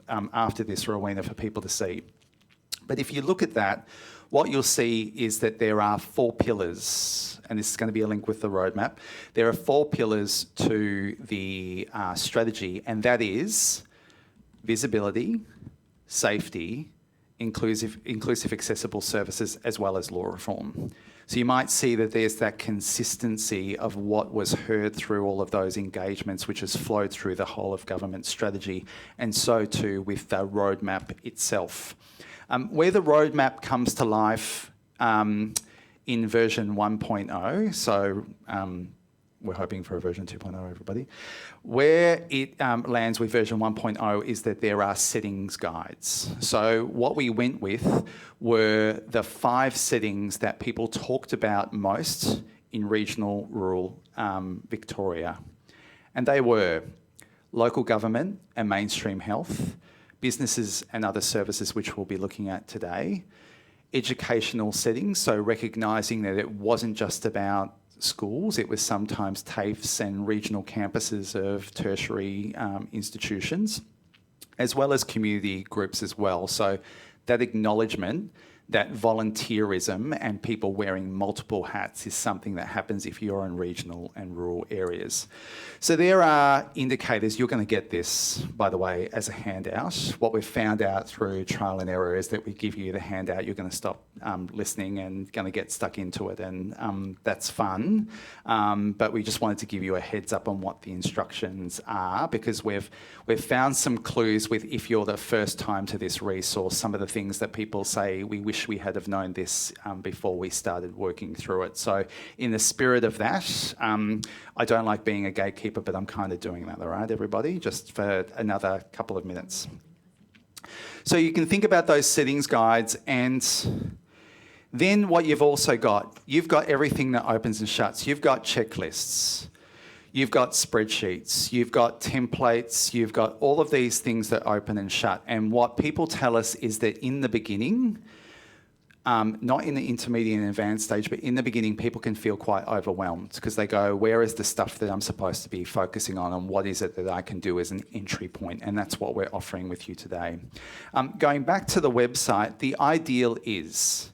after this, Rowena, for people to see. But if you look at that, what you'll see is that there are 4 pillars, and this is going to be a link with the roadmap. There are 4 pillars to the strategy, and that is visibility, safety, inclusive accessible services, as well as law reform. So you might see that there's that consistency of what was heard through all of those engagements, which has flowed through the whole of government strategy, and so too with the roadmap itself. Where the roadmap comes to life in version 1.0, so we're hoping for a version 2.0, everybody. Where it lands with version 1.0 is that there are settings guides. So what we went with were the 5 settings that people talked about most in regional, rural Victoria. And they were local government and mainstream health, businesses and other services, which we'll be looking at today, educational settings, so recognising that it wasn't just about schools, it was sometimes TAFEs and regional campuses of tertiary institutions, as well as community groups as well. So that acknowledgement that volunteerism and people wearing multiple hats is something that happens if you're in regional and rural areas. So there are indicators. You're going to get this, by the way, as a handout. What we've found out through trial and error is that we give you the handout, you're going to stop listening and going to get stuck into it, and that's fun. But we just wanted to give you a heads up on what the instructions are, because we've found some clues with, if you're the first time to this resource, some of the things that people say, we wish we had have known this before we started working through it. So in the spirit of that, I don't like being a gatekeeper, but I'm kind of doing that, all right, everybody, just for another couple of minutes. So you can think about those settings guides, and then what you've also got, you've got everything that opens and shuts. You've got checklists. You've got spreadsheets, you've got templates, you've got all of these things that open and shut. And what people tell us is that in the beginning, not in the intermediate and advanced stage, but in the beginning, people can feel quite overwhelmed because they go, where is the stuff that I'm supposed to be focusing on, and what is it that I can do as an entry point? And that's what we're offering with you today. Going back to the website, the ideal is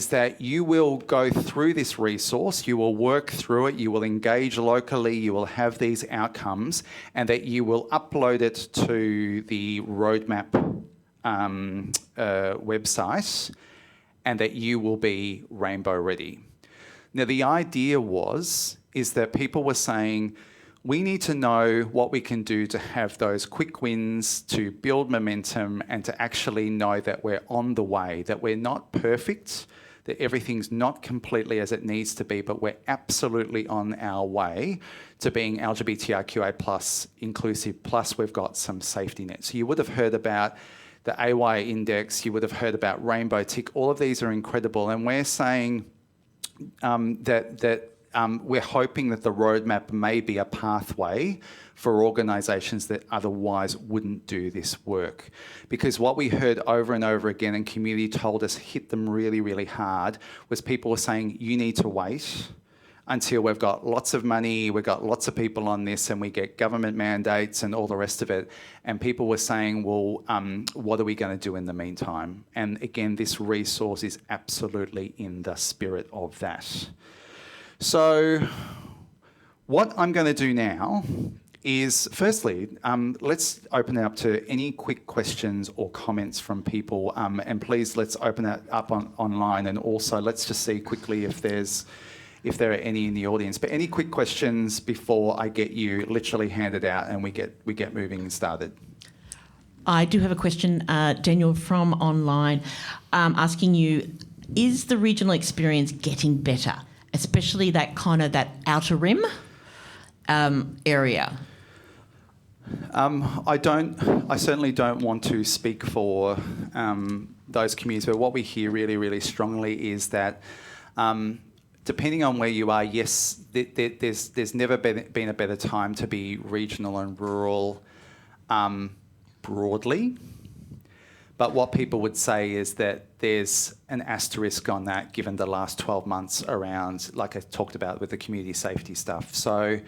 that you will go through this resource, you will work through it, you will engage locally, you will have these outcomes, and that you will upload it to the roadmap website, and that you will be rainbow ready. Now, the idea is that people were saying, we need to know what we can do to have those quick wins, to build momentum, and to actually know that we're on the way, that we're not perfect, that everything's not completely as it needs to be, but we're absolutely on our way to being LGBTIQA plus inclusive, plus we've got some safety nets. So you would have heard about the AY index, you would have heard about Rainbow Tick, all of these are incredible, and we're saying that we're hoping that the roadmap may be a pathway for organisations that otherwise wouldn't do this work. Because what we heard over and over again, and community told us hit them really, really hard, was people were saying, you need to wait until we've got lots of money, we've got lots of people on this, and we get government mandates and all the rest of it. And people were saying, well, what are we going to do in the meantime? And again, this resource is absolutely in the spirit of that. So what I'm going to do now is, firstly, let's open it up to any quick questions or comments from people. And please, let's open it up online. And also, let's just see quickly if there are any in the audience. But any quick questions before I get you literally handed out and we get moving and started? I do have a question, Daniel, from online, asking you, is the regional experience getting better, especially that kind of that outer rim area? I certainly don't want to speak for those communities, but what we hear really, really strongly is that depending on where you are, yes, there's never been a better time to be regional and rural broadly. But what people would say is that there's an asterisk on that given the last 12 months around, like I talked about with the community safety stuff. So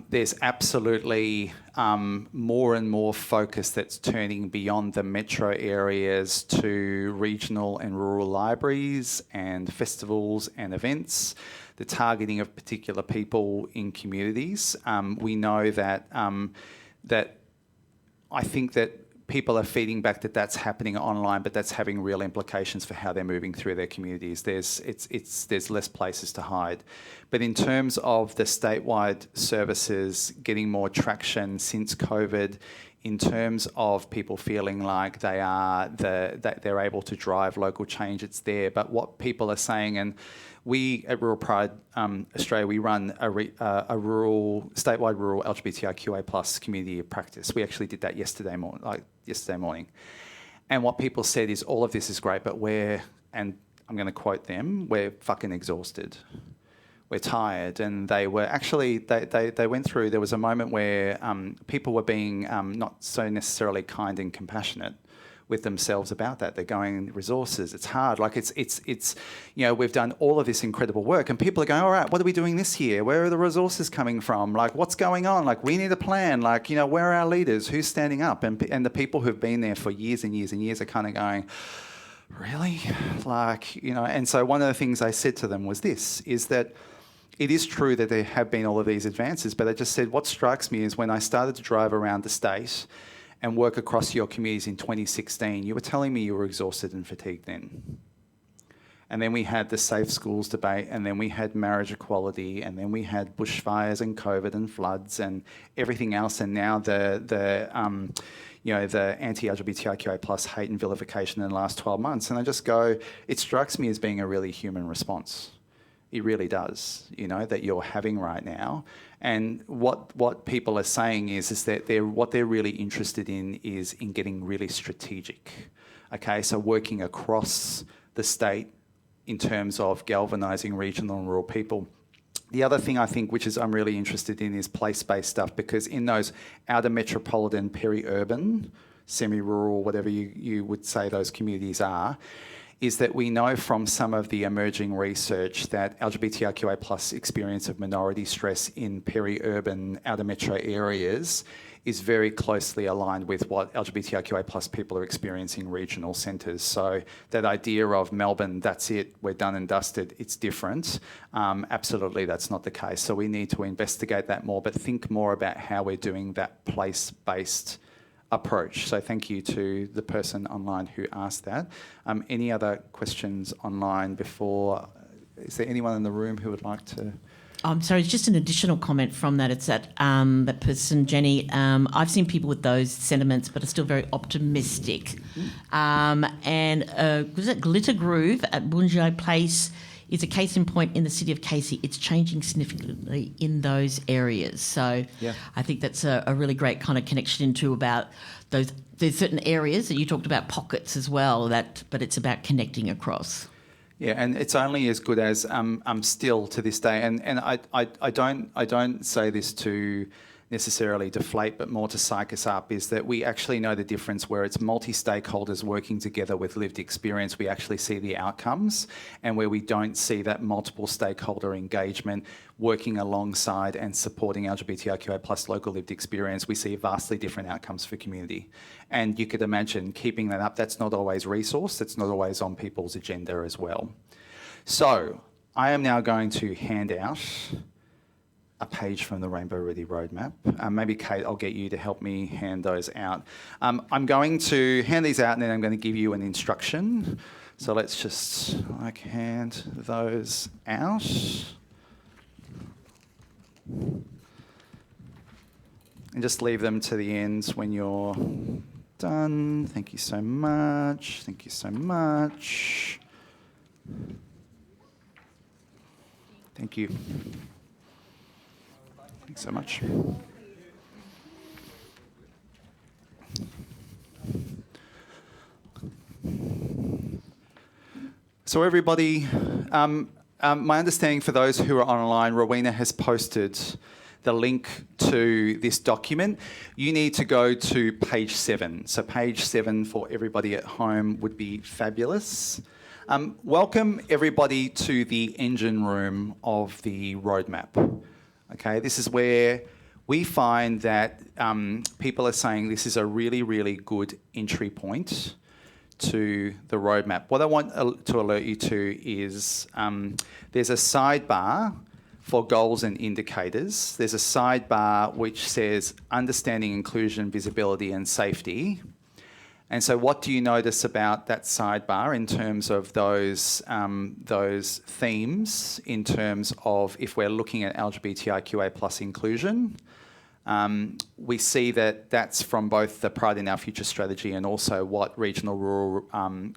there's absolutely more and more focus that's turning beyond the metro areas to regional and rural libraries and festivals and events, the targeting of particular people in communities. We know that I think that people are feeding back that that's happening online, but that's having real implications for how they're moving through their communities. There's less places to hide. But in terms of the statewide services getting more traction since COVID, in terms of people feeling like that they're able to drive local change, it's there. But what people are saying, and we at Rural Pride Australia, we run a statewide rural LGBTIQA plus community of practice. We actually did that yesterday morning. And what people said is, all of this is great, but and I'm going to quote them, we're fucking exhausted. We're tired. And they were actually, they went through, there was a moment where people were being not so necessarily kind and compassionate with themselves about that. They're going, resources, it's hard. Like it's we've done all of this incredible work, and people are going, all right, what are we doing this year? Where are the resources coming from? Like, what's going on? Like, we need a plan. Like, where are our leaders? Who's standing up? And the people who've been there for years and years and years are kind of going, really? And so one of the things I said to them was this, is that it is true that there have been all of these advances, but I just said what strikes me is when I started to drive around the state and work across your communities in 2016, you were telling me you were exhausted and fatigued then. And then we had the safe schools debate, and then we had marriage equality, and then we had bushfires and COVID and floods and everything else, and now the anti-LGBTIQA plus hate and vilification in the last 12 months. And I just go, it strikes me as being a really human response. It really does, that you're having right now. And what people are saying is that what they're really interested in is in getting really strategic. Okay, so working across the state in terms of galvanising regional and rural people. The other thing I think I'm really interested in is place-based stuff, because in those outer metropolitan, peri-urban, semi-rural, whatever you would say those communities are, is that we know from some of the emerging research that LGBTIQA plus experience of minority stress in peri-urban outer metro areas is very closely aligned with what LGBTIQA plus people are experiencing in regional centres. So that idea of Melbourne, that's it, we're done and dusted, it's different. Absolutely, that's not the case. So we need to investigate that more, but think more about how we're doing that place-based approach. So thank you to the person online who asked that. Any other questions online before? Is there anyone in the room who would like to? Sorry, it's just an additional comment from that. It's that person, Jenny. I've seen people with those sentiments, but are still very optimistic. Was it Glitter Groove at Bunjai Place is a case in point in the city of Casey. It's changing significantly in those areas. So yeah. I think that's a really great kind of connection into about those. There's certain areas that you talked about, pockets as well, but it's about connecting across. Yeah, and it's only as good as still to this day, and I don't say this to necessarily deflate, but more to psych us up, is that we actually know the difference where it's multi-stakeholders working together with lived experience, we actually see the outcomes, and where we don't see that multiple stakeholder engagement working alongside and supporting LGBTIQA plus local lived experience, we see vastly different outcomes for community. And you could imagine keeping that up, that's not always resourced, that's not always on people's agenda as well. So I am now going to hand out a page from the Rainbow Ready Roadmap. Maybe Kate, I'll get you to help me hand those out. I'm going to hand these out and then I'm going to give you an instruction. So let's just hand those out. And just leave them to the end when you're done. Thank you so much. Thank you so much. Thank you. Thanks so much. So everybody, my understanding for those who are online, Rowena has posted the link to this document. You need to go to page 7. So page 7 for everybody at home would be fabulous. Welcome everybody to the engine room of the roadmap. Okay, this is where we find that people are saying this is a really, really good entry point to the roadmap. What I want to alert you to is there's a sidebar for goals and indicators. There's a sidebar which says understanding inclusion, visibility and safety. And so what do you notice about that sidebar in terms of those themes, in terms of if we're looking at LGBTIQA plus inclusion? We see that that's from both the Pride in Our Future strategy and also what regional rural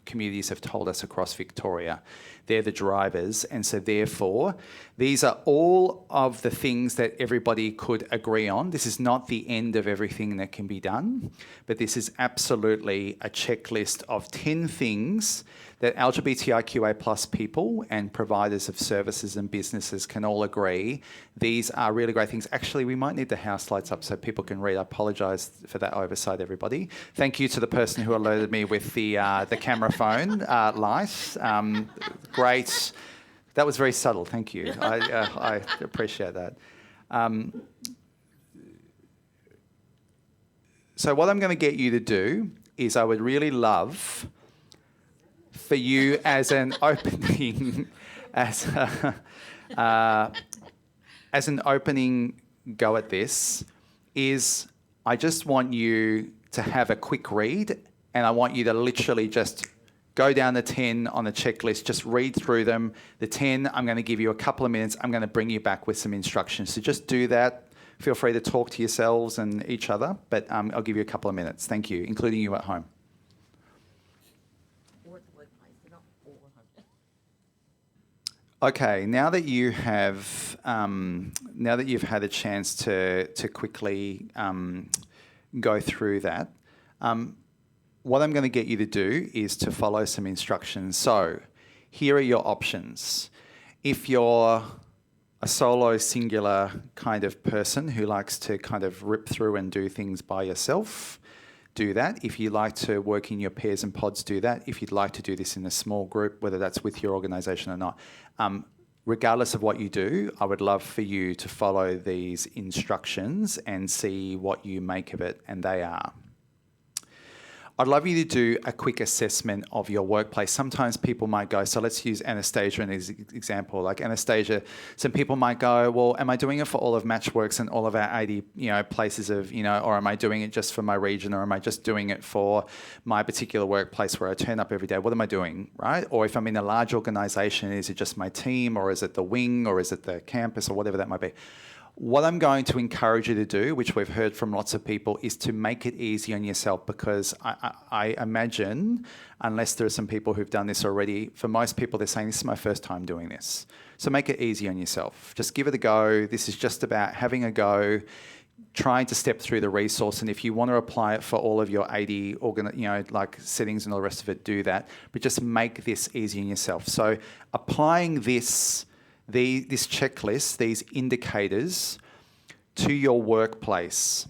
communities have told us across Victoria. They're the drivers, and so therefore these are all of the things that everybody could agree on. This is not the end of everything that can be done, but this is absolutely a checklist of 10 things that LGBTIQA plus people and providers of services and businesses can all agree. These are really great things. Actually, we might need the house lights up so people can read. I apologise for that oversight, everybody. Thank you to the person who alerted me with the camera phone light. Great. That was very subtle. Thank you. I appreciate that. So what I'm going to get you to do is I would really love for you as an opening, as an opening go at this, is I just want you to have a quick read, and I want you to literally just go down the 10 on the checklist, just read through them. The 10, I'm going to give you a couple of minutes. I'm going to bring you back with some instructions. So just do that. Feel free to talk to yourselves and each other, but I'll give you a couple of minutes. Thank you, including you at home. Okay, now that you have, now that you've had a chance to quickly go through that, what I'm going to get you to do is to follow some instructions. So here are your options. If you're a solo, singular kind of person who likes to kind of rip through and do things by yourself, do that. If you like to work in your pairs and pods, do that. If you'd like to do this in a small group, whether that's with your organisation or not, regardless of what you do, I would love for you to follow these instructions and see what you make of it, and they are. I'd love you to do a quick assessment of your workplace. Sometimes people might go, so let's use Anastasia as an example. Like Anastasia, some people might go, well, am I doing it for all of Matchworks and all of our 80, places of, or am I doing it just for my region, or am I just doing it for my particular workplace where I turn up every day? What am I doing, right? Or if I'm in a large organisation, is it just my team, or is it the wing, or is it the campus, or whatever that might be? What I'm going to encourage you to do, which we've heard from lots of people, is to make it easy on yourself, because I imagine, unless there are some people who've done this already, for most people they're saying, this is my first time doing this. So make it easy on yourself. Just give it a go. This is just about having a go, trying to step through the resource, and if you want to apply it for all of your 80 settings and all the rest of it, do that. But just make this easy on yourself. So applying this checklist, these indicators to your workplace.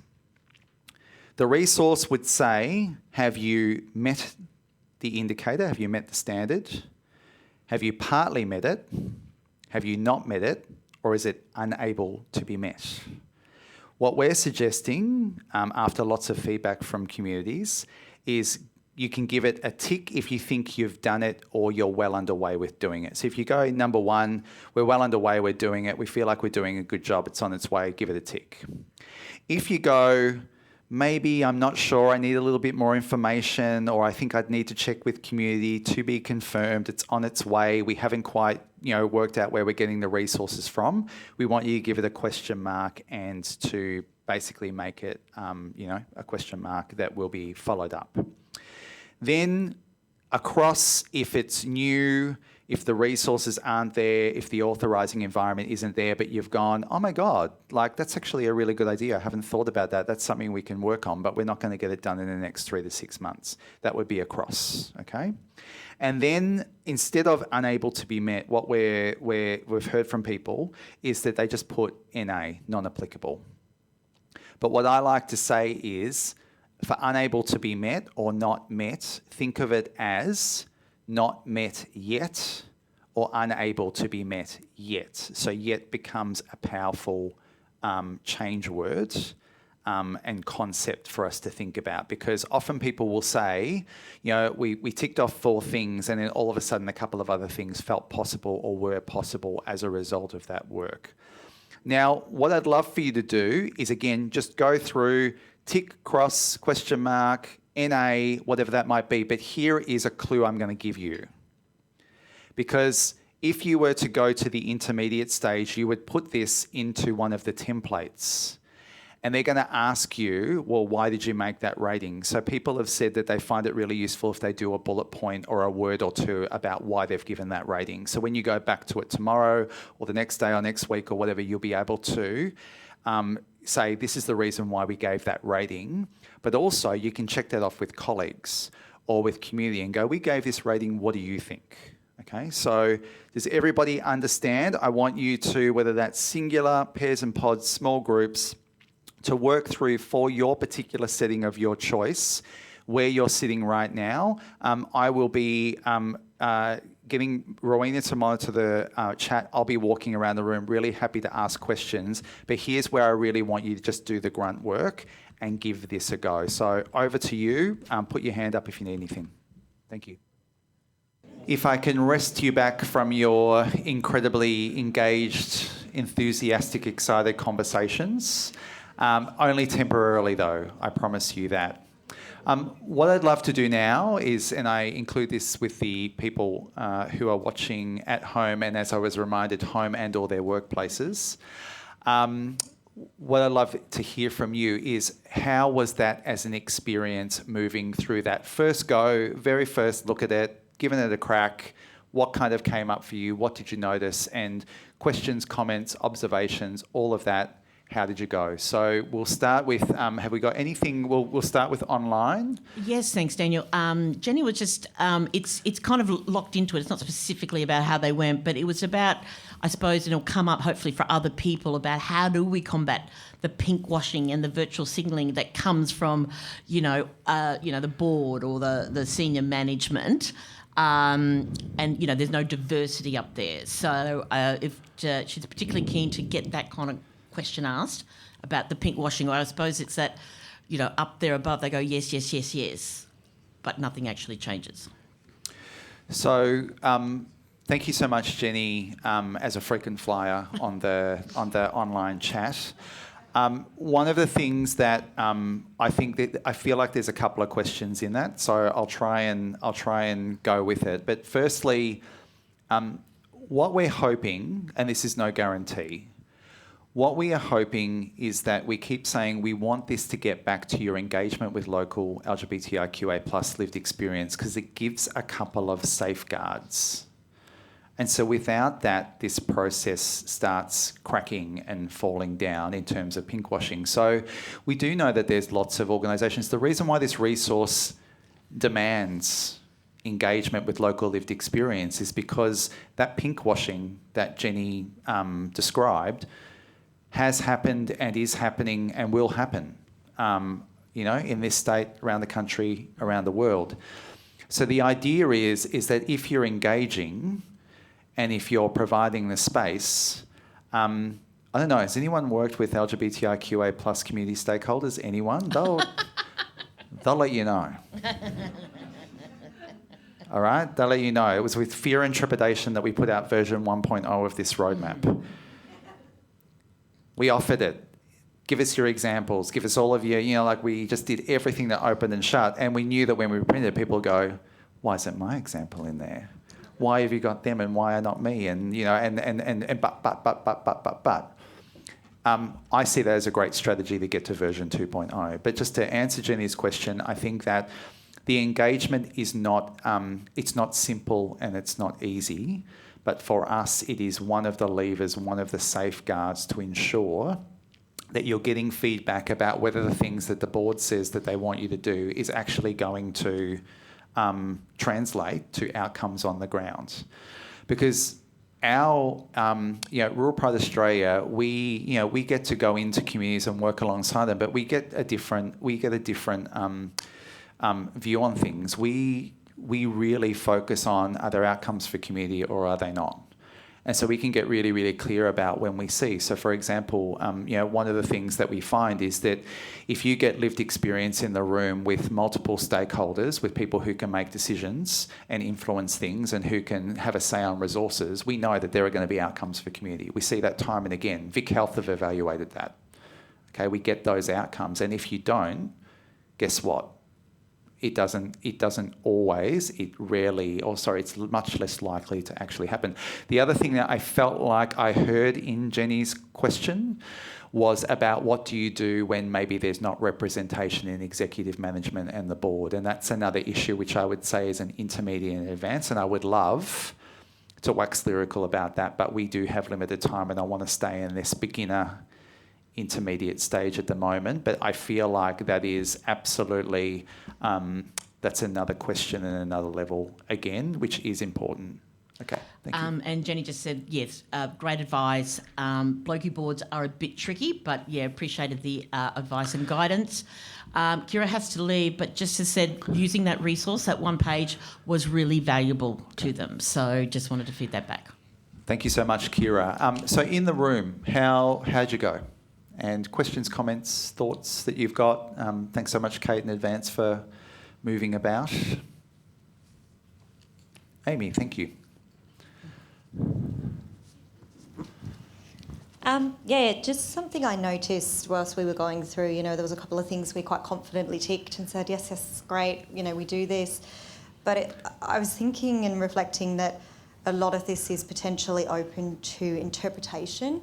The resource would say, have you met the indicator? Have you met the standard? Have you partly met it? Have you not met it? Or is it unable to be met? What we're suggesting, after lots of feedback from communities, is you can give it a tick if you think you've done it or you're well underway with doing it. So if you go number 1, we're well underway, we're doing it, we feel like we're doing a good job, it's on its way, give it a tick. If you go, maybe I'm not sure, I need a little bit more information, or I think I'd need to check with community to be confirmed, it's on its way, we haven't quite worked out where we're getting the resources from, we want you to give it a question mark and to basically make it a question mark that will be followed up. Then across, if it's new, if the resources aren't there, if the authorising environment isn't there, but you've gone, oh my God, that's actually a really good idea. I haven't thought about that. That's something we can work on, but we're not going to get it done in the next 3 to 6 months. That would be across, okay? And then instead of unable to be met, what we've heard from people is that they just put NA, non-applicable. But what I like to say is, for unable to be met or not met, think of it as not met yet or unable to be met yet. So yet becomes a powerful change word and concept for us to think about, because often people will say, we ticked off 4 things and then all of a sudden a couple of other things felt possible or were possible as a result of that work. Now, what I'd love for you to do is, again, just go through, tick, cross, question mark, NA, whatever that might be. But here is a clue I'm going to give you. Because if you were to go to the intermediate stage, you would put this into one of the templates. And they're going to ask you, well, why did you make that rating? So people have said that they find it really useful if they do a bullet point or a word or two about why they've given that rating. So when you go back to it tomorrow or the next day or next week or whatever, you'll be able to say, this is the reason why we gave that rating. But also you can check that off with colleagues or with community and go, we gave this rating, what do you think? Okay, so does everybody understand? I want you to, whether that's singular, pairs and pods, small groups, to work through for your particular setting of your choice, where you're sitting right now. I will be getting Rowena to monitor the chat. I'll be walking around the room, really happy to ask questions. But here's where I really want you to just do the grunt work and give this a go. So over to you. Put your hand up if you need anything. Thank you. If I can wrest you back from your incredibly engaged, enthusiastic, excited conversations, only temporarily though, I promise you that. What I'd love to do now is, and I include this with the people who are watching at home, and as I was reminded, home and or their workplaces, what I'd love to hear from you is how was that as an experience moving through that first go, very first look at it, giving it a crack, what kind of came up for you, what did you notice, and questions, comments, observations, all of that. How did you go? So we'll start with, have we got anything? We'll start with online. Yes, thanks, Daniel. Jenny was just, it's kind of locked into it. It's not specifically about how they went, but it was about, I suppose, it'll come up hopefully for other people about how do we combat the pink washing and the virtual signalling that comes from, the board or the senior management. And, there's no diversity up there. So if she's particularly keen to get that kind of question asked about the pink washing, or I suppose it's that, up there above they go yes, yes, yes, yes, but nothing actually changes. So thank you so much, Jenny, as a frequent flyer on the online chat. One of the things that I feel like there's a couple of questions in that, so I'll try and go with it. But firstly, what we're hoping, and this is no guarantee, what we are hoping is that we keep saying we want this to get back to your engagement with local LGBTIQA+ lived experience, because it gives a couple of safeguards. And so without that, this process starts cracking and falling down in terms of pinkwashing. So we do know that there's lots of organisations. The reason why this resource demands engagement with local lived experience is because that pinkwashing that Jenny described has happened and is happening and will happen, in this state, around the country, around the world. So the idea is that if you're engaging and if you're providing the space, I don't know, has anyone worked with LGBTIQA+ community stakeholders? Anyone? They'll let you know. All right? They'll let you know. It was with fear and trepidation that we put out version 1.0 of this roadmap. We offered it. Give us your examples. Give us all of your, we just did everything that opened and shut. And we knew that when we printed it, people go, why isn't my example in there? Why have you got them and why are not me? And, but. I see that as a great strategy to get to version 2.0. But just to answer Jenny's question, I think that the engagement is not, it's not simple and it's not easy. But for us, it is one of the levers, one of the safeguards to ensure that you're getting feedback about whether the things that the board says that they want you to do is actually going to translate to outcomes on the ground. Because our, Rural Pride Australia, we get to go into communities and work alongside them, but we get a different view on things. We really focus on, are there outcomes for community or are they not? And so we can get really, really clear about when we see. So for example, one of the things that we find is that if you get lived experience in the room with multiple stakeholders, with people who can make decisions and influence things and who can have a say on resources, we know that there are going to be outcomes for community. We see that time and again. Vic Health have evaluated that. Okay, we get those outcomes. And if you don't, guess what? It doesn't always, it's much less likely to actually happen. The other thing that I felt like I heard in Jenny's question was about what do you do when maybe there's not representation in executive management and the board. And that's another issue which I would say is an intermediate and advanced, and I would love to wax lyrical about that, but we do have limited time and I want to stay in this beginner intermediate stage at the moment, but I feel like that is absolutely, that's another question and another level again, which is important. Okay, thank you. And Jenny just said, yes, great advice. Blokey boards are a bit tricky, but yeah, appreciated the advice and guidance. Kira has to leave, but just as said, using that resource, that one page was really valuable to them. So just wanted to feed that back. Thank you so much, Kira. So in the room, how'd you go? And questions, comments, thoughts that you've got. Thanks so much, Kate, in advance for moving about. Amy, thank you. Yeah, just something I noticed whilst we were going through, there was a couple of things we quite confidently ticked and said, yes, great, we do this. But I was thinking and reflecting that a lot of this is potentially open to interpretation.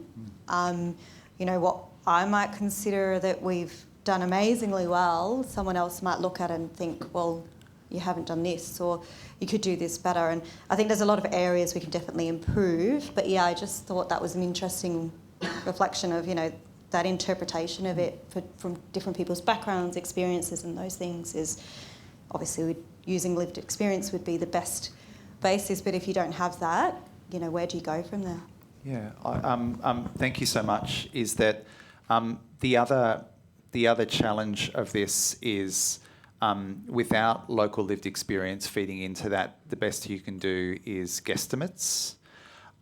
What I might consider that we've done amazingly well, someone else might look at it and think, well, you haven't done this, or you could do this better. And I think there's a lot of areas we can definitely improve. But yeah, I just thought that was an interesting reflection of, that interpretation of it from different people's backgrounds, experiences, and those things is obviously using lived experience would be the best basis. But if you don't have that, where do you go from there? Yeah, thank you so much. Is that the other challenge of this is without local lived experience feeding into that, the best you can do is guesstimates.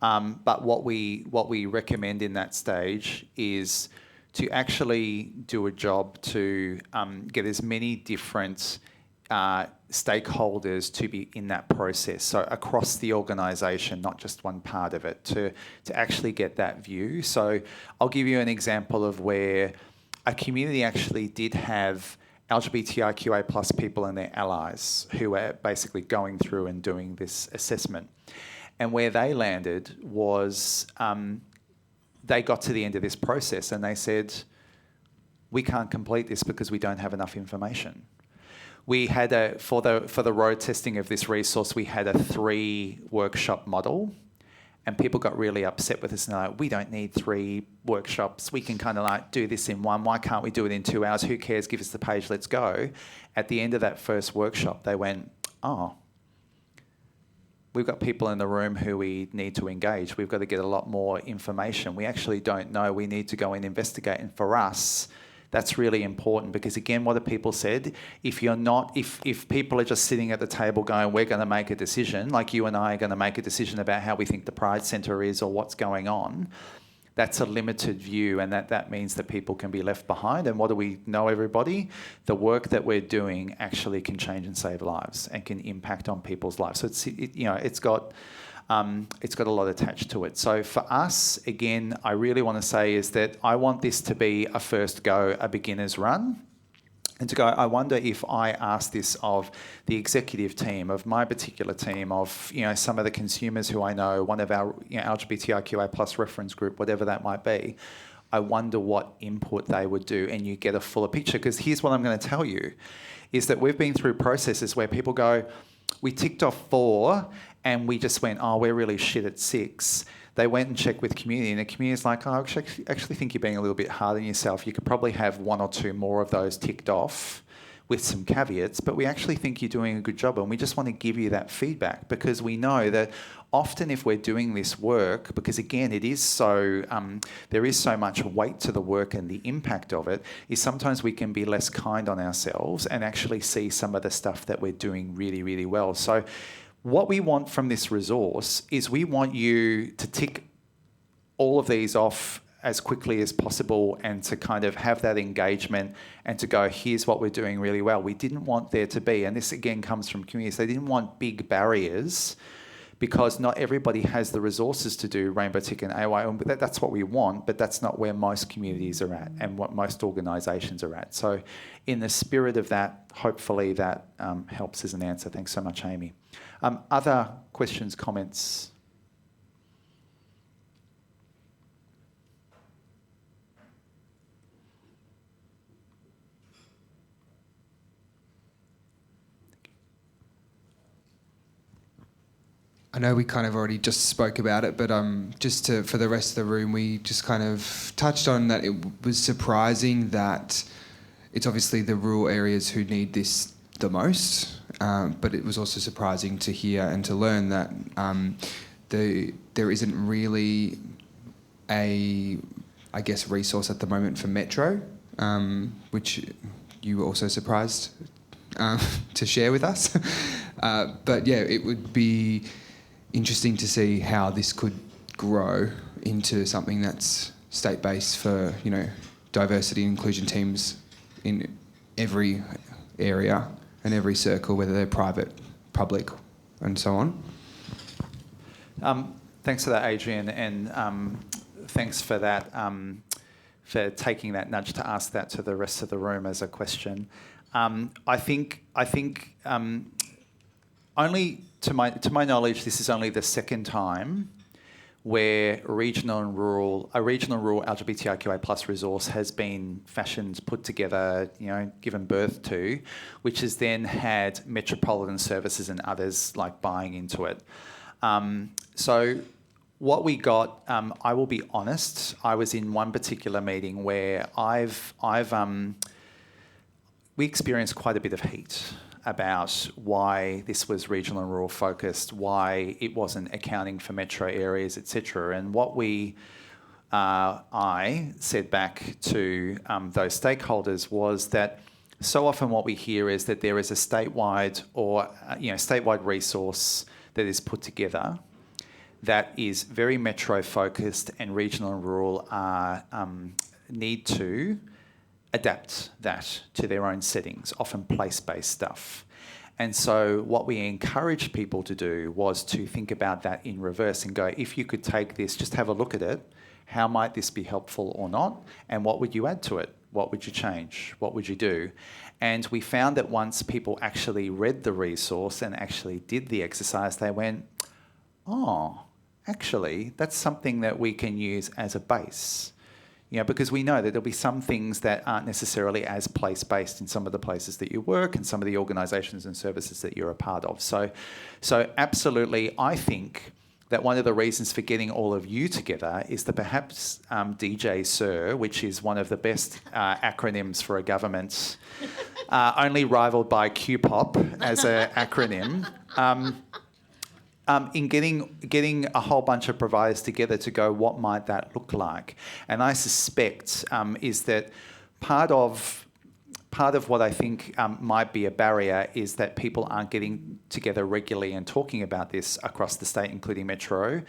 But what we recommend in that stage is to actually do a job to get as many different stakeholders to be in that process. So across the organisation, not just one part of it, to actually get that view. So I'll give you an example of where a community actually did have LGBTIQA plus people and their allies who were basically going through and doing this assessment. And where they landed was they got to the end of this process and they said, we can't complete this because we don't have enough information. We had for the road testing of this resource, we had a 3-workshop model, and people got really upset with us and they're like, we don't need 3 workshops. We can kind of like do this in one. Why can't we do it in 2 hours? Who cares? Give us the page. Let's go. At the end of that first workshop, they went, oh, we've got people in the room who we need to engage. We've got to get a lot more information. We actually don't know. We need to go and investigate. And for us, that's really important because, again, what the people said, if people are just sitting at the table going, we're going to make a decision, like you and I are going to make a decision about how we think the Pride Centre is or what's going on, that's a limited view, and that means that people can be left behind. And what do we know, everybody? The work that we're doing actually can change and save lives and can impact on people's lives. So it's got a lot attached to it. So for us, again, I really want to say is that I want this to be a first go, a beginner's run. And to go, I wonder if I ask this of the executive team, of my particular team, of some of the consumers who I know, one of our LGBTIQA plus reference group, whatever that might be, I wonder what input they would do, and you get a fuller picture. Because here's what I'm going to tell you, is that we've been through processes where people go, we ticked off 4 and we just went, oh, we're really shit at 6. They went and checked with community, and the community's like, oh, I actually think you're being a little bit hard on yourself. You could probably have 1 or 2 more of those ticked off with some caveats, but we actually think you're doing a good job, and we just want to give you that feedback because we know that often if we're doing this work, because again, it is so, there is so much weight to the work and the impact of it, is sometimes we can be less kind on ourselves and actually see some of the stuff that we're doing really, really well. So what we want from this resource is we want you to tick all of these off as quickly as possible and to kind of have that engagement and to go, here's what we're doing really well. We didn't want there to be, and this again comes from communities, they didn't want big barriers because not everybody has the resources to do Rainbow Tick and AY. That's what we want, but that's not where most communities are at and what most organisations are at. So in the spirit of that, hopefully that helps as an answer. Thanks so much, Amy. Other questions, comments? I know we kind of already just spoke about it, but for the rest of the room, we just kind of touched on that it was surprising that it's obviously the rural areas who need this the most, but it was also surprising to hear and to learn that there isn't really a, I guess, resource at the moment for Metro, which you were also surprised to share with us. But yeah, it would be interesting to see how this could grow into something that's state-based for, diversity and inclusion teams in every area and every circle, whether they're private, public, and so on. Thanks for that, Adrian, and thanks for that, for taking that nudge to ask that to the rest of the room as a question. I think only to my knowledge, this is only the second time where a regional and rural LGBTIQA+ resource has been fashioned, put together, given birth to, which has then had metropolitan services and others like buying into it. So what we got, I will be honest, I was in one particular meeting where we experienced quite a bit of heat about why this was regional and rural focused, why it wasn't accounting for metro areas, etc. And what I said back to those stakeholders was that so often what we hear is that there is a statewide resource that is put together that is very metro focused, and regional and rural need to adapt that to their own settings, often place-based stuff. And so what we encouraged people to do was to think about that in reverse and go, if you could take this, just have a look at it, how might this be helpful or not, and what would you add to it? What would you change? What would you do? And we found that once people actually read the resource and actually did the exercise, they went, oh, actually, that's something that we can use as a base. Because we know that there'll be some things that aren't necessarily as place-based in some of the places that you work and some of the organisations and services that you're a part of. So absolutely, I think that one of the reasons for getting all of you together is that perhaps DJ Sir, which is one of the best acronyms for a government, only rivaled by QPOP as an acronym, in getting a whole bunch of providers together to go, what might that look like? And I suspect is that part of what I think might be a barrier is that people aren't getting together regularly and talking about this across the state, including Metro,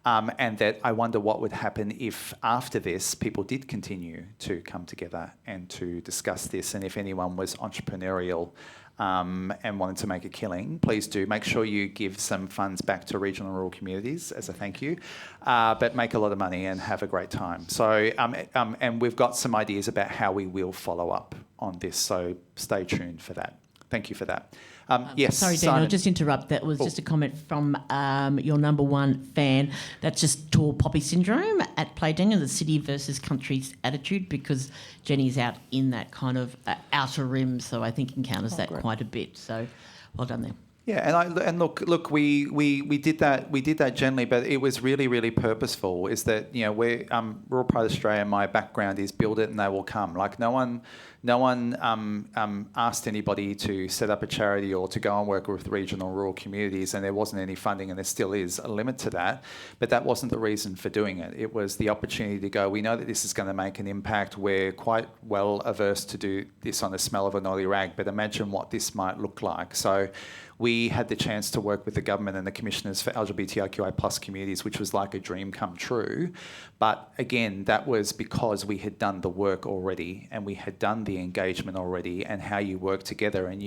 and that I wonder what would happen if after this people did continue to come together and to discuss this, and if anyone was entrepreneurial and wanted to make a killing, please do make sure you give some funds back to regional and rural communities as a thank you, but make a lot of money and have a great time. So, and we've got some ideas about how we will follow up on this, so stay tuned for that. Thank you for that. Yes, sorry, Dan, Simon. I'll just interrupt. That was just a comment from your number one fan. That's just tall poppy syndrome at Play Daniel, the city versus country's attitude, because Jenny's out in that kind of outer rim, so I think encounters that quite a bit. So well done there. Yeah, and look, we did that gently, but it was really, really purposeful. Is that we're rural part of Australia. My background is build it and they will come. Like no one asked anybody to set up a charity or to go and work with regional rural communities, and there wasn't any funding, and there still is a limit to that. But that wasn't the reason for doing it. It was the opportunity to go, we know that this is going to make an impact. We're quite well averse to do this on the smell of an oily rag, but imagine what this might look like. So we had the chance to work with the government and the commissioners for LGBTIQA+ communities, which was like a dream come true. But again, that was because we had done the work already, and we had done the engagement already, and how you work together. And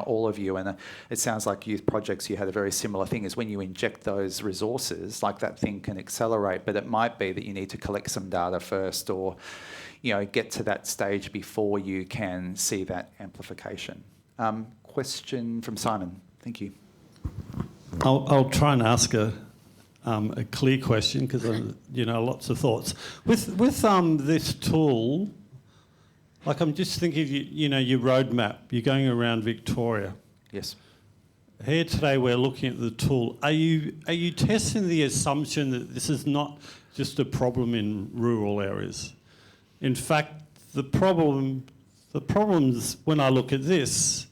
all of you, and it sounds like youth projects, you had a very similar thing, is when you inject those resources, like that thing can accelerate. But it might be that you need to collect some data first, or get to that stage before you can see that amplification. Question from Simon. Thank you. I'll try and ask a clear question, because lots of thoughts with this tool. Like I'm just thinking, your roadmap. You're going around Victoria. Yes. Here today, we're looking at the tool. Are you testing the assumption that this is not just a problem in rural areas? In fact, the problems when I look at this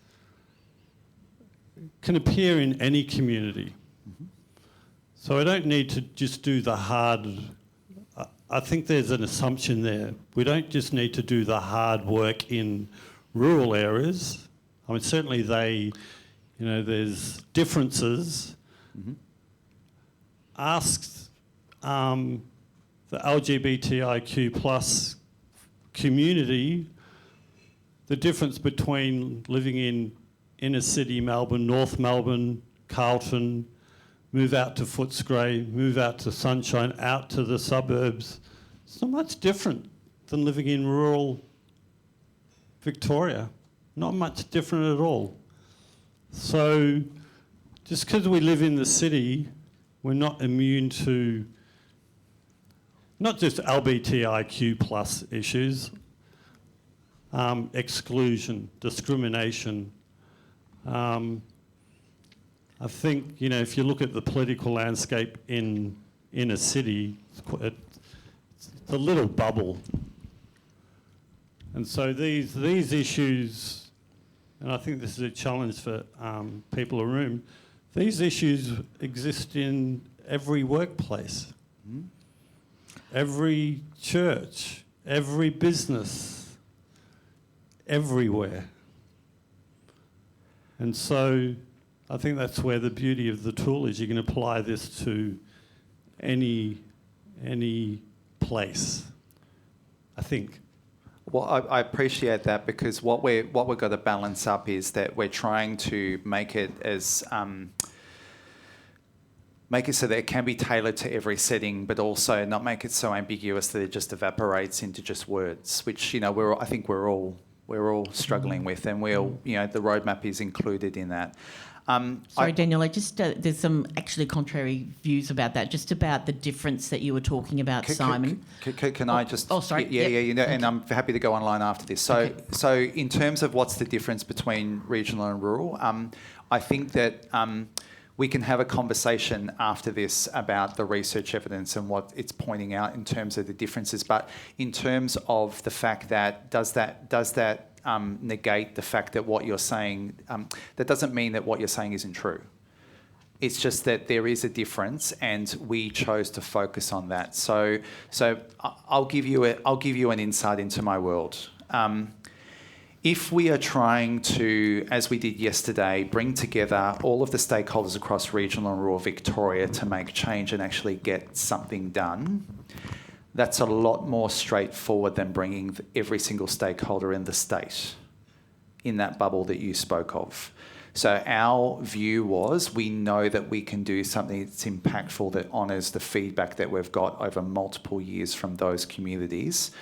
can appear in any community. Mm-hmm. So I don't need to just do the hard. I think there's an assumption there. We don't just need to do the hard work in rural areas. I mean, certainly there's differences. Mm-hmm. Ask the LGBTIQ+ community the difference between living in inner city Melbourne, North Melbourne, Carlton, move out to Footscray, move out to Sunshine, out to the suburbs. It's not much different than living in rural Victoria. Not much different at all. So just because we live in the city, we're not immune to not just LGBTIQ plus issues, exclusion, discrimination. I think, you know, if you look at the political landscape in a city, it's a little bubble. And so these issues, and I think this is a challenge for people in the room, these issues exist in every workplace, every church, every business, everywhere. And so I think that's where the beauty of the tool is. You can apply this to any place, I think. Well, I appreciate that, because what we've got to balance up is that we're trying to make it as make it so that it can be tailored to every setting, but also not make it so ambiguous that it just evaporates into just words, which, you know, I think we're all struggling with, and you know, the roadmap is included in that. Sorry, Daniel, I just there's some actually contrary views about that, just about the difference that you were talking about, Simon. Can I just... Oh, sorry. Yeah, yep. you know, and I'm happy to go online after this. So in terms of what's the difference between regional and rural, I think that we can have a conversation after this about the research evidence and what it's pointing out in terms of the differences. But in terms of the fact that does that negate the fact that what you're saying, that doesn't mean that what you're saying isn't true. It's just that there is a difference, and we chose to focus on that. So I'll give you an insight into my world. If we are trying to, as we did yesterday, bring together all of the stakeholders across regional and rural Victoria to make change and actually get something done, that's a lot more straightforward than bringing every single stakeholder in the state in that bubble that you spoke of. So our view was, we know that we can do something that's impactful, that honours the feedback that we've got over multiple years from those communities,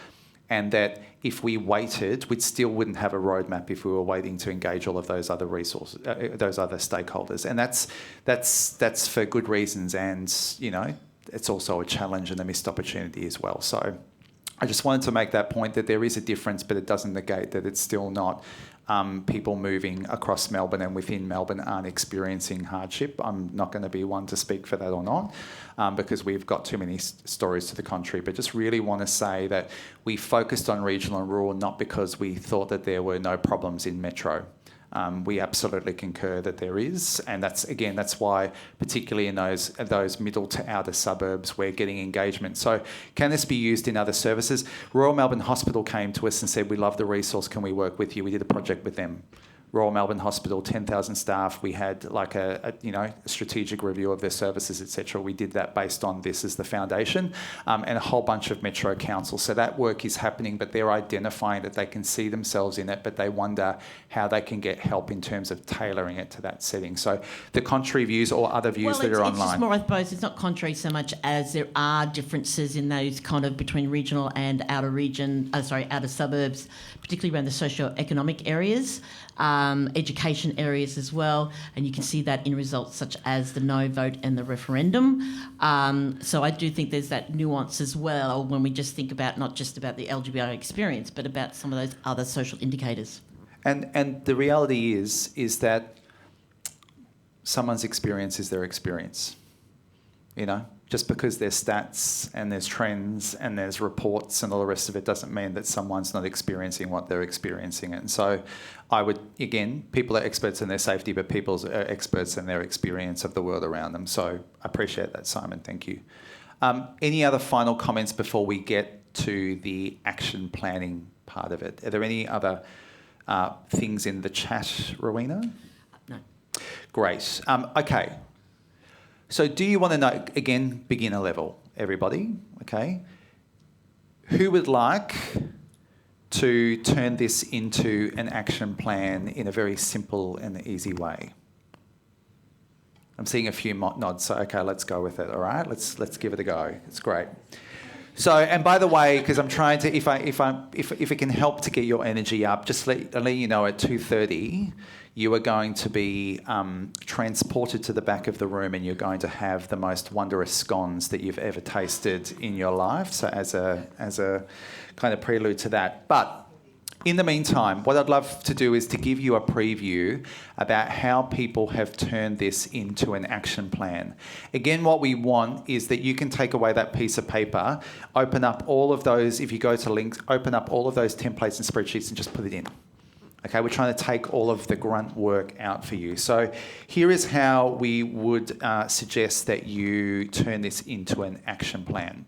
and that if we waited, we still wouldn't have a roadmap if we were waiting to engage all of those other resources, those other stakeholders. And that's for good reasons, and, you know, it's also a challenge and a missed opportunity as well. So I just wanted to make that point, that there is a difference, but it doesn't negate that it's still not people moving across Melbourne and within Melbourne aren't experiencing hardship. I'm not going to be one to speak for that or not, because we've got too many stories to the contrary, but just really want to say that we focused on regional and rural not because we thought that there were no problems in metro. We absolutely concur that there is, and that's why, particularly in those middle to outer suburbs, we're getting engagement. So can this be used in other services? Royal Melbourne Hospital came to us and said, we love the resource, can we work with you? We did a project with them. Royal Melbourne Hospital, 10,000 staff. We had like a strategic review of their services, etc. We did that based on this as the foundation, and a whole bunch of metro councils. So that work is happening, but they're identifying that they can see themselves in it, but they wonder how they can get help in terms of tailoring it to that setting. So the contrary views or other views that are online. It's just more, I suppose, it's not contrary so much as there are differences in those kind of between regional and outer suburbs, particularly around the socio-economic areas. Education areas as well, and you can see that in results such as the no vote and the referendum. So I do think there's that nuance as well when we just think about not just about the LGBTI experience, but about some of those other social indicators. And the reality is that someone's experience is their experience. You know, just because there's stats and there's trends and there's reports and all the rest of it doesn't mean that someone's not experiencing what they're experiencing. And so I would, again, people are experts in their safety, but people are experts in their experience of the world around them. So I appreciate that, Simon. Thank you. Any other final comments before we get to the action planning part of it? Are there any other things in the chat, Rowena? No. Great. Okay. So do you want to know, again, beginner level, everybody, okay? Who would like to turn this into an action plan in a very simple and easy way? I'm seeing a few nods, so okay, let's go with it. All right, let's give it a go. It's great. So, and by the way, because I'm trying to, if it can help to get your energy up, just let you know at 2:30, you are going to be transported to the back of the room, and you're going to have the most wondrous scones that you've ever tasted in your life. So, as a kind of prelude to that, but. In the meantime, what I'd love to do is to give you a preview about how people have turned this into an action plan. Again, what we want is that you can take away that piece of paper, open up all of those, if you go to links, open up all of those templates and spreadsheets and just put it in. Okay, we're trying to take all of the grunt work out for you. So here is how we would suggest that you turn this into an action plan.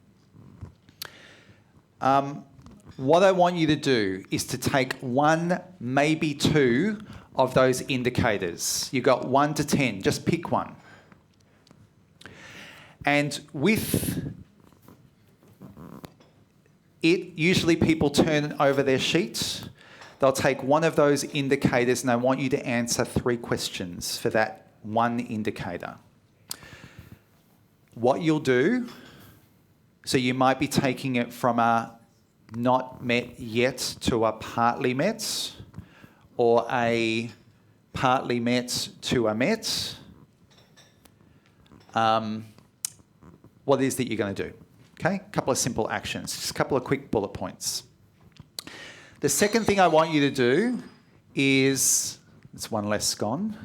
What I want you to do is to take one, maybe two of those indicators. You've got 1 to 10, just pick one. And with it, usually people turn over their sheet. They'll take one of those indicators and I want you to answer 3 questions for that one indicator. What you'll do, so you might be taking it from a not met yet to a partly met, or a partly met to a met. What it is that you're going to do. Okay, a couple of simple actions, just a couple of quick bullet points. The second thing I want you to do is, it's one less scone.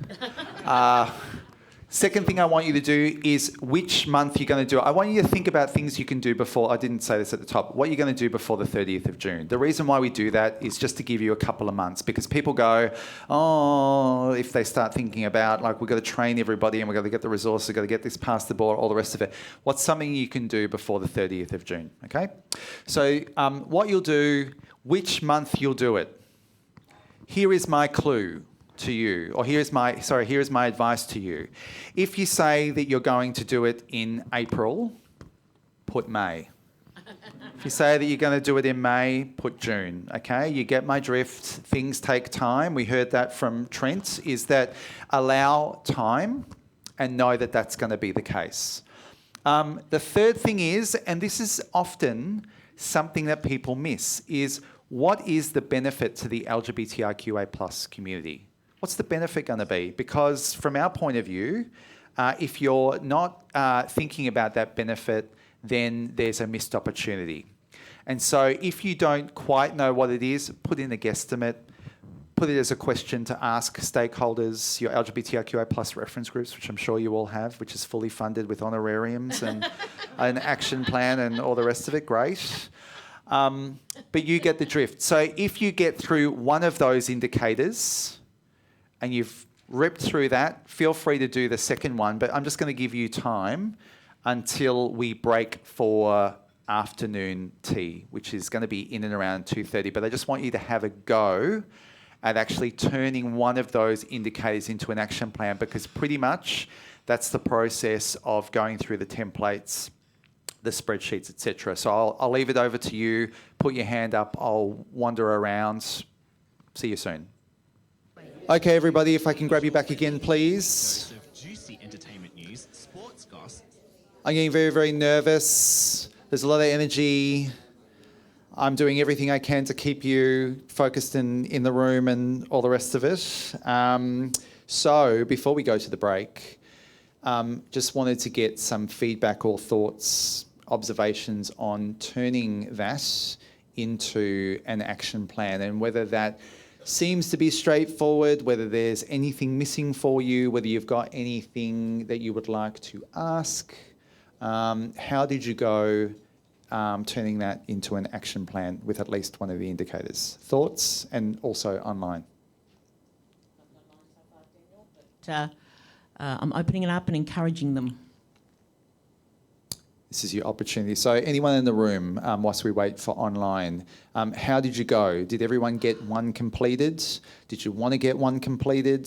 Second thing I want you to do is which month you're going to do it. I want you to think about things you can do before, I didn't say this at the top, what you're going to do before the 30th of June. The reason why we do that is just to give you a couple of months, because people go, oh, if they start thinking about, like, we've got to train everybody and we've got to get the resources, we've got to get this past the board, all the rest of it. What's something you can do before the 30th of June, okay? So what you'll do, which month you'll do it. Here is my clue to you, or here is my advice to you. If you say that you're going to do it in April, put May. If you say that you're going to do it in May, put June, okay? You get my drift. Things take time. We heard that from Trent, is that allow time and know that that's going to be the case. The third thing is, and this is often something that people miss, is what is the benefit to the LGBTIQA+ community? What's the benefit going to be? Because from our point of view, if you're not thinking about that benefit, then there's a missed opportunity. And so if you don't quite know what it is, put in a guesstimate, put it as a question to ask stakeholders, your LGBTIQA+ reference groups, which I'm sure you all have, which is fully funded with honorariums and an action plan and all the rest of it, great. But you get the drift. So if you get through one of those indicators, and you've ripped through that, feel free to do the second one, but I'm just going to give you time until we break for afternoon tea, which is going to be in and around 2:30. But I just want you to have a go at actually turning one of those indicators into an action plan, because pretty much that's the process of going through the templates, the spreadsheets, etc. So I'll leave it over to you. Put your hand up. I'll wander around. See you soon. Okay, everybody, if I can grab you back again, please. Juicy entertainment news, sports goss. I'm getting very, very nervous. There's a lot of energy. I'm doing everything I can to keep you focused in the room and all the rest of it. So before we go to the break, just wanted to get some feedback or thoughts, observations on turning that into an action plan, and whether that seems to be straightforward, whether there's anything missing for you, whether you've got anything that you would like to ask. How did you go turning that into an action plan with at least one of the indicators? Thoughts, and also online. I'm opening it up and encouraging them. This is your opportunity. So anyone in the room, whilst we wait for online, how did you go? Did everyone get one completed? Did you want to get one completed?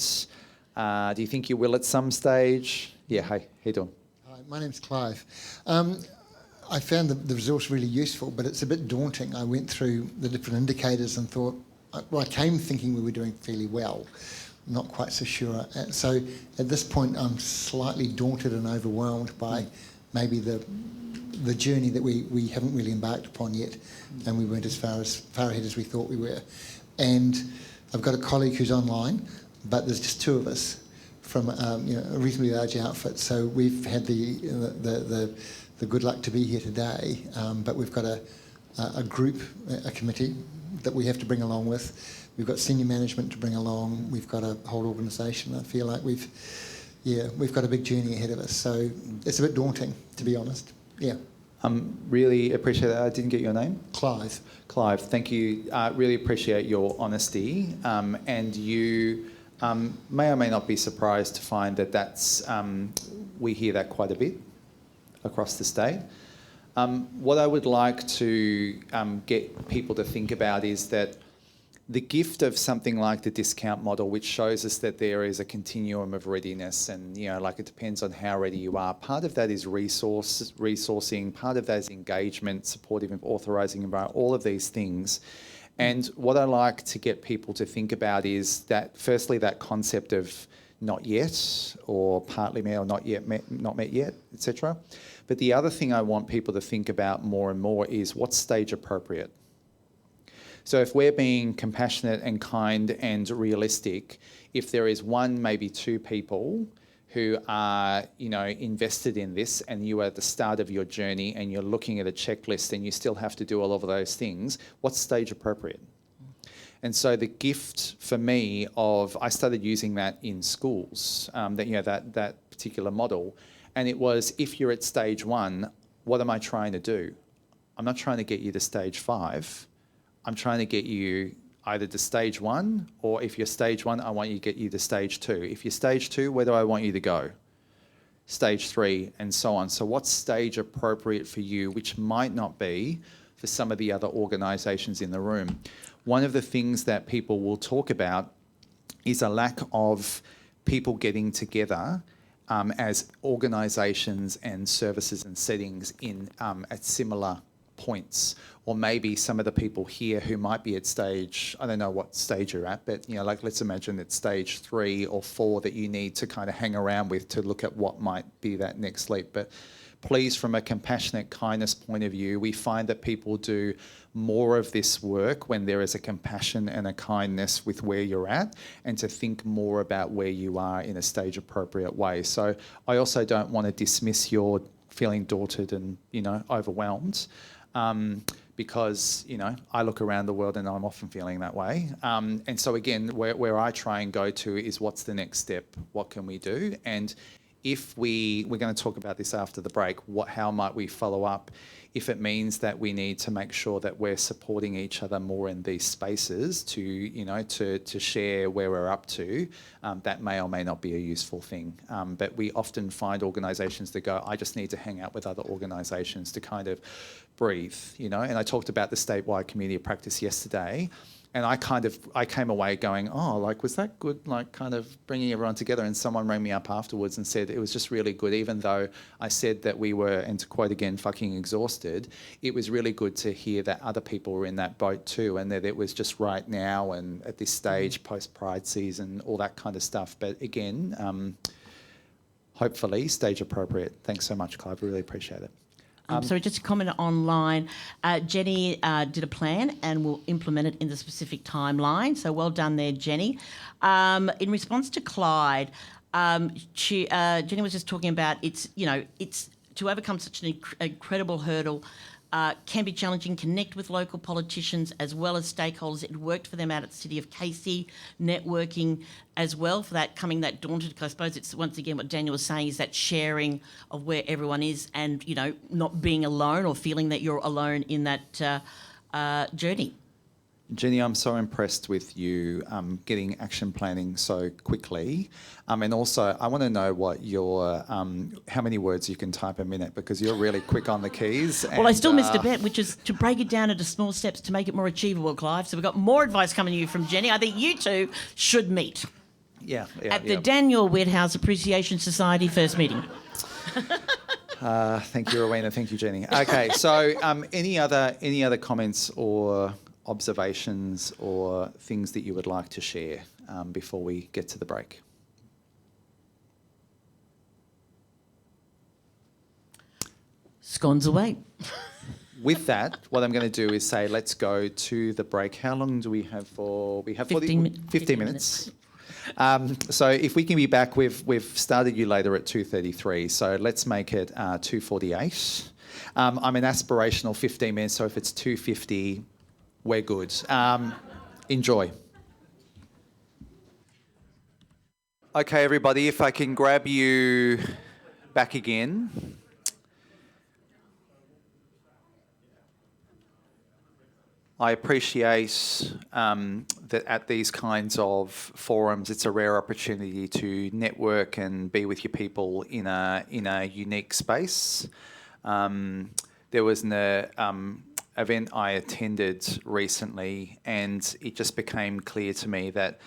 Do you think you will at some stage? Yeah, hey, how you doing? Hi, my name's Clive. I found the resource really useful, but it's a bit daunting. I went through the different indicators and thought, I came thinking we were doing fairly well. not quite so sure. So at this point, I'm slightly daunted and overwhelmed by maybe the journey that we haven't really embarked upon yet, and we weren't as far ahead as we thought we were. And I've got a colleague who's online, but there's just two of us from a reasonably large outfit. So we've had the good luck to be here today, but we've got a group, a committee that we have to bring along with. We've got senior management to bring along. We've got a whole organisation. I feel like we've got a big journey ahead of us. So it's a bit daunting, to be honest. Yeah. Really appreciate that. I didn't get your name. Clive. Clive, thank you. Really appreciate your honesty. And you may or may not be surprised to find that that's we hear that quite a bit across the state. What I would like to get people to think about is that the gift of something like the discount model, which shows us that there is a continuum of readiness, and it depends on how ready you are. Part of that is resourcing, part of that is engagement, supportive and authorising environment, all of these things. And what I like to get people to think about is that, firstly, that concept of not yet, or partly met, or not met yet, etc. But the other thing I want people to think about more and more is what's stage appropriate. So if we're being compassionate and kind and realistic, if there is one, maybe two people who are, invested in this, and you are at the start of your journey and you're looking at a checklist and you still have to do all of those things, what's stage appropriate? And so the gift for me I started using that in schools, that particular model, and it was, if you're at stage 1, what am I trying to do? I'm not trying to get you to stage 5. I'm trying to get you either to stage 1, or if you're stage 1, I want you to get you to stage 2. If you're stage 2, where do I want you to go? Stage 3, and so on. So what's stage appropriate for you, which might not be for some of the other organisations in the room? One of the things that people will talk about is a lack of people getting together as organisations and services and settings at similar points. Or maybe some of the people here who might be at stage, I don't know what stage you're at, but let's imagine it's stage 3 or 4 that you need to kind of hang around with to look at what might be that next leap. But please, from a compassionate kindness point of view, we find that people do more of this work when there is a compassion and a kindness with where you're at, and to think more about where you are in a stage appropriate way. So I also don't want to dismiss your feeling daunted and overwhelmed. Because, I look around the world and I'm often feeling that way. And so again, where I try and go to is, what's the next step? What can we do? And if we're going to talk about this after the break, how might we follow up if it means that we need to make sure that we're supporting each other more in these spaces to share where we're up to, that may or may not be a useful thing. But we often find organisations that go, I just need to hang out with other organisations to kind of breathe, And I talked about the statewide community of practice yesterday. And I came away going, was that good, kind of bringing everyone together? And someone rang me up afterwards and said it was just really good, even though I said that we were, and to quote again, fucking exhausted. It was really good to hear that other people were in that boat too, and that it was just right now and at this stage, post-Pride season, all that kind of stuff. But again, hopefully stage appropriate. Thanks so much, Clive. I really appreciate it. So just a comment online. Jenny did a plan and will implement it in the specific timeline. So well done there, Jenny. In response to Clyde, Jenny was just talking about it's to overcome such an incredible hurdle. Can be challenging. Connect with local politicians as well as stakeholders. It worked for them out at the City of Casey, networking as well for that, coming that daunted. Because I suppose it's once again what Daniel was saying is that sharing of where everyone is, and not being alone or feeling that you're alone in that journey. Jenny, I'm so impressed with you getting action planning so quickly. And also, I want to know what your how many words you can type a minute, because you're really quick on the keys. Well, I still missed a bit, which is to break it down into small steps to make it more achievable, Clive. So we've got more advice coming to you from Jenny. I think you two should meet. At the Daniel Whithouse Appreciation Society first meeting. Thank you, Rowena. Thank you, Jenny. Okay, so any other comments or observations or things that you would like to share before we get to the break. Scones away. With that, what I'm going to do is say, let's go to the break. How long do we have for? We have 15 minutes. So if we can be back, we've started you later at 2:33, so let's make it 2:48. I'm an aspirational 15 minutes, so if it's 2:50, we're good. Enjoy. Okay, everybody, if I can grab you back again. I appreciate that at these kinds of forums, it's a rare opportunity to network and be with your people in a unique space. There was an event I attended recently, and it just became clear to me that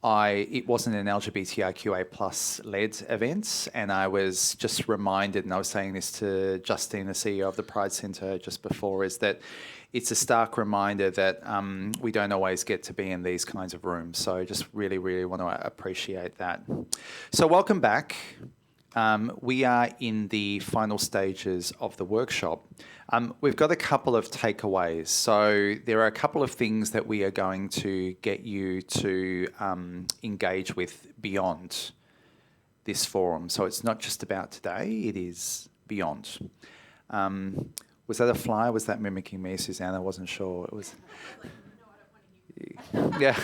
it wasn't an LGBTIQA+ led event, and I was just reminded, and I was saying this to Justine, the CEO of the Pride Centre just before, is that it's a stark reminder that we don't always get to be in these kinds of rooms. So just really, really want to appreciate that. So welcome back. We are in the final stages of the workshop. We've got a couple of takeaways. So there are a couple of things that we are going to get you to engage with beyond this forum. So it's not just about today, it is beyond. Was that a fly? Was that mimicking me, Suzanne? I wasn't sure. It was. Yeah.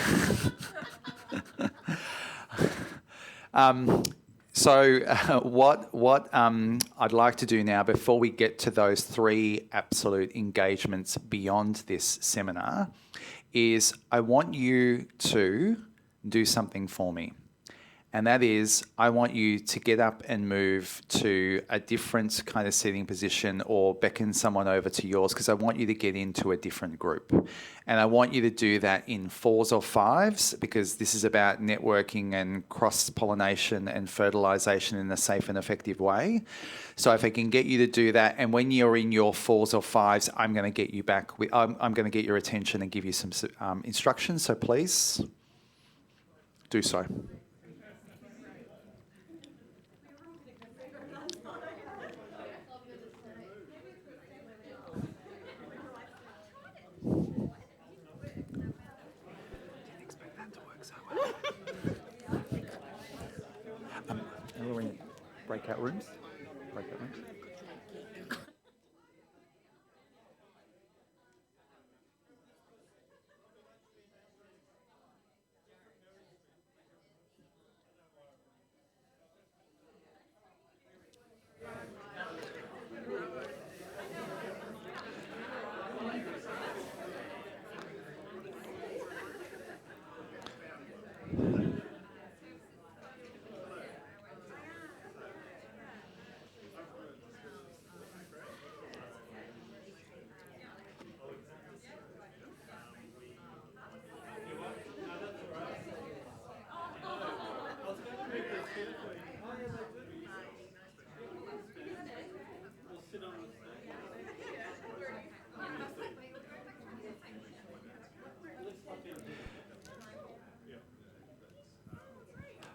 What I'd like to do now, before we get to those 3 absolute engagements beyond this seminar, is I want you to do something for me. And that is, I want you to get up and move to a different kind of seating position or beckon someone over to yours, because I want you to get into a different group. And I want you to do that in 4s or 5s, because this is about networking and cross-pollination and fertilisation in a safe and effective way. So if I can get you to do that, and when you're in your 4s or 5s, I'm going to get you back. I'm going to get your attention and give you some instructions. So please do so. And we're in breakout rooms.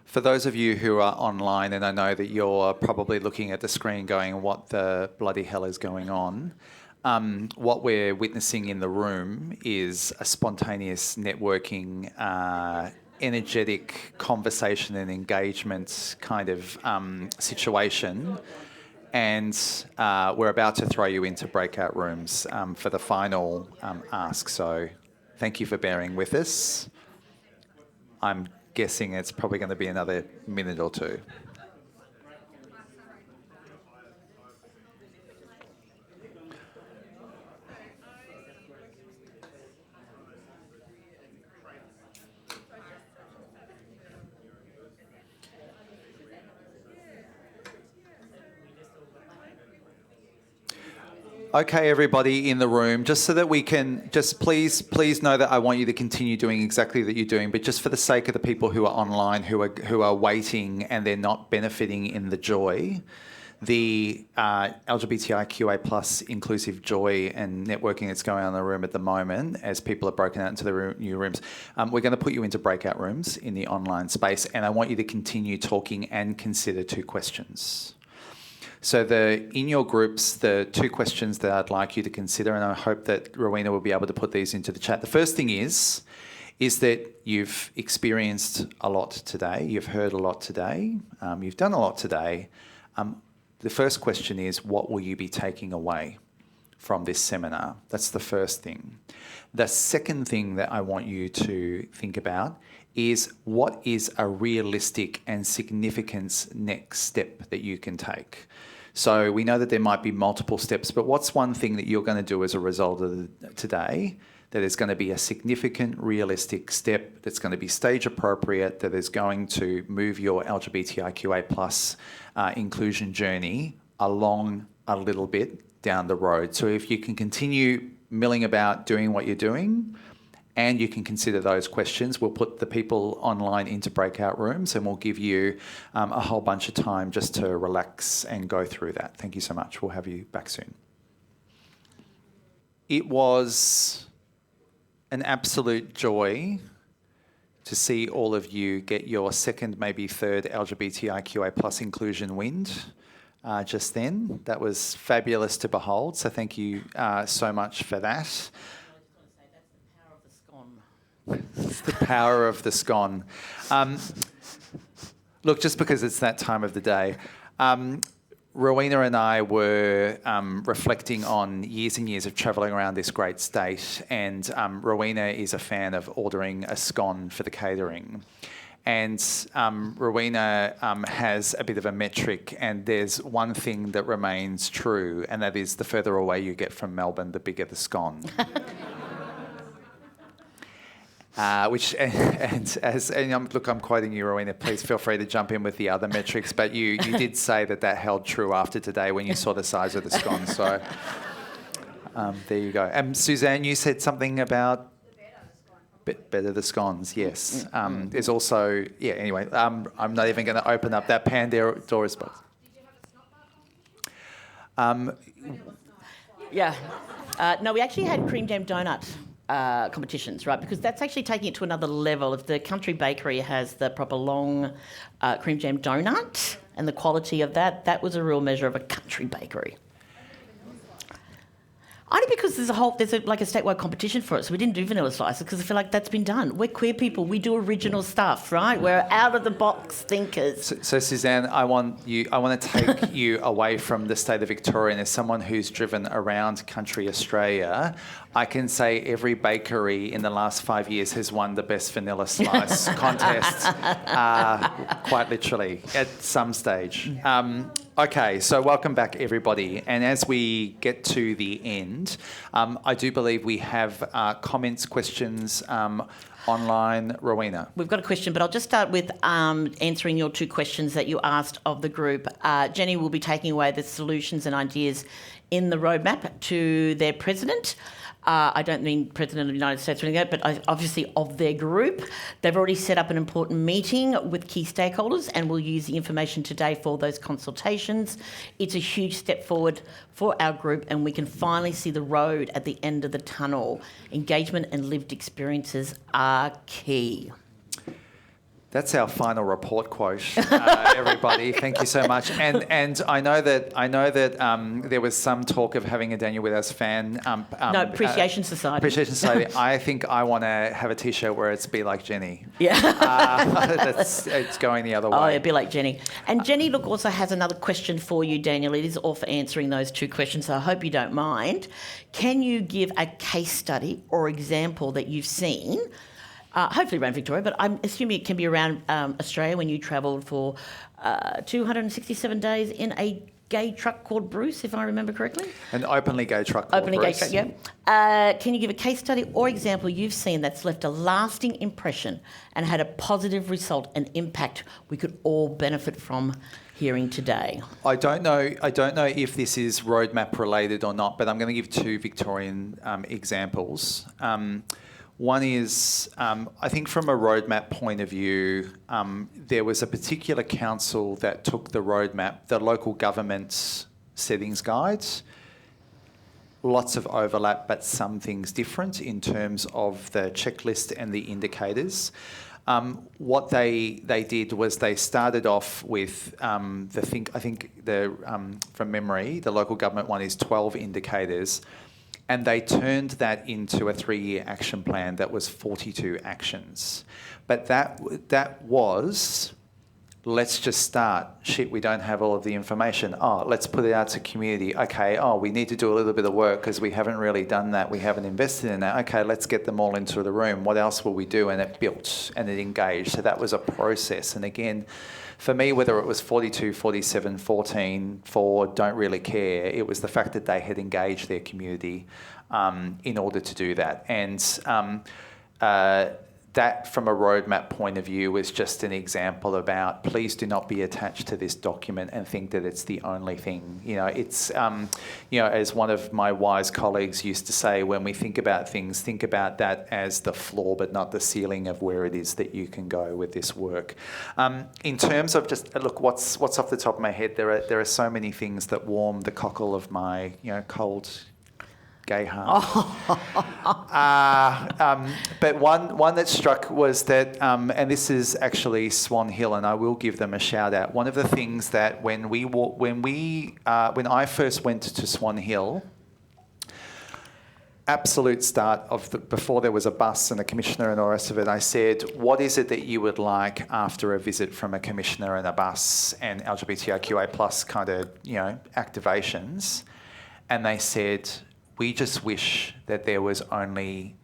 For those of you who are online, and I know that you're probably looking at the screen going, what the bloody hell is going on? What we're witnessing in the room is a spontaneous networking, energetic conversation and engagement kind of situation. And we're about to throw you into breakout rooms for the final ask. So thank you for bearing with us. I'm guessing it's probably going to be another minute or 2. Okay, everybody in the room, just so that we can, just please know that I want you to continue doing exactly that you're doing, but just for the sake of the people who are online, who are waiting and they're not benefiting in the joy, the LGBTIQA plus inclusive joy and networking that's going on in the room at the moment, as people are broken out into the new rooms, we're going to put you into breakout rooms in the online space, and I want you to continue talking and consider 2 questions. So in your groups, the 2 questions that I'd like you to consider, and I hope that Rowena will be able to put these into the chat. The first thing is that you've experienced a lot today, you've heard a lot today, you've done a lot today. The first question is, what will you be taking away from this seminar? That's the first thing. The second thing that I want you to think about is, what is a realistic and significant next step that you can take? So we know that there might be multiple steps, but what's one thing that you're going to do as a result of today that is going to be a significant, realistic step, that's going to be stage appropriate, that is going to move your LGBTIQA plus inclusion journey along a little bit down the road? So if you can continue milling about doing what you're doing, and you can consider those questions, we'll put the people online into breakout rooms, and we'll give you a whole bunch of time just to relax and go through that. Thank you so much. We'll have you back soon. It was an absolute joy to see all of you get your second, maybe third LGBTIQA plus inclusion wind just then. That was fabulous to behold, so thank you so much for that. It's the power of the scone. Look, just because it's that time of the day, Rowena and I were reflecting on years and years of travelling around this great state, and Rowena is a fan of ordering a scone for the catering. And Rowena has a bit of a metric, and there's one thing that remains true, and that is the further away you get from Melbourne, the bigger the scone. Look, I'm quoting you, Rowena, please feel free to jump in with the other metrics, but you did say that held true after today when you saw the size of the scone, so there you go. Suzanne, you said something about better the scones, yes. There's also, anyway, I'm not even going to open up that Pandora's box. No, we actually had cream jam donut competitions, right? Because that's actually taking it to another level. If the country bakery has the proper long cream jam donut and the quality of that, that was a real measure of a country bakery. Only because there's a statewide competition for it, so we didn't do vanilla slices because I feel like that's been done. We're queer people, we do original stuff, right? We're out of the box thinkers. So Suzanne, I want to take you away from the state of Victoria, and as someone who's driven around country Australia, I can say every bakery in the last 5 years has won the best vanilla slice contest, quite literally, at some stage. Okay, so welcome back, everybody. And as we get to the end, I do believe we have comments, questions online. Rowena. We've got a question, but I'll just start with answering your 2 questions that you asked of the group. Jenny will be taking away the solutions and ideas in the roadmap to their president. I don't mean President of the United States or anything like that, but obviously of their group. They've already set up an important meeting with key stakeholders, and we'll use the information today for those consultations. It's a huge step forward for our group, and we can finally see the road at the end of the tunnel. Engagement and lived experiences are key. That's our final report quote, everybody. Thank you so much. And I know that there was some talk of having a Daniel with Us fan. Appreciation Society. Appreciation Society. I think I want to have a T-shirt where it's "Be like Jenny." Yeah. It's going the other way. Oh, yeah, be like Jenny. And Jenny, look, also has another question for you, Daniel. It is all for answering those 2 questions, so I hope you don't mind. Can you give a case study or example that you've seen? Hopefully around Victoria, but I'm assuming it can be around Australia when you travelled for 267 days in a gay truck called Bruce, if I remember correctly? An openly gay truck called Bruce. Openly gay truck, yeah. Can you give a case study or example you've seen that's left a lasting impression and had a positive result and impact we could all benefit from hearing today? I don't know if this is roadmap related or not, but I'm going to give 2 Victorian examples. One is, I think from a roadmap point of view, there was a particular council that took the roadmap, the local government settings guides, lots of overlap, but some things different in terms of the checklist and the indicators. What they did was they started off with from memory, the local government one is 12 indicators, and they turned that into a 3-year action plan that was 42 actions. But that was, let's just start. Shit, we don't have all of the information. Oh, let's put it out to community. Okay, we need to do a little bit of work because we haven't really done that. We haven't invested in that. Okay, let's get them all into the room. What else will we do? And it built and it engaged. So that was a process. And again, for me, whether it was 42, 47, 14, 4, don't really care. It was the fact that they had engaged their community in order to do that. And that, from a roadmap point of view, is just an example about please do not be attached to this document and think that it's the only thing. It's, as one of my wise colleagues used to say, when we think about things, think about that as the floor but not the ceiling of where it is that you can go with this work. In terms of just, look, what's off the top of my head, there are so many things that warm the cockle of my, cold gay heart. But one that struck was that, and this is actually Swan Hill, and I will give them a shout out. One of the things that when I first went to Swan Hill, absolute start of before there was a bus and a commissioner and all the rest of it, I said, what is it that you would like after a visit from a commissioner and a bus and LGBTIQA plus kind of, activations? And they said, we just wish that there was only,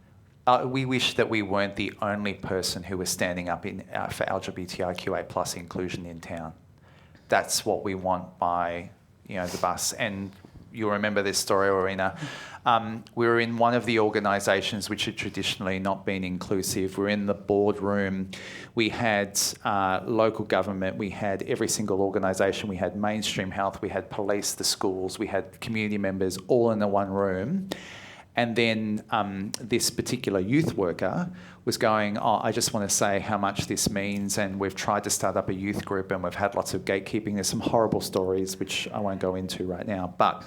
we wish that we weren't the only person who was standing up for LGBTIQA plus inclusion in town. That's what we want by, the bus. And you'll remember this story, Orina. We were in one of the organisations which had traditionally not been inclusive. We're in the boardroom. We had local government. We had every single organisation. We had mainstream health. We had police, the schools. We had community members all in the one room. And then this particular youth worker was going, I just want to say how much this means, and we've tried to start up a youth group and we've had lots of gatekeeping. There's some horrible stories which I won't go into right now. But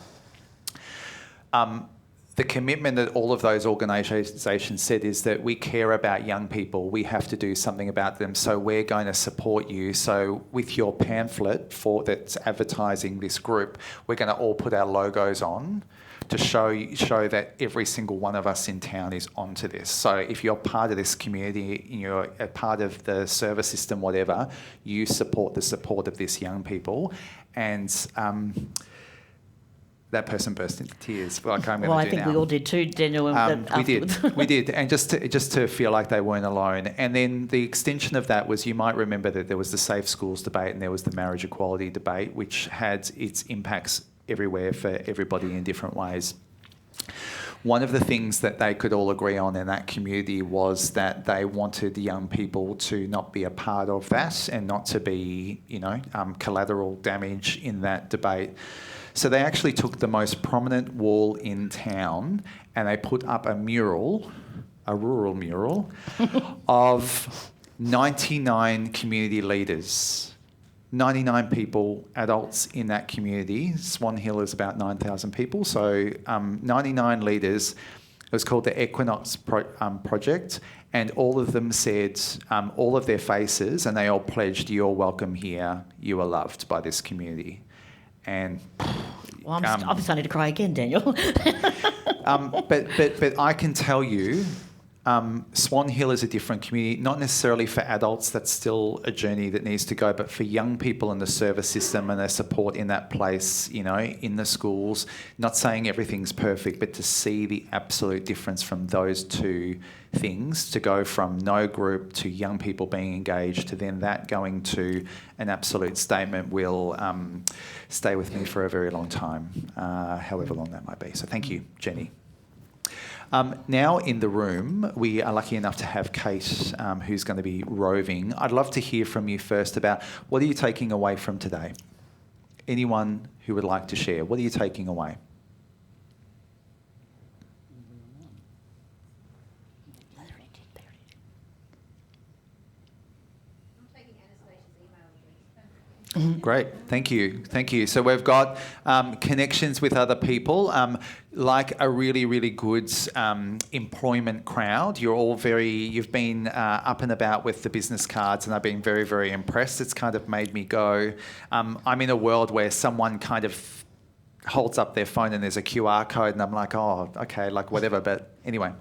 the commitment that all of those organisations said is that we care about young people. We have to do something about them. So we're going to support you. So with your pamphlet that's advertising this group, we're going to all put our logos on to show that every single one of us in town is onto this. So if you're part of this community, you're a part of the service system, whatever, you support the support of this young people. And that person burst into tears. Like I'm going to do now. Well, I think we all did too, Daniel. We did, and just to feel like they weren't alone. And then the extension of that was, you might remember that there was the Safe Schools debate and there was the marriage equality debate, which had its impacts everywhere for everybody in different ways. One of the things that they could all agree on in that community was that they wanted young people to not be a part of that and not to be, collateral damage in that debate. So they actually took the most prominent wall in town and they put up a rural mural, of 99 community leaders. 99 people, adults in that community. Swan Hill is about 9,000 people, so 99 leaders. It was called the Equinox Project, and all of them said, all of their faces, and they all pledged, you're welcome here, you are loved by this community. And well, I'm starting to cry again, Daniel. but I can tell you, Swan Hill is a different community, not necessarily for adults, that's still a journey that needs to go, but for young people in the service system and their support in that place, in the schools, not saying everything's perfect, but to see the absolute difference from those two things, to go from no group to young people being engaged to then that going to an absolute statement will stay with me for a very long time, however long that might be. So thank you, Jenny. Now in the room, we are lucky enough to have Kate, who's going to be roving. I'd love to hear from you first about what are you taking away from today? Anyone who would like to share, what are you taking away? Great, thank you. So we've got connections with other people, like a really, really good employment crowd. You've been up and about with the business cards, and I've been very, very impressed. It's kind of made me go, I'm in a world where someone kind of holds up their phone and there's a QR code, and I'm like, oh, okay, like whatever. But anyway,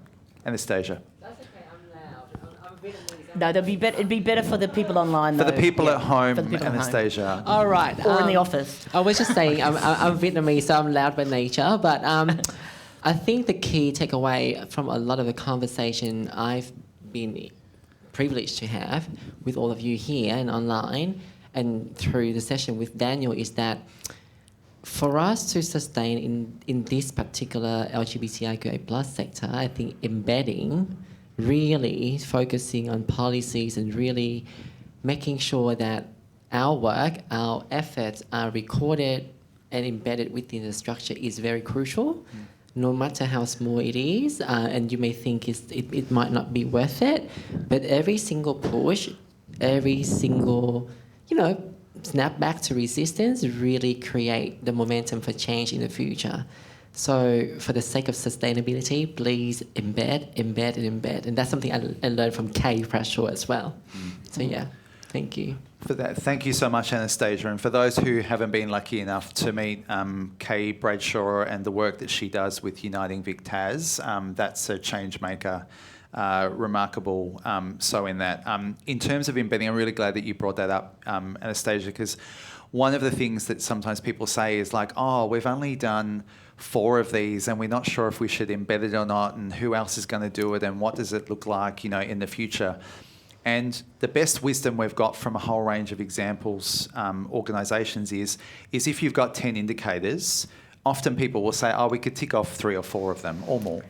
Anastasia. No, it'd be better for the people online, though. For the people at home, For the people at home. Anastasia. All right. Or in the office. I was just saying, I'm Vietnamese, so I'm loud by nature. But I think the key takeaway from a lot of the conversation I've been privileged to have with all of you here and online and through the session with Daniel is that for us to sustain in this particular LGBTIQA+ sector, I think embedding, really focusing on policies and really making sure that our work, our efforts are recorded and embedded within the structure is very crucial, no matter how small it is. And you may think it might not be worth it, but every single push, every single, snap back to resistance really create the momentum for change in the future. So for the sake of sustainability, please embed. And that's something I learned from Kay Bradshaw as well. So yeah, thank you. For that, thank you so much, Anastasia. And for those who haven't been lucky enough to meet Kay Bradshaw and the work that she does with Uniting Vic Tas, that's a change maker. Remarkable so in that. In terms of embedding, I'm really glad that you brought that up, Anastasia, because one of the things that sometimes people say is like, oh, we've only done 4 of these and we're not sure if we should embed it or not, and who else is going to do it and what does it look like, in the future. And the best wisdom we've got from a whole range of examples, organisations is if you've got 10 indicators, often people will say, oh, we could tick off 3 or 4 of them or more.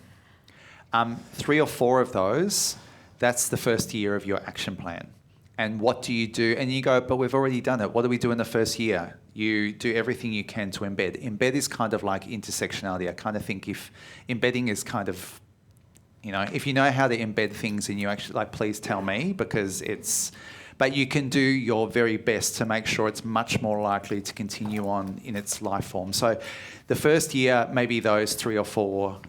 3 or 4 of those, that's the first year of your action plan. And what do you do? And you go, but we've already done it. What do we do in the first year? You do everything you can to embed. Embed is kind of like intersectionality. I kind of think if embedding is kind of, if you know how to embed things and you actually, please tell me, because but you can do your very best to make sure it's much more likely to continue on in its life form. So the first year, maybe those 3 or 4,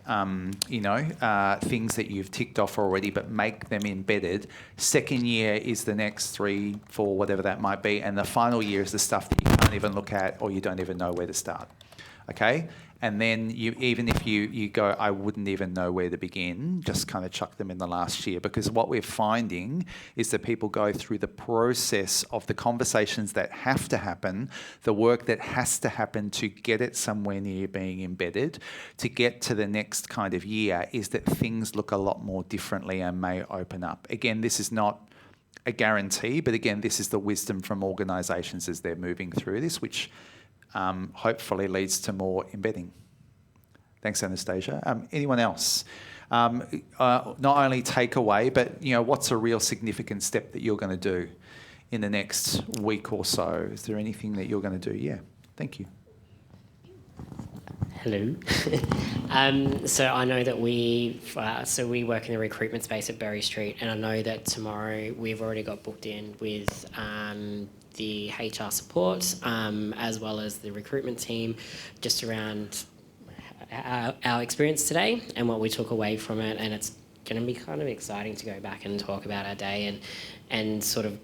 things that you've ticked off already, but make them embedded. Second year is the next 3, 4, whatever that might be. And the final year is the stuff that you can't even look at or you don't even know where to start. Okay? And then even if you go, I wouldn't even know where to begin, just kind of chuck them in the last year. Because what we're finding is that people go through the process of the conversations that have to happen, the work that has to happen to get it somewhere near being embedded, to get to the next kind of year, is that things look a lot more differently and may open up. Again, this is not a guarantee, but again, this is the wisdom from organisations as they're moving through this, which hopefully leads to more embedding. Thanks, Anastasia. Anyone else? Not only takeaway, but what's a real significant step that you're going to do in the next week or so? Is there anything that you're going to do? Yeah, thank you. Hello. So I know that we work in the recruitment space at Berry Street, and I know that tomorrow we've already got booked in with the HR support, as well as the recruitment team, just around our experience today and what we took away from it. And it's going to be kind of exciting to go back and talk about our day and sort of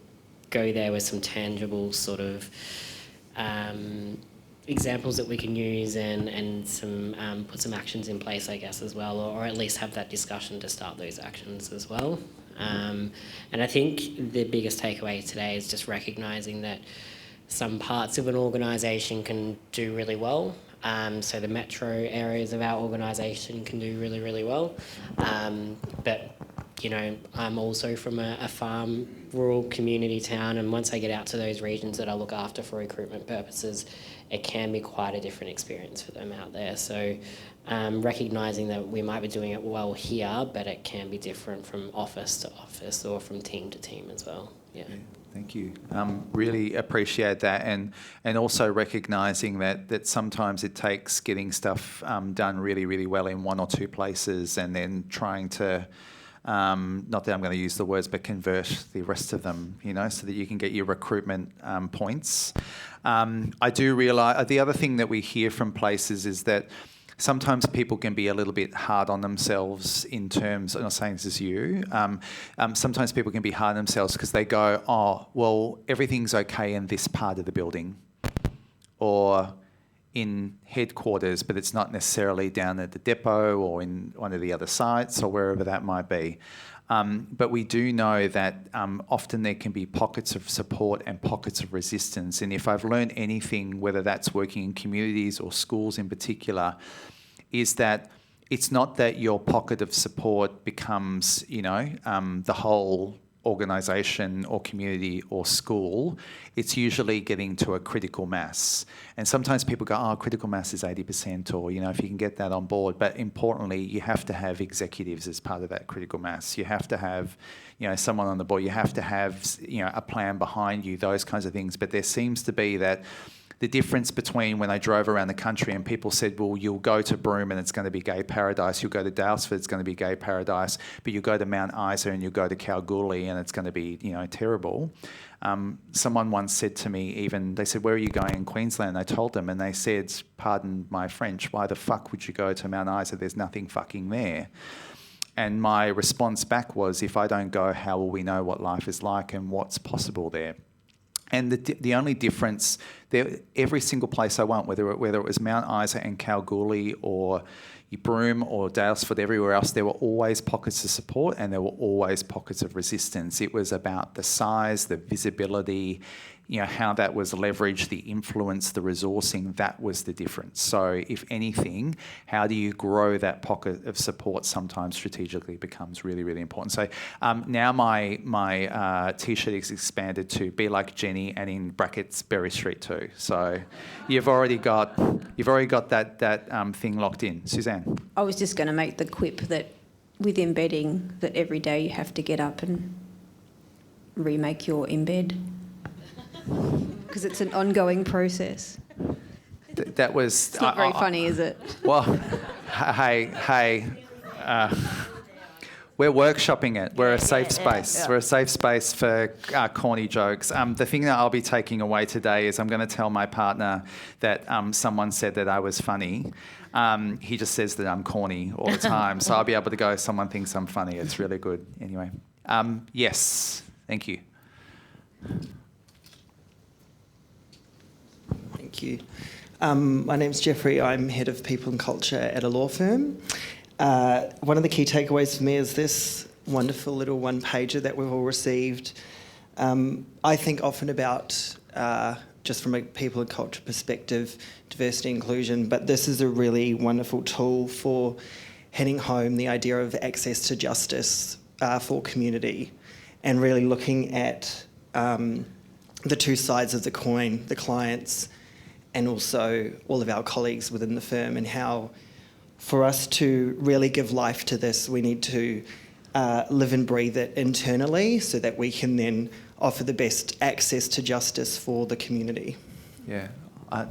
go there with some tangible sort of examples that we can use and some put some actions in place, I guess, as well, or at least have that discussion to start those actions as well. And I think the biggest takeaway today is just recognising that some parts of an organisation can do really well. So the metro areas of our organisation can do really, really well. But, I'm also from a farm, rural community town, and once I get out to those regions that I look after for recruitment purposes, it can be quite a different experience for them out there. So recognising that we might be doing it well here, but it can be different from office to office or from team to team as well. Yeah. Thank you. Really appreciate that, and also recognising that sometimes it takes getting stuff done really, really well in 1 or 2 places, and then trying to not that I'm going to use the words, but convert the rest of them, so that you can get your recruitment points. I do realise the other thing that we hear from places is that sometimes people can be a little bit hard on themselves in terms, I'm not saying this is you, sometimes people can be hard on themselves because they go, oh, well, everything's okay in this part of the building or in headquarters, but it's not necessarily down at the depot or in one of the other sites or wherever that might be. But we do know that often there can be pockets of support and pockets of resistance. And if I've learned anything, whether that's working in communities or schools in particular, is that it's not that your pocket of support becomes, the whole organisation or community or school. It's usually getting to a critical mass. And sometimes people go, oh, critical mass is 80%, or, if you can get that on board. But importantly, you have to have executives as part of that critical mass. You have to have, someone on the board. You have to have, a plan behind you, those kinds of things. But there seems to be that the difference between when I drove around the country and people said, well, you'll go to Broome and it's going to be gay paradise, you'll go to Daylesford, it's going to be gay paradise, but you'll go to Mount Isa and you'll go to Kalgoorlie and it's going to be, terrible. Someone once said to me, they said, where are you going in Queensland? I told them, and they said, pardon my French, why the fuck would you go to Mount Isa? There's nothing fucking there. And my response back was, if I don't go, how will we know what life is like and what's possible there? And the only difference, every single place I went, whether it was Mount Isa and Kalgoorlie or Broome or Daylesford, everywhere else, there were always pockets of support and there were always pockets of resistance. It was about the size, the visibility, how that was leveraged, the influence, the resourcing, that was the difference. So if anything, how do you grow that pocket of support sometimes strategically becomes really, really important. So now my T-shirt is expanded to be like Jenny and in brackets Berry Street too. So you've already got that thing locked in. Suzanne? I was just going to make the quip that with embedding, that every day you have to get up and remake your embed. Because it's an ongoing process. That was... It's not very funny, is it? Well, hey, we're workshopping it. We're a safe space. Yeah. We're a safe space for corny jokes. The thing that I'll be taking away today is I'm going to tell my partner that someone said that I was funny. He just says that I'm corny all the time. So I'll be able to go, someone thinks I'm funny. It's really good. Anyway. Yes. Thank you. Thank you. My name's Jeffrey. I'm head of people and culture at a law firm. One of the key takeaways for me is this wonderful little one-pager that we've all received. I think often about, just from a people and culture perspective, diversity and inclusion, but this is a really wonderful tool for hitting home the idea of access to justice for community and really looking at the two sides of the coin, the clients and also all of our colleagues within the firm, and how for us to really give life to this, we need to live and breathe it internally so that we can then offer the best access to justice for the community. Yeah.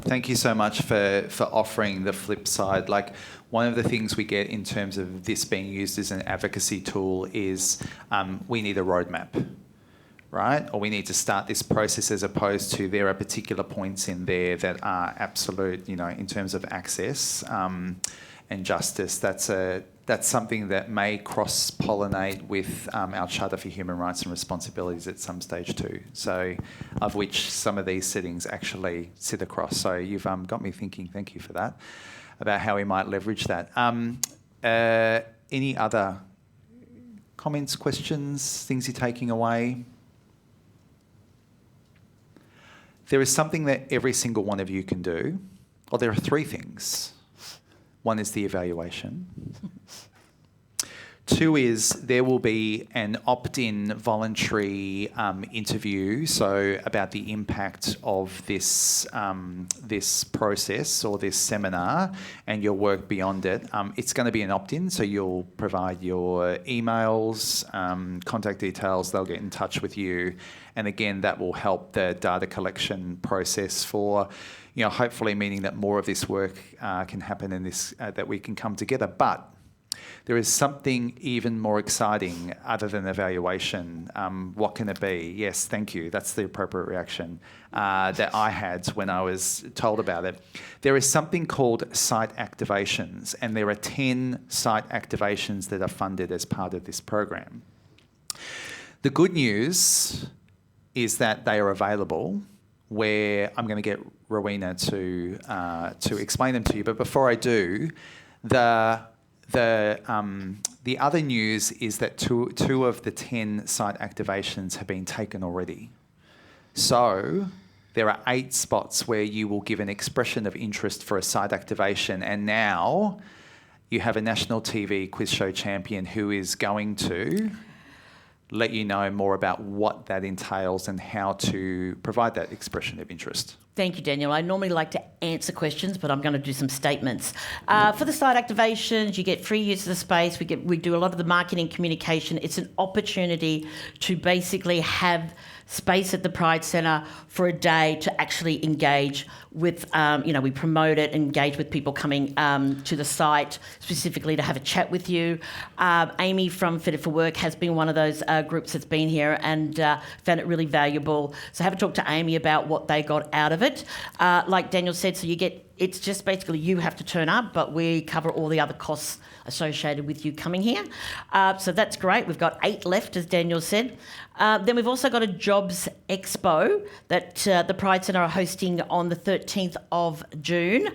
Thank you so much for offering the flip side. Like, one of the things we get in terms of this being used as an advocacy tool is we need a roadmap, right? Or we need to start this process, as opposed to there are particular points in there that are absolute, in terms of access and justice. That's something that may cross-pollinate with our Charter for Human Rights and Responsibilities at some stage too. So, of which some of these settings actually sit across. So you've got me thinking, thank you for that, about how we might leverage that. Any other comments, questions, things you're taking away? There is something that every single one of you can do. Well, there are three things. One is the evaluation. Two is there will be an opt-in voluntary interview, so about the impact of this this process or this seminar and your work beyond it. It's going to be an opt-in, so you'll provide your emails, contact details, they'll get in touch with you. And again, that will help the data collection process for, hopefully meaning that more of this work can happen in this, that we can come together. But There is something even more exciting other than evaluation. What can it be? Yes, thank you. That's the appropriate reaction that I had when I was told about it. There is something called site activations, and there are 10 site activations that are funded as part of this program. The good news is that they are available, where I'm going to get Rowena to explain them to you. But before I do, the other news is that two of the 10 site activations have been taken already. So there are 8 spots where you will give an expression of interest for a site activation, and now you have a national TV quiz show champion who is going to let you know more about what that entails and how to provide that expression of interest. Thank you, Daniel. I normally like to answer questions, but I'm going to do some statements. For the site activations, you get free use of the space. We do a lot of the marketing communication. It's an opportunity to basically have space at the Pride Centre for a day to actually engage with, we promote it, engage with people coming to the site, specifically to have a chat with you. Amy from Fitted for Work has been one of those groups that's been here and found it really valuable. So have a talk to Amy about what they got out of it. Like Daniel said, so it's just basically you have to turn up, but we cover all the other costs associated with you coming here. So that's great. We've got 8 left, as Daniel said. Then we've also got a Jobs Expo that the Pride Centre are hosting on the 13th of June.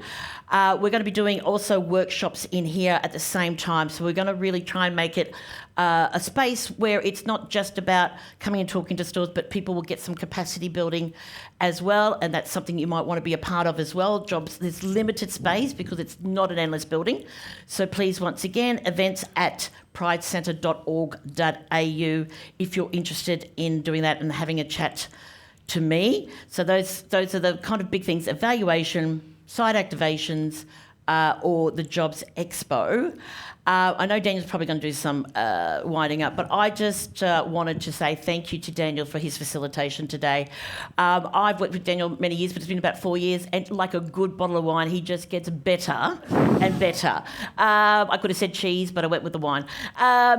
We're going to be doing also workshops in here at the same time. So we're going to really try and make it a space where it's not just about coming and talking to stores, but people will get some capacity building as well, and that's something you might want to be a part of as well. There's limited space because it's not an endless building. So please, once again, events at pridecentre.org.au if you're interested in doing that and having a chat to me. So those are the kind of big things: evaluation, site activations, or the Jobs Expo. I know Daniel's probably going to do some winding up, but I just wanted to say thank you to Daniel for his facilitation today. I've worked with Daniel many years, but it's been about 4 years, and like a good bottle of wine, he just gets better and better. I could have said cheese, but I went with the wine.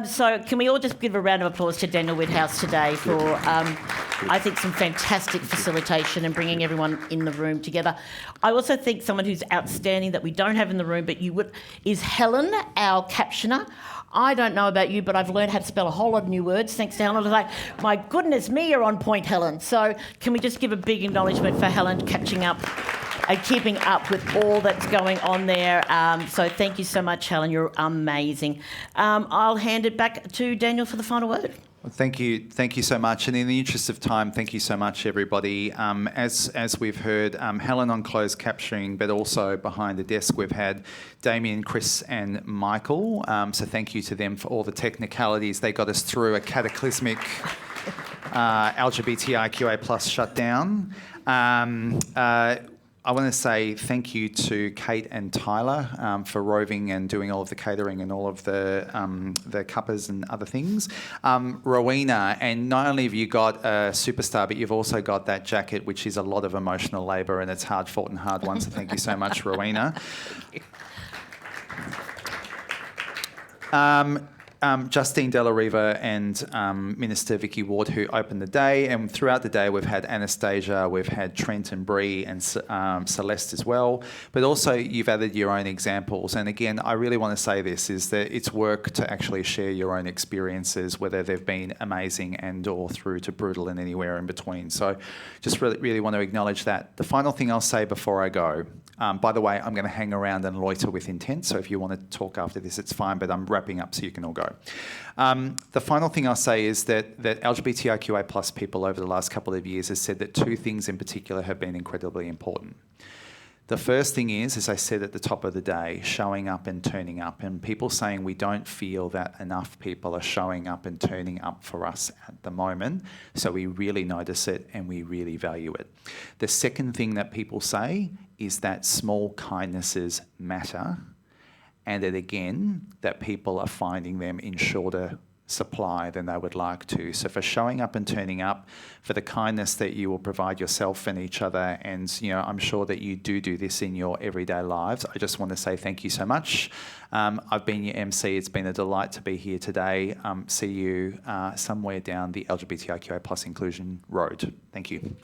So can we all just give a round of applause to Daniel Whithouse today for, I think, some fantastic facilitation and bringing everyone in the room together. I also think someone who's outstanding that we don't have in the room, but is Helen, our captioner. I don't know about you, but I've learned how to spell a whole lot of new words thanks to Helen. I was like, my goodness me, you're on point, Helen. So can we just give a big acknowledgement for Helen catching up and keeping up with all that's going on there. So thank you so much, Helen. You're amazing. I'll hand it back to Daniel for the final word. Well, thank you so much. And in the interest of time, thank you so much, everybody. As we've heard, Helen on closed capturing, but also behind the desk we've had Damien, Chris and Michael. So thank you to them for all the technicalities. They got us through a cataclysmic LGBTIQA plus shutdown. I want to say thank you to Kate and Tyler for roving and doing all of the catering and all of the cuppers and other things. Rowena, and not only have you got a superstar, but you've also got that jacket, which is a lot of emotional labour, and it's hard fought and hard won. So thank you so much, Rowena. Justine De La Riva and Minister Vicki Ward, who opened the day, and throughout the day we've had Anastasia, we've had Trent and Bree and Celeste as well, but also you've added your own examples. And again, I really want to say this, is that it's work to actually share your own experiences, whether they've been amazing and or through to brutal and anywhere in between. So just really want to acknowledge that. The final thing I'll say before I go, by the way, I'm going to hang around and loiter with intent, so if you want to talk after this, it's fine, but I'm wrapping up so you can all go. The final thing I'll say is that LGBTIQA plus people over the last couple of years has said that 2 things in particular have been incredibly important. The first thing is, as I said at the top of the day, showing up and turning up, and people saying we don't feel that enough people are showing up and turning up for us at the moment, so we really notice it and we really value it. The second thing that people say is that small kindnesses matter, and that again, that people are finding them in shorter supply than they would like to. So for showing up and turning up, for the kindness that you will provide yourself and each other, and I'm sure that you do this in your everyday lives, I just want to say thank you so much. I've been your MC. It's been a delight to be here today. See you somewhere down the LGBTIQA+ inclusion road. Thank you.